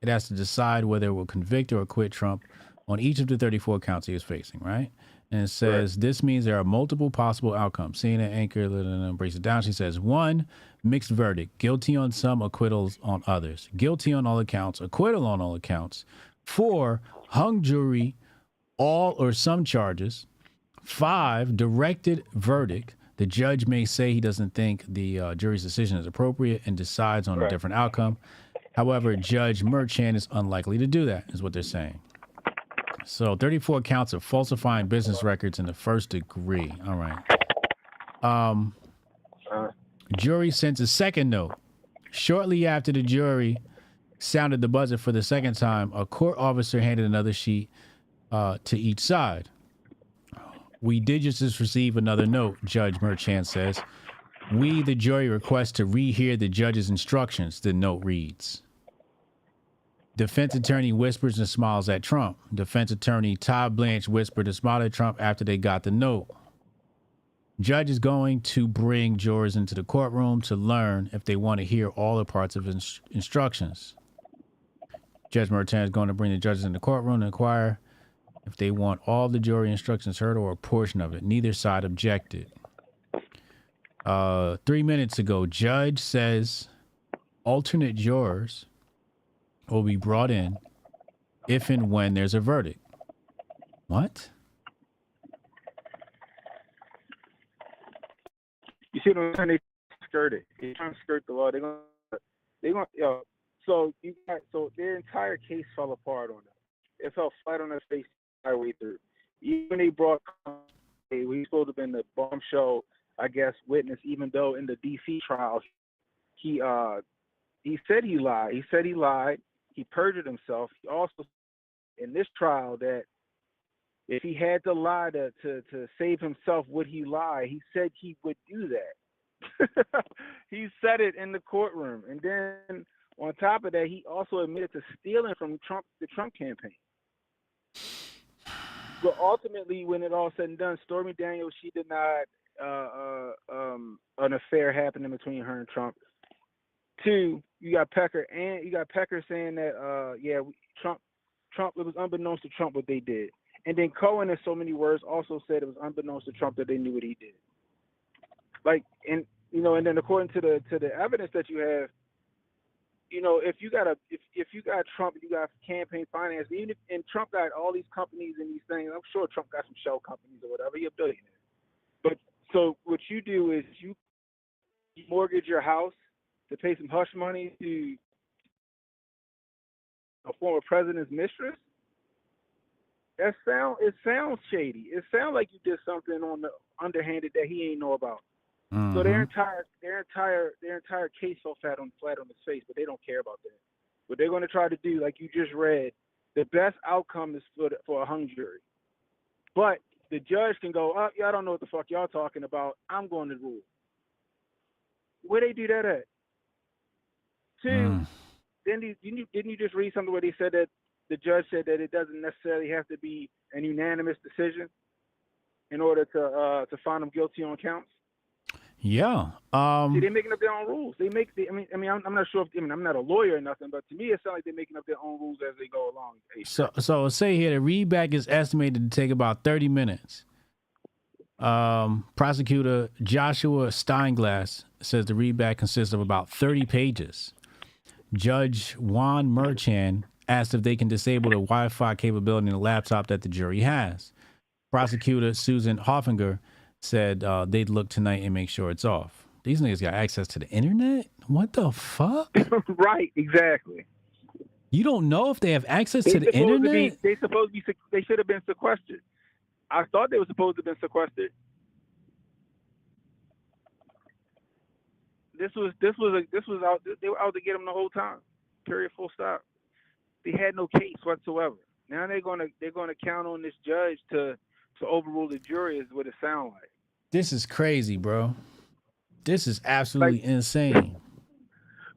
it has to decide whether it will convict or acquit Trump on each of the 34 counts he is facing, right? And it says, this means there are multiple possible outcomes. CNN anchor breaks it down. She says, 1, mixed verdict, guilty on some, acquittals on others. Guilty on all accounts, acquittal on all accounts. 4, hung jury all or some charges. 5, directed verdict. The judge may say he doesn't think the jury's decision is appropriate and decides on a different outcome. However, Judge Merchant is unlikely to do that, is what they're saying. So 34 counts of falsifying business records in the first degree. All right. Jury sends a second note. Shortly after the jury sounded the buzzer for the second time, a court officer handed another sheet to each side. We did just receive another note, Judge Merchant says. We, the jury, request to rehear the judge's instructions, the note reads. Defense attorney whispers and smiles at Trump. Defense attorney Todd Blanche whispered and smiled at Trump after they got the note. Judge is going to bring jurors into the courtroom to learn if they want to hear all the parts of instructions. Judge Merchant is going to bring the judges in the courtroom to inquire if they want all the jury instructions heard or a portion of it. Neither side objected. 3 minutes ago, judge says alternate jurors will be brought in if and when there's a verdict. What? You see what I'm saying? They skirt it. They're trying to skirt the law. So their entire case fell apart on them. It fell flat on their face the entire way through. Even when they brought, we supposed to have been the bombshell, I guess, witness. Even though in the DC trial, he said he lied. He said he lied. He perjured himself. He also in this trial that if he had to lie to save himself, would he lie? He said he would do that. He said it in the courtroom. And then on top of that, he also admitted to stealing from the Trump campaign. But ultimately, when it all said and done, Stormy Daniels, she denied an affair happening between her and Trump. 2, you got Pecker saying that Trump, it was unbeknownst to Trump what they did. And then Cohen, in so many words, also said it was unbeknownst to Trump that they knew what he did. And then according to the evidence that you have, if you got Trump, you got campaign finance, and Trump got all these companies and these things. I'm sure Trump got some shell companies or whatever. He's a billionaire. But so what you do is you mortgage your house to pay some hush money to a former president's mistress. It sounds shady. It sounds like you did something on the underhanded that he ain't know about. Mm-hmm. So their entire case fell flat on its face, but they don't care about that. What they're going to try to do, like you just read, the best outcome is for a hung jury. But the judge can go, oh, y'all don't know what the fuck y'all talking about. I'm going to rule. Where they do that at? 2, didn't you just read something where they said that the judge said that it doesn't necessarily have to be an unanimous decision in order to find them guilty on counts? Yeah. See, they're making up their own rules. I'm not sure. I'm not a lawyer or nothing, but to me, it sounds like they're making up their own rules as they go along. So say here the readback is estimated to take about 30 minutes. Prosecutor Joshua Steinglass says the readback consists of about 30 pages. Judge Juan Merchan asked if they can disable the Wi-Fi capability in the laptop that the jury has. Prosecutor Susan Hoffinger said they'd look tonight and make sure it's off. These niggas got access to the internet? What the fuck? Right, exactly. You don't know if they have access to the internet? They should have been sequestered. I thought they were supposed to have been sequestered. This was out. They were out to get them the whole time. Period. Full stop. They had no case whatsoever. Now they're gonna count on this judge to overrule the jury. Is what it sounds like. This is crazy, bro. This is absolutely insane.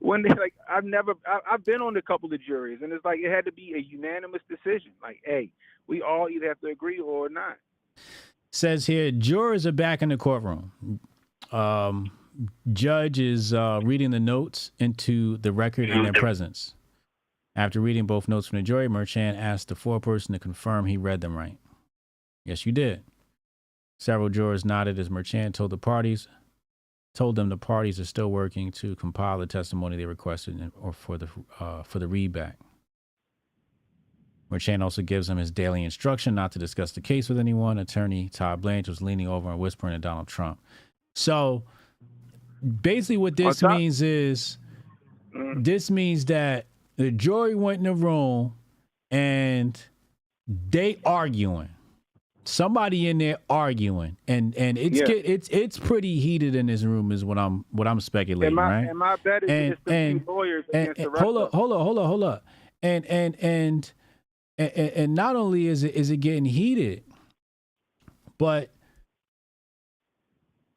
When they I've been on a couple of juries, and it's like it had to be a unanimous decision. Like, hey, we all either have to agree or not. Says here, jurors are back in the courtroom. Judge is reading the notes into the record in their presence. After reading both notes from the jury, Merchant asked the foreperson to confirm he read them right. Yes, you did. Several jurors nodded as Merchant told them the parties are still working to compile the testimony they requested or for the readback. Merchant also gives him his daily instruction not to discuss the case with anyone. Attorney Todd Blanche was leaning over and whispering to Donald Trump. So basically what this means is, this means that the jury went in the room and they arguing. Somebody in there arguing, and it's pretty heated in this room is what I'm speculating, right? And my bet is it's the few lawyers against the rest hold up. And not only is it getting heated, but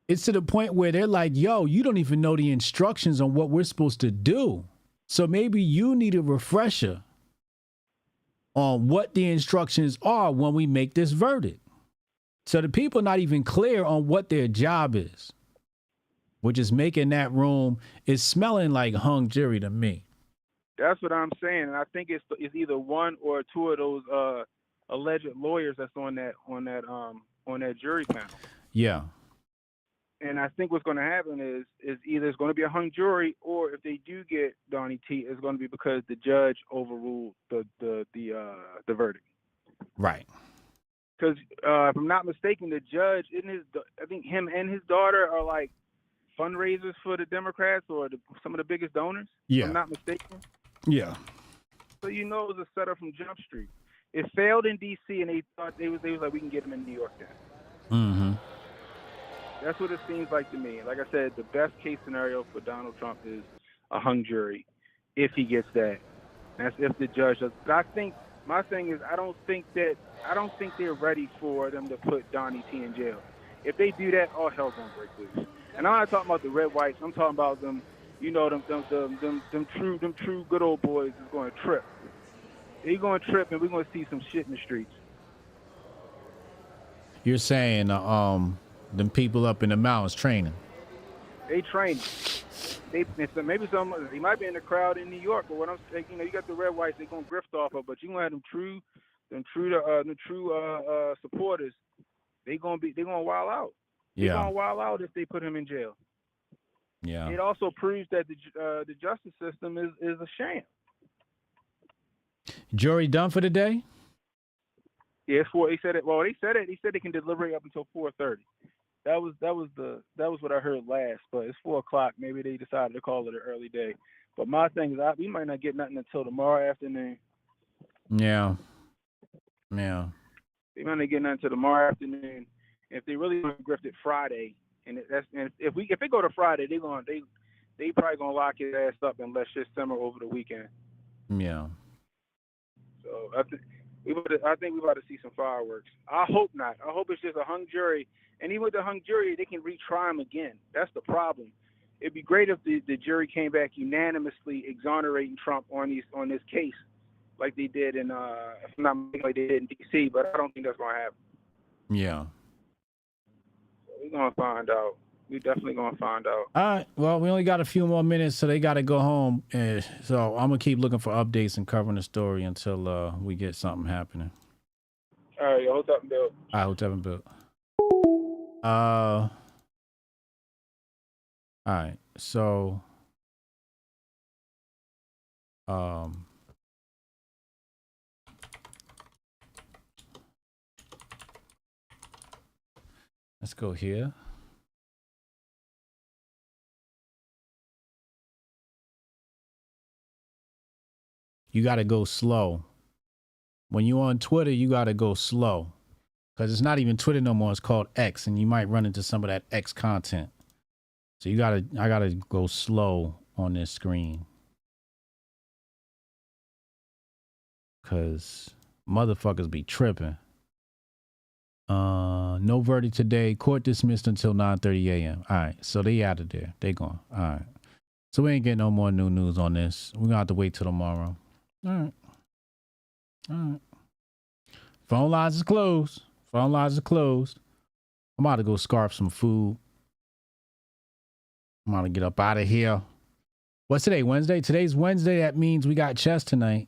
it's to the point where they're like, yo, you don't even know the instructions on what we're supposed to do. So maybe you need a refresher on what the instructions are when we make this verdict. So the people are not even clear on what their job is, which is making that room, is smelling like hung jury to me. That's what I'm saying, and I think it's either one or two of those alleged lawyers that's on that jury panel. Yeah. And I think what's going to happen is either it's going to be a hung jury, or if they do get Donnie T, it's going to be because the judge overruled the verdict. Right. Because if I'm not mistaken, the judge, I think him and his daughter are like fundraisers for the Democrats or some of the biggest donors. Yeah. If I'm not mistaken. Yeah. So it was a setup from Jump Street. It failed in D.C. and they thought they was like, we can get him in New York then. Mm-hmm. That's what it seems like to me. Like I said, the best case scenario for Donald Trump is a hung jury, if he gets that. That's if the judge does. But I think my thing is I don't think they're ready for them to put Donnie T in jail. If they do that, all hell's gonna break loose. And I'm not talking about the red whites. I'm talking about them. Them true good old boys is going to trip. They're going to trip, and we're going to see some shit in the streets. You're saying them people up in the mountains training. They training. Maybe they might be in the crowd in New York, but what I'm saying, you got the red whites. They're gonna grift off of, but you gonna have them true supporters. They're gonna wild out. They're gonna wild out if they put him in jail. Yeah. It also proves that the justice system is a sham. Jury done for the day? Yeah, he said it. Well, they said it. He said they can deliberate up until 4:30. That was what I heard last. But it's 4:00. Maybe they decided to call it an early day. But my thing is, we might not get nothing until tomorrow afternoon. Yeah. They might not get nothing until tomorrow afternoon. If they really want to grift it Friday, and if it go to Friday, they probably gonna lock his ass up and let shit simmer over the weekend. Yeah. So I think we're about to see some fireworks. I hope not. I hope it's just a hung jury. And even with the hung jury, they can retry him again. That's the problem. It'd be great if the jury came back unanimously exonerating Trump on this case, like they did in if I'm not mistaken, like they did in D.C. But I don't think that's gonna happen. Yeah. So we're gonna find out. We're definitely gonna find out. All right. Well, we only got a few more minutes, so they got to go home. So I'm gonna keep looking for updates and covering the story until we get something happening. All right, Hotep and Bill. All right, Hotep and Bill. All right. So, let's go here. You got to go slow. When you're on Twitter, you got to go slow. Because it's not even Twitter no more. It's called X, and you might run into some of that X content. So I gotta go slow on this screen. Because motherfuckers be tripping. No verdict today. Court dismissed until 9:30 a.m. All right, so they out of there. They gone. All right. So we ain't getting no more new news on this. We're gonna have to wait till tomorrow. All right. Phone lines is closed. I'm about to go scarf some food. I'm about to get up out of here. What's today? Wednesday? Today's Wednesday. That means we got chess tonight.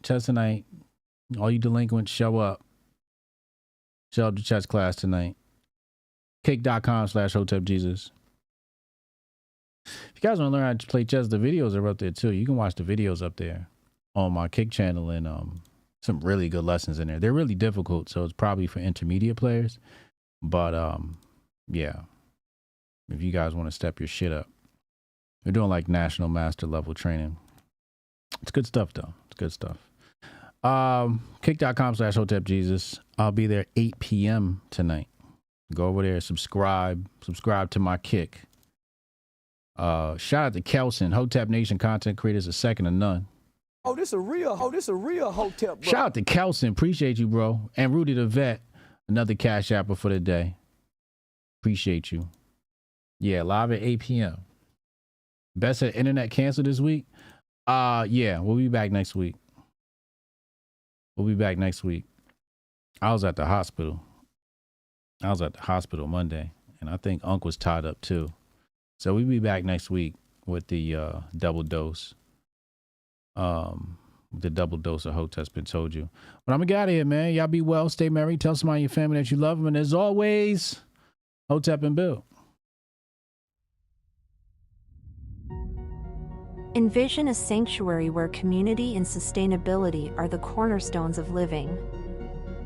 All you delinquents, show up. Show up to chess class tonight. Kick.com/HotepJesus. If you guys want to learn how to play chess, the videos are up there too. You can watch the videos up there on my Kick channel and some really good lessons in there. They're really difficult, so it's probably for intermediate players. But yeah, if you guys want to step your shit up, we're doing like national master level training. It's good stuff though. It's good stuff. Kick.com/HotepJesus. I'll be there 8 p.m. tonight. Go over there, subscribe to my Kick. Shout out to Kelson, Hotep Nation content creators, a second to none. Oh, this a real Hotep, bro. Shout out to Kelson, appreciate you, bro. And Rudy the Vet, another cash apper for the day. Appreciate you. Yeah, live at 8 p.m. Best at internet canceled this week. Yeah, we'll be back next week. I was at the hospital. Monday, and I think Unc was tied up too. So we'll be back next week with the double dose. The double dose of Hotep's been told you. But I'm gonna get out of here, man. Y'all be well, stay merry, tell somebody in your family that you love them, and as always, Hotep and Bill. Envision a sanctuary where community and sustainability are the cornerstones of living.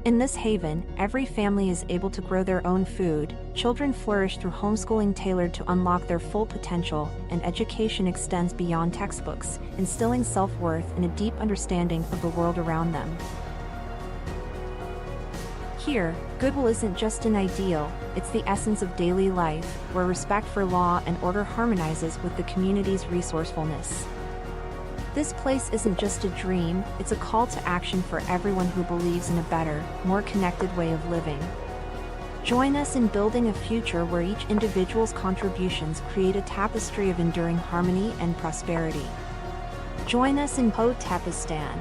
In this haven, every family is able to grow their own food, children flourish through homeschooling tailored to unlock their full potential, and education extends beyond textbooks, instilling self-worth and a deep understanding of the world around them. Here, goodwill isn't just an ideal, it's the essence of daily life, where respect for law and order harmonizes with the community's resourcefulness. This place isn't just a dream, it's a call to action for everyone who believes in a better, more connected way of living. Join us in building a future where each individual's contributions create a tapestry of enduring harmony and prosperity. Join us in Hotepistan,